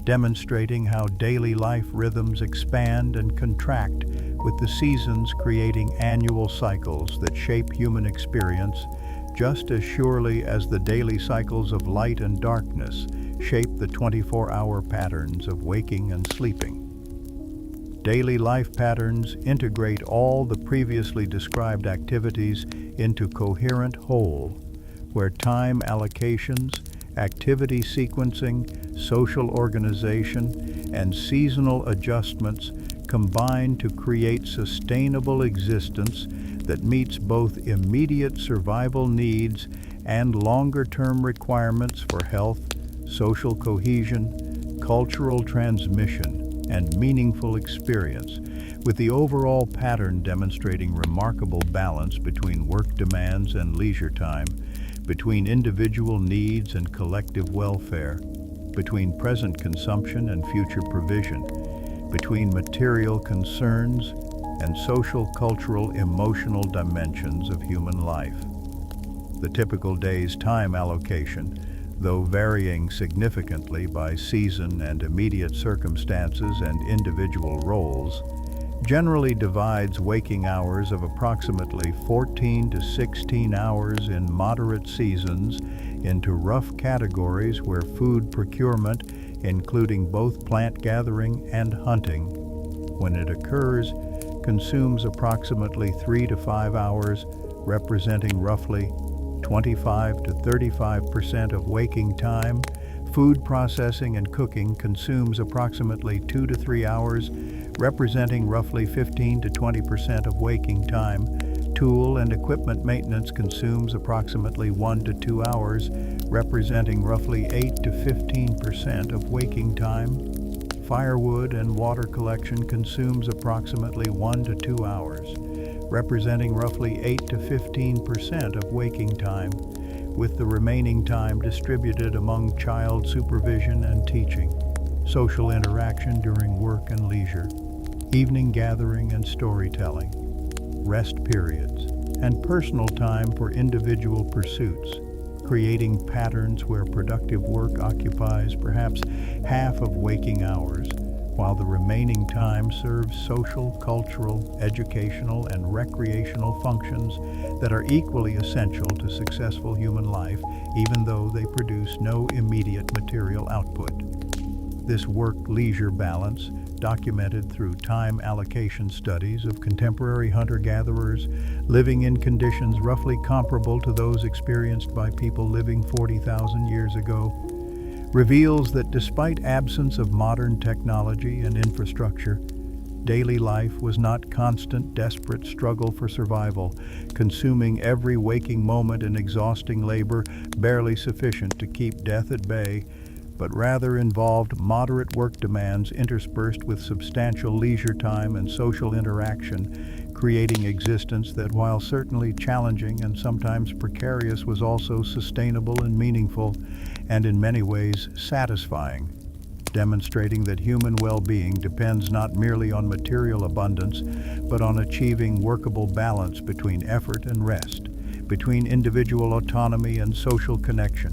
demonstrating how daily life rhythms expand and contract, with the seasons creating annual cycles that shape human experience just as surely as the daily cycles of light and darkness shape the 24-hour patterns of waking and sleeping. Daily life patterns integrate all the previously described activities into coherent whole, where time allocations, activity sequencing, social organization, and seasonal adjustments combine to create sustainable existence that meets both immediate survival needs and longer-term requirements for health, social cohesion, cultural transmission, and meaningful experience, with the overall pattern demonstrating remarkable balance between work demands and leisure time, between individual needs and collective welfare, between present consumption and future provision, between material concerns and social, cultural, emotional dimensions of human life. The typical day's time allocation, though varying significantly by season and immediate circumstances and individual roles, generally divides waking hours of approximately 14 to 16 hours in moderate seasons into rough categories where food procurement, including both plant gathering and hunting, when it occurs, consumes approximately 3 to 5 hours, representing roughly 25 to 35% of waking time. Food processing and cooking consumes approximately 2 to 3 hours, representing roughly 15 to 20% of waking time. Tool and equipment maintenance consumes approximately 1 to 2 hours, representing roughly 8 to 15% of waking time. Firewood and water collection consumes approximately 1 to 2 hours, representing roughly 8 to 15% of waking time, with the remaining time distributed among child supervision and teaching, social interaction during work and leisure, evening gathering and storytelling, rest periods, and personal time for individual pursuits, creating patterns where productive work occupies perhaps half of waking hours, while the remaining time serves social, cultural, educational, and recreational functions that are equally essential to successful human life, even though they produce no immediate material output. This work-leisure balance, documented through time allocation studies of contemporary hunter-gatherers living in conditions roughly comparable to those experienced by people living 40,000 years ago, reveals that despite absence of modern technology and infrastructure, daily life was not constant, desperate struggle for survival, consuming every waking moment in exhausting labor barely sufficient to keep death at bay, but rather involved moderate work demands interspersed with substantial leisure time and social interaction, creating existence that, while certainly challenging and sometimes precarious, was also sustainable and meaningful, and in many ways satisfying, demonstrating that human well-being depends not merely on material abundance, but on achieving workable balance between effort and rest, between individual autonomy and social connection,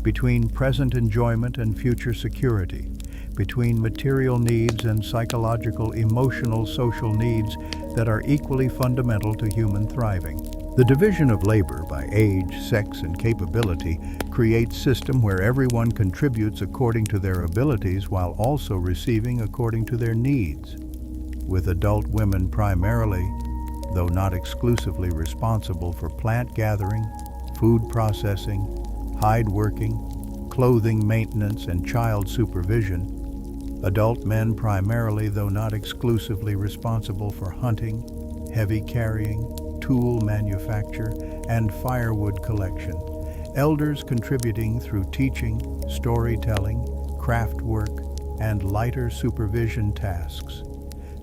between present enjoyment and future security, between material needs and psychological, emotional, social needs that are equally fundamental to human thriving. The division of labor by age, sex, and capability creates a system where everyone contributes according to their abilities while also receiving according to their needs, with adult women primarily, though not exclusively, responsible for plant gathering, food processing, hide working, clothing maintenance, and child supervision. Adult men primarily, though not exclusively, responsible for hunting, heavy carrying, tool manufacture, and firewood collection. Elders contributing through teaching, storytelling, craft work, and lighter supervision tasks.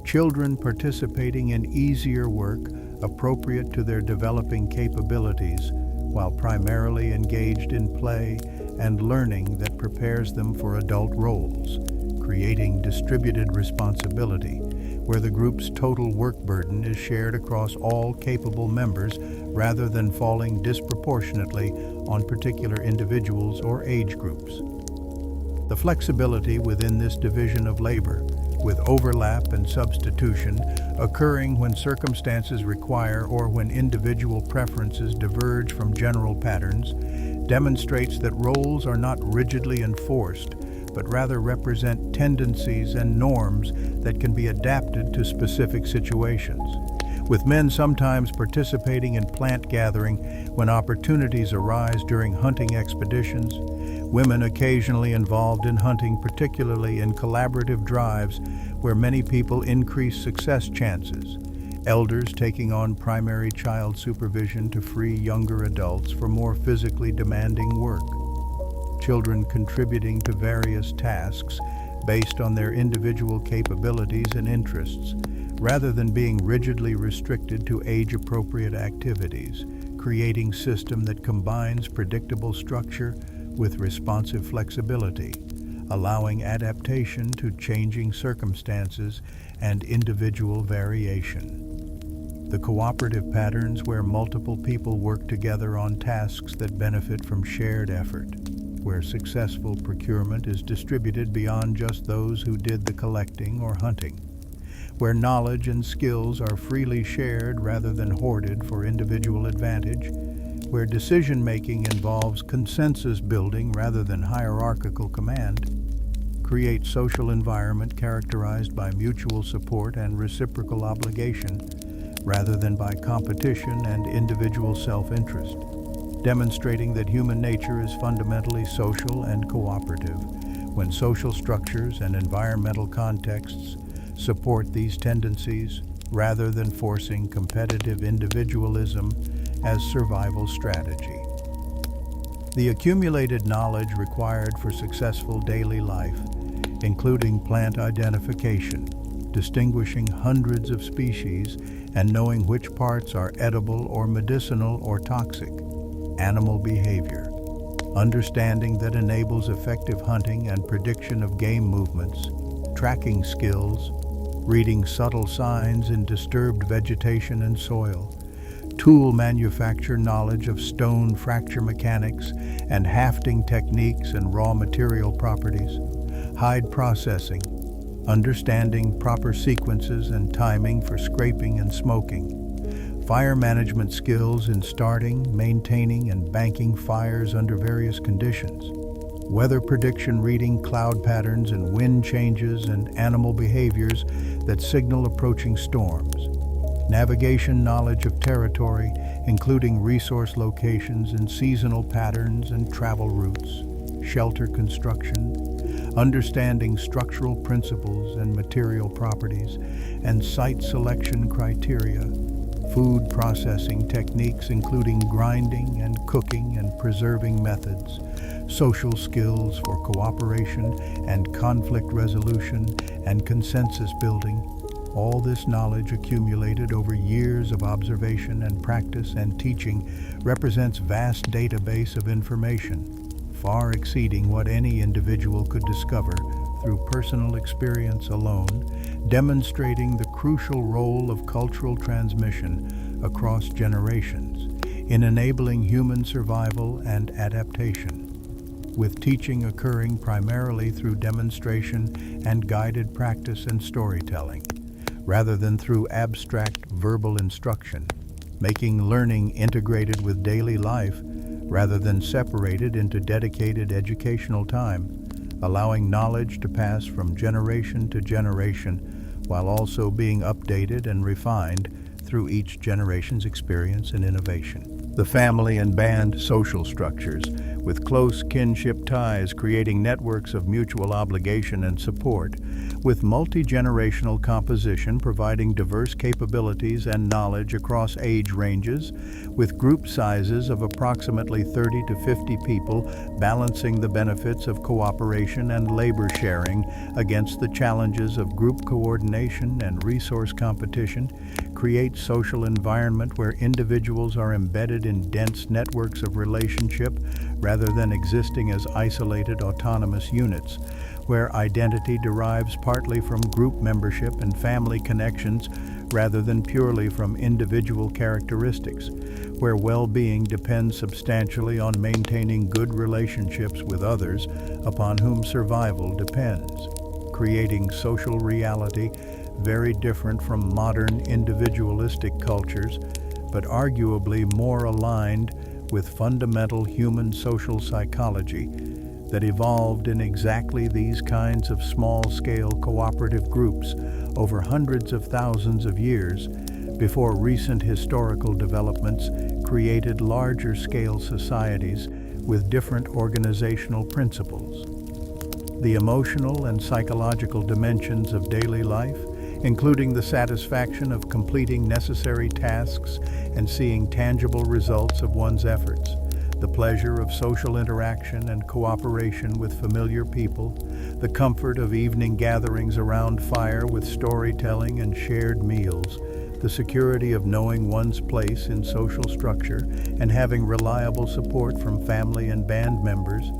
Children participating in easier work appropriate to their developing capabilities, while primarily engaged in play and learning that prepares them for adult roles, creating distributed responsibility, where the group's total work burden is shared across all capable members rather than falling disproportionately on particular individuals or age groups. The flexibility within this division of labor, with overlap and substitution occurring when circumstances require or when individual preferences diverge from general patterns, demonstrates that roles are not rigidly enforced, but rather represent tendencies and norms that can be adapted to specific situations. With men sometimes participating in plant gathering when opportunities arise during hunting expeditions, women occasionally involved in hunting, particularly in collaborative drives where many people increase success chances, elders taking on primary child supervision to free younger adults for more physically demanding work, children contributing to various tasks based on their individual capabilities and interests, rather than being rigidly restricted to age-appropriate activities, creating a system that combines predictable structure with responsive flexibility, allowing adaptation to changing circumstances and individual variation. The cooperative patterns where multiple people work together on tasks that benefit from shared effort, where successful procurement is distributed beyond just those who did the collecting or hunting, where knowledge and skills are freely shared rather than hoarded for individual advantage, where decision-making involves consensus building rather than hierarchical command, create social environment characterized by mutual support and reciprocal obligation, rather than by competition and individual self-interest, demonstrating that human nature is fundamentally social and cooperative, when social structures and environmental contexts support these tendencies rather than forcing competitive individualism as survival strategy. The accumulated knowledge required for successful daily life, including plant identification, distinguishing hundreds of species and knowing which parts are edible or medicinal or toxic, animal behavior, understanding that enables effective hunting and prediction of game movements, tracking skills, reading subtle signs in disturbed vegetation and soil, tool manufacture knowledge of stone fracture mechanics and hafting techniques and raw material properties, hide processing, understanding proper sequences and timing for scraping and smoking, fire management skills in starting, maintaining, and banking fires under various conditions, weather prediction reading cloud patterns and wind changes and animal behaviors that signal approaching storms, navigation knowledge of territory, including resource locations and seasonal patterns and travel routes, shelter construction, understanding structural principles and material properties, and site selection criteria, food processing techniques including grinding and cooking and preserving methods, social skills for cooperation and conflict resolution and consensus building, All this knowledge accumulated over years of observation and practice and teaching represents vast database of information, far exceeding what any individual could discover through personal experience alone, demonstrating the crucial role of cultural transmission across generations in enabling human survival and adaptation, with teaching occurring primarily through demonstration and guided practice and storytelling, rather than through abstract verbal instruction, making learning integrated with daily life rather than separated into dedicated educational time, allowing knowledge to pass from generation to generation while also being updated and refined through each generation's experience and innovation. The family and band social structures, with close kinship ties creating networks of mutual obligation and support, with multi-generational composition providing diverse capabilities and knowledge across age ranges, with group sizes of approximately 30 to 50 people balancing the benefits of cooperation and labor sharing against the challenges of group coordination and resource competition, create social environment where individuals are embedded in dense networks of relationship rather than existing as isolated autonomous units, where identity derives partly from group membership and family connections rather than purely from individual characteristics, where well-being depends substantially on maintaining good relationships with others upon whom survival depends, creating social reality very different from modern individualistic cultures, but arguably more aligned with fundamental human social psychology that evolved in exactly these kinds of small-scale cooperative groups over hundreds of thousands of years before recent historical developments created larger-scale societies with different organizational principles. The emotional and psychological dimensions of daily life, including the satisfaction of completing necessary tasks and seeing tangible results of one's efforts, the pleasure of social interaction and cooperation with familiar people, the comfort of evening gatherings around fire with storytelling and shared meals, the security of knowing one's place in social structure and having reliable support from family and band members,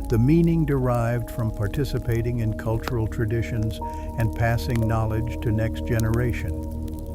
the meaning derived from participating in cultural traditions and passing knowledge to next generation,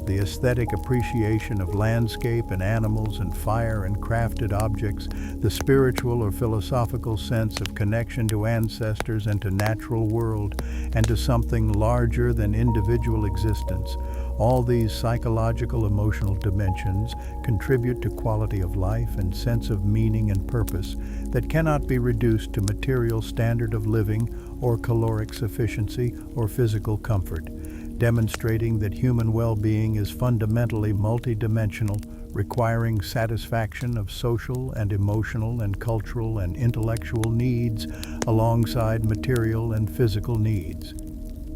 the aesthetic appreciation of landscape and animals and fire and crafted objects, the spiritual or philosophical sense of connection to ancestors and to natural world and to something larger than individual existence. All these psychological emotional dimensions contribute to quality of life and sense of meaning and purpose that cannot be reduced to material standard of living or caloric sufficiency or physical comfort, demonstrating that human well-being is fundamentally multidimensional, requiring satisfaction of social and emotional and cultural and intellectual needs alongside material and physical needs,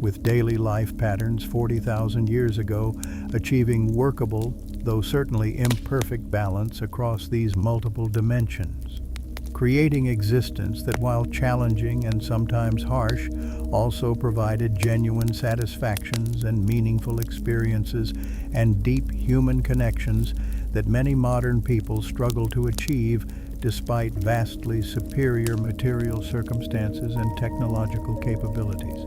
with daily life patterns 40,000 years ago achieving workable, though certainly imperfect balance across these multiple dimensions, creating existence that, while challenging and sometimes harsh, also provided genuine satisfactions and meaningful experiences and deep human connections that many modern people struggle to achieve despite vastly superior material circumstances and technological capabilities.